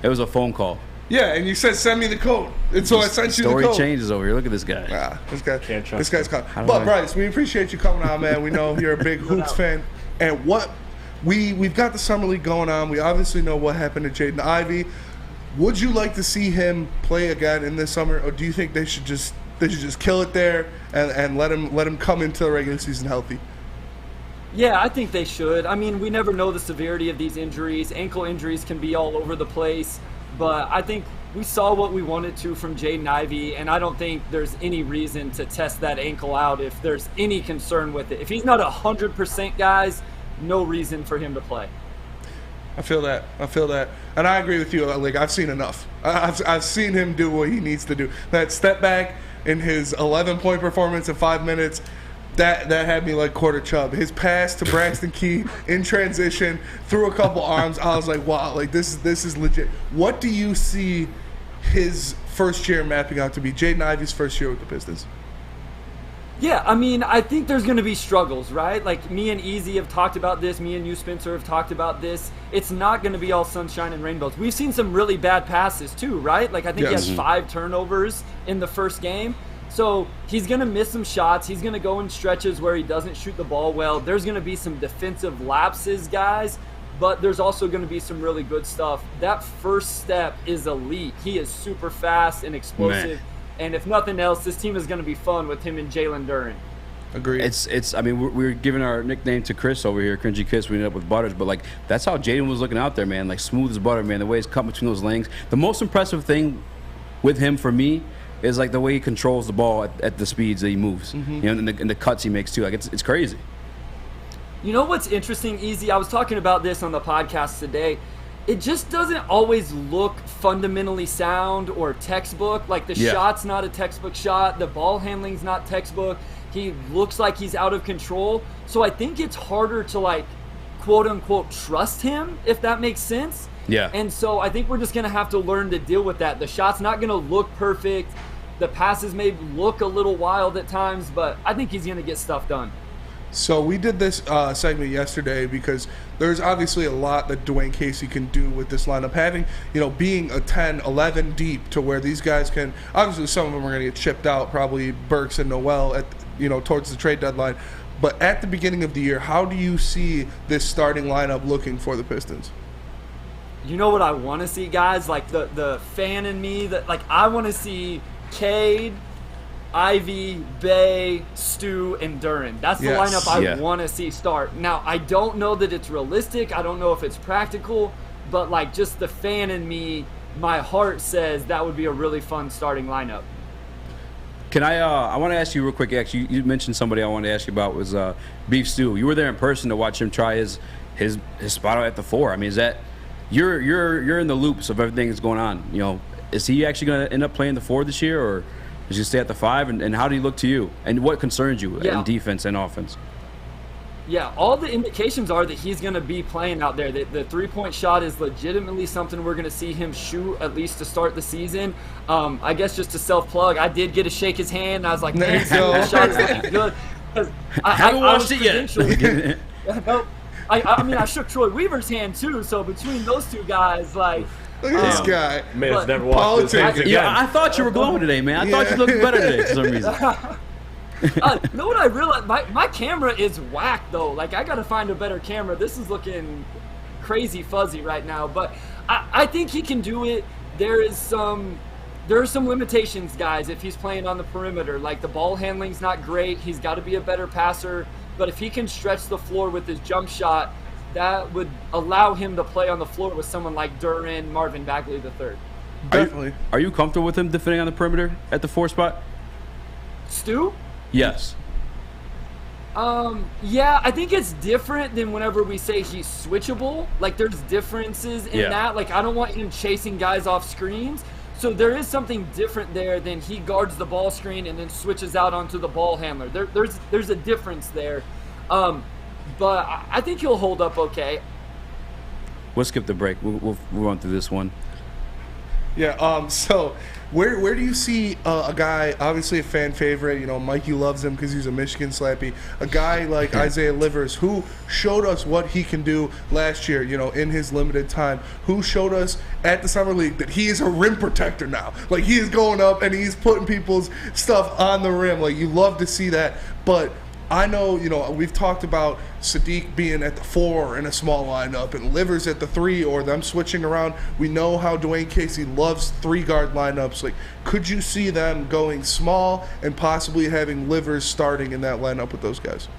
It was a phone call. Yeah, and you said, "Send me the code," and so I sent you the Story code. changes over here. Look at this guy. This guy's coming. How do But I- Bryce, we appreciate you coming on, man. We know you're a big hoops fan, and we've got the summer league going on. We obviously know what happened to Jaden Ivey. Would you like to see him play again in this summer, or do you think they should just kill it there and let him come into the regular season healthy? Yeah, I think they should. I mean, we never know the severity of these injuries. Ankle injuries can be all over the place, but I think we saw what we wanted to from Jaden Ivey, and I don't think there's any reason to test that ankle out if there's any concern with it. If he's not 100%, guys, no reason for him to play. I feel that, and I agree with you. Like, I've seen enough. I've seen him do what he needs to do. That step back in his 11-point performance in 5 minutes, that had me like quarter chub. His pass to Braxton Key in transition through a couple arms, I was like, wow, like this is legit. What do you see his first year mapping out to be? Jaden Ivey's first year with the Pistons. Yeah, I mean, I think there's going to be struggles, right? Like, me and Easy have talked about this. Me and you, Spencer, have talked about this. It's not going to be all sunshine and rainbows. We've seen some really bad passes, too, right? Like, I think he had 5 turnovers in the first game. So, he's going to miss some shots. He's going to go in stretches where he doesn't shoot the ball well. There's going to be some defensive lapses, guys. But there's also going to be some really good stuff. That first step is elite. He is super fast and explosive. Man. And if nothing else, this team is going to be fun with him and Jalen Duren. Agreed. It's. I mean, we're giving our nickname to Chris over here, Cringy Chris. We ended up with Butters, but like that's how Jaden was looking out there, man. Like smooth as butter, man. The way he's cut between those lanes. The most impressive thing with him for me is like the way he controls the ball at the speeds that he moves. Mm-hmm. You know, and the cuts he makes too. Like it's crazy. You know what's interesting, Easy? I was talking about this on the podcast today. It just doesn't always look fundamentally sound or textbook. Like the shot's not a textbook shot. The ball handling's not textbook. He looks like he's out of control. So I think it's harder to like, quote unquote, trust him, if that makes sense. Yeah. And so I think we're just going to have to learn to deal with that. The shot's not going to look perfect. The passes may look a little wild at times, but I think he's going to get stuff done. So we did this segment yesterday because there's obviously a lot that Dwayne Casey can do with this lineup. Having, being a 10, 11 deep to where these guys can, obviously some of them are going to get chipped out, probably Burks and Noel towards the trade deadline. But at the beginning of the year, how do you see this starting lineup looking for the Pistons? You know what I want to see, guys? Like the fan in me, I want to see Cade, Ivy, Bay, Stu, and Duren. That's the lineup I want to see start. Now, I don't know that it's realistic. I don't know if it's practical, but just the fan in me, my heart says that would be a really fun starting lineup. Can I want to ask you real quick, actually, you mentioned somebody I wanted to ask you about was Beef Stew. You were there in person to watch him try his spot out at the 4. I mean, is that you're in the loops of everything that's going on, is he actually going to end up playing the 4 this year, or does he stay at the 5? And how do he look to you? And what concerns you in defense and offense? Yeah, all the indications are that he's going to be playing out there. The three-point shot is legitimately something we're going to see him shoot at least to start the season. I guess just to self-plug, I did get to shake his hand. And I was like, man, the shot is looking good. I haven't watched it yet. Nope. I mean, I shook Troy Weaver's hand too. So between those two guys, look at this guy. Man, it's never watched his hands again. Yeah, I thought you were glowing today, man. I thought you looked better today for some reason. You know what I realized? My camera is whack though. I got to find a better camera. This is looking crazy fuzzy right now. But I think he can do it. There are some limitations, guys, if he's playing on the perimeter. The ball handling's not great. He's got to be a better passer. But if he can stretch the floor with his jump shot, that would allow him to play on the floor with someone like Duren, Marvin Bagley III. Definitely. Are you comfortable with him defending on the perimeter at the 4 spot? Stu? Yes. Yeah, I think it's different than whenever we say he's switchable. There's differences in that. I don't want him chasing guys off screens. So there is something different there than he guards the ball screen and then switches out onto the ball handler. There's a difference there. But I think he'll hold up okay. We'll skip the break. We'll run through this one. Yeah, so where do you see a guy, obviously a fan favorite, Mikey loves him because he's a Michigan slappy, a guy like Isaiah Livers, who showed us what he can do last year, in his limited time, who showed us at the Summer League that he is a rim protector now. He is going up and he's putting people's stuff on the rim. You love to see that, but I know, we've talked about Sadiq being at the 4 in a small lineup and Livers at the 3 or them switching around. We know how Dwayne Casey loves 3-guard lineups. Could you see them going small and possibly having Livers starting in that lineup with those guys?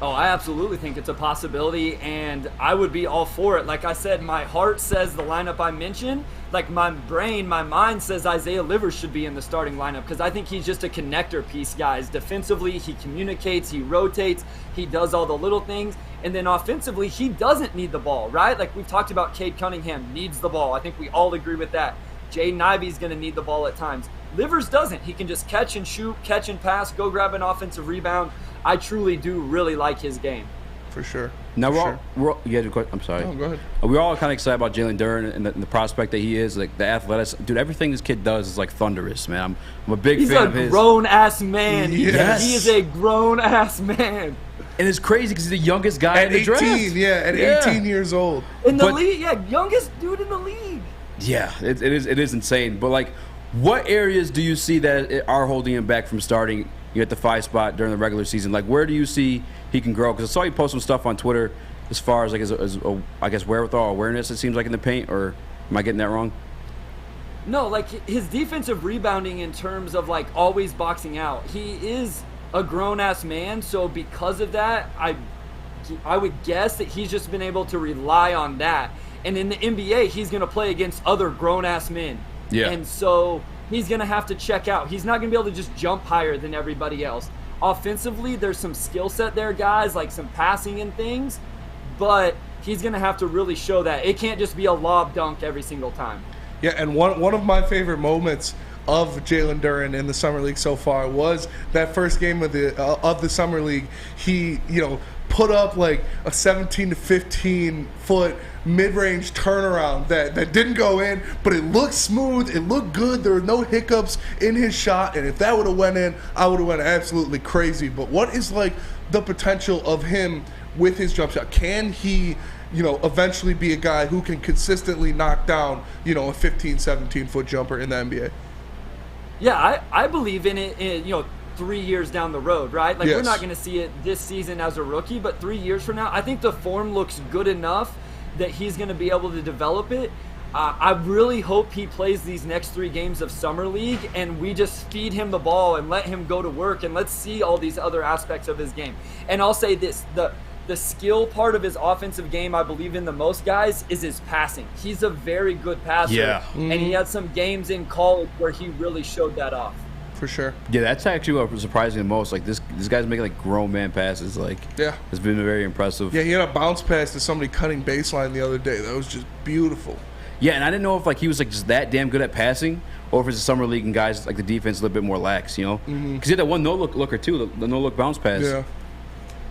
Oh, I absolutely think it's a possibility, and I would be all for it. Like I said, my heart says the lineup I mentioned. My brain, my mind says Isaiah Livers should be in the starting lineup because I think he's just a connector piece, guys. Defensively, he communicates, he rotates, he does all the little things. And then offensively, he doesn't need the ball, right? We've talked about Cade Cunningham needs the ball. I think we all agree with that. Jaden Ivey's going to need the ball at times. Livers doesn't. He can just catch and shoot, catch and pass, go grab an offensive rebound. I truly do really like his game. For sure. Now, I'm sorry. No, go ahead. We're all kind of excited about Jalen Duren and the prospect that he is, the athleticism. Dude, everything this kid does is thunderous, man. I'm a big fan of his. He's a grown-ass man. Yes. He is a grown-ass man. And it's crazy because he's the youngest guy in the draft. At 18 years old. In the league, youngest dude in the league. Yeah, it is insane. But, what areas do you see that are holding him back from starting at the 5 spot during the regular season? Where do you see he can grow? Because I saw you post some stuff on Twitter as far as I guess wherewithal, awareness. It seems like in the paint, or am I getting that wrong? No, his defensive rebounding in terms of always boxing out. He is a grown ass man, so because of that, I would guess that he's just been able to rely on that. And in the NBA, he's going to play against other grown ass men. Yeah. And so he's going to have to check out. He's not going to be able to just jump higher than everybody else. Offensively, there's some skill set there, guys, some passing and things, but he's going to have to really show that. It can't just be a lob dunk every single time. Yeah, and one of my favorite moments of Jalen Duren in the Summer League so far was that first game of the Summer League. He, put up a 17 to 15 foot mid-range turnaround that didn't go in, but it looked smooth, it looked good, there were no hiccups in his shot, and if that would have went in, I would have went absolutely crazy. But what is the potential of him with his jump shot? Can he, eventually be a guy who can consistently knock down, a 15, 17-foot jumper in the NBA? Yeah, I believe in it, 3 years down the road, right? Like, Yes. we're not going to see it this season as a rookie, but 3 years from now, I think the form looks good enough that he's going to be able to develop it. I really hope he plays these next 3 games of Summer League and we just feed him the ball and let him go to work and let's see all these other aspects of his game. And I'll say this, the skill part of his offensive game I believe in the most, guys, is his passing. He's a very good passer. Yeah. And he had some games in college where he really showed that off. For sure. Yeah, that's actually what was surprising the most. Like, this guy's making, like, grown man passes. Like, yeah, it's been very impressive. Yeah, he had a bounce pass to somebody cutting baseline the other day. That was just beautiful. Yeah, and I didn't know if, like, he was, like, just that damn good at passing or if it's a summer league and guys, like, the defense is a little bit more lax, Because he had that one no-looker, too, the no-look bounce pass.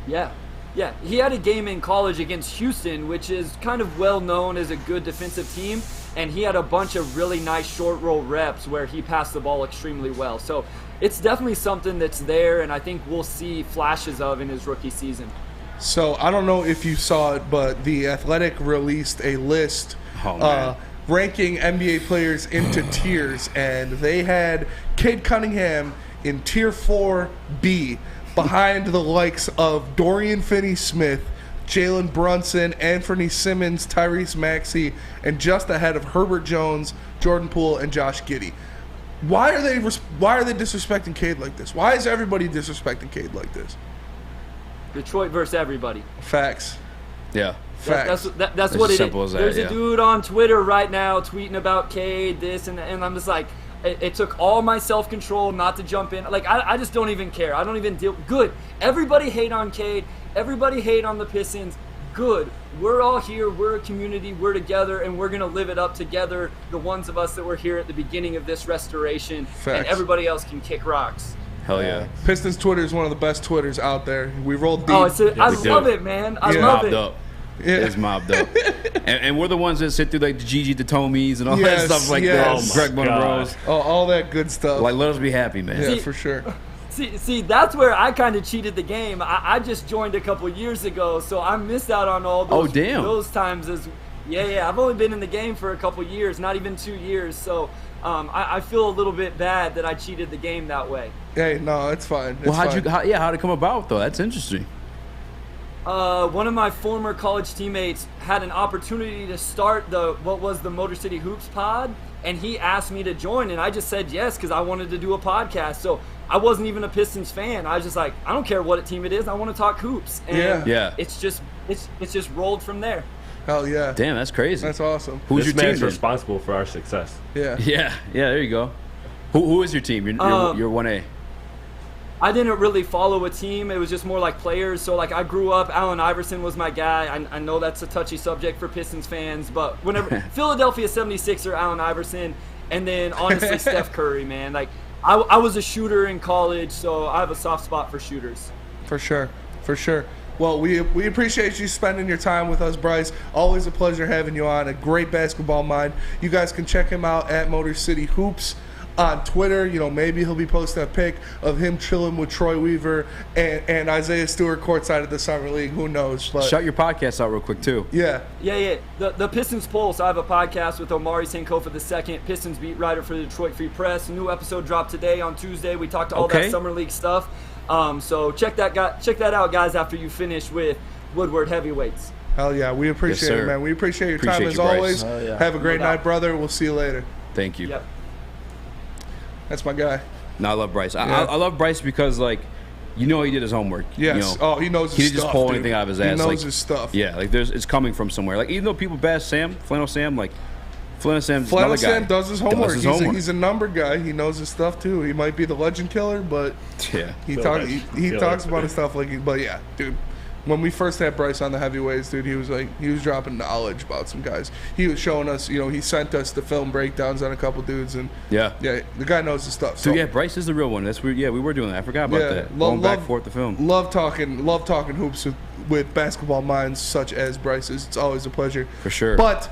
Yeah. Yeah, he had a game in college against Houston, which is kind of well known as a good defensive team, and he had a bunch of really nice short roll reps where he passed the ball extremely well. So it's definitely something that's there, and I think we'll see flashes of in his rookie season. So I don't know if you saw it, but The Athletic released a list ranking NBA players into tiers, and they had Cade Cunningham in Tier 4B, behind the likes of Dorian Finney-Smith, Jalen Brunson, Anthony Simmons, Tyrese Maxey, and just ahead of Herbert Jones, Jordan Poole, and Josh Giddey. Why are they disrespecting Cade like this? Why is everybody disrespecting Cade like this? Detroit versus everybody. Facts. Yeah. Facts. That's what it is. Simple as that, There's yeah. a dude on Twitter right now tweeting about Cade, this, and I'm just like, it took all my self-control not to jump in. Like, I just don't even care. I don't even deal. Good. Everybody hate on Cade. Everybody hate on the Pistons. Good. We're all here. We're a community. We're together, and we're going to live it up together, the ones of us that were here at the beginning of this restoration. Facts. And everybody else can kick rocks. Hell yeah. Pistons Twitter is one of the best Twitters out there. We roll deep. Oh, I love it, man. I love it. Up. Yeah. It's mobbed up. and we're the ones that sit through, like, the Gigi Datomis and all that stuff like that. Oh Greg Monroe's. All that good stuff. Like, let us be happy, man. Yeah, for sure. See, that's where I kind of cheated the game. I just joined a couple years ago, so I missed out on all those times. Yeah, I've only been in the game for a couple years, not even 2 years. So I feel a little bit bad that I cheated the game that way. Hey, no, it's fine. Well, how'd it come about, though? That's interesting. One of my former college teammates had an opportunity to start the Motor City Hoops pod, and he asked me to join, and I just said yes because I wanted to do a podcast. So I wasn't even a Pistons fan. I was just like, I don't care what team it is. I want to talk hoops. And it's just rolled from there. Hell yeah. Damn, that's crazy. That's awesome. Who's your team? Responsible for our success. Yeah. Yeah, there you go. Who is your team? You're 1A. I didn't really follow a team. It was just more like players. So, like, I grew up, Allen Iverson was my guy. I know that's a touchy subject for Pistons fans, but whenever Philadelphia 76er, Allen Iverson, and then honestly Steph Curry, man. Like, I was a shooter in college, so I have a soft spot for shooters. For sure. Well, we appreciate you spending your time with us, Bryce. Always a pleasure having you on. A great basketball mind. You guys can check him out at Motor City Hoops on Twitter. Maybe he'll be posting a pic of him chilling with Troy Weaver and Isaiah Stewart courtside at the Summer League. Who knows? But shout your podcast out real quick, too. Yeah. The Pistons Pulse. I have a podcast with Omari Sankofa II, Pistons beat writer for the Detroit Free Press. A new episode dropped today on Tuesday. We talked all that Summer League stuff. So check that out, guys, after you finish with Woodward Heavyweights. Hell yeah. We appreciate it, man. We appreciate your time as always. Have a great night, brother. We'll see you later. Thank you. Yep. That's my guy. No, I love Bryce. Yeah. I love Bryce because, like, he did his homework. Yes. He knows his stuff. He didn't just pull anything out of his ass. He knows his stuff. Yeah, like it's coming from somewhere. Like, even though people bash Flannel Sam, does his homework. He's a number guy. He knows his stuff too. He might be the legend killer, but he talks about his stuff but yeah, dude. When we first had Bryce on the heavyweights, dude, he was dropping knowledge about some guys. He was showing us, he sent us the film breakdowns on a couple dudes, and the guy knows his stuff. So yeah, Bryce is the real one. That's weird. Yeah, we were doing that. I forgot about that. Going back and forth the film. Love talking hoops with basketball minds such as Bryce's. It's always a pleasure. For sure. But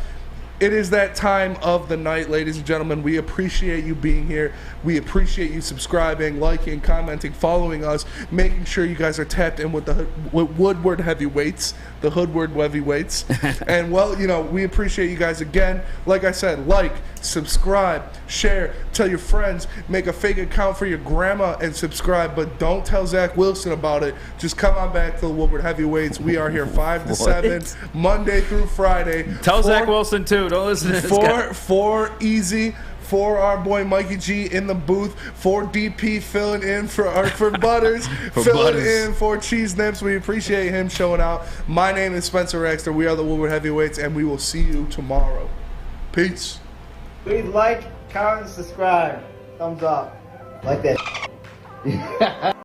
It is that time of the night, ladies and gentlemen. We appreciate you being here. We appreciate you subscribing, liking, commenting, following us, making sure you guys are tapped in with the Woodward heavyweights, the Hoodward heavyweights. And, well, you know, we appreciate you guys again. Like I said, like, subscribe, share, tell your friends, make a fake account for your grandma and subscribe, but don't tell Zach Wilson about it. Just come on back to the Woodward heavyweights. We are here 5 to 7, Monday through Friday. Tell Zach Wilson, too. Don't listen to this guy. 4 easy. For our boy Mikey G in the booth, for DP filling in for Butters, filling in for Cheese Nips. We appreciate him showing out. My name is Spencer Exter. We are the Woodward Heavyweights, and we will see you tomorrow. Peace. Please like, comment, and subscribe. Thumbs up. Like that.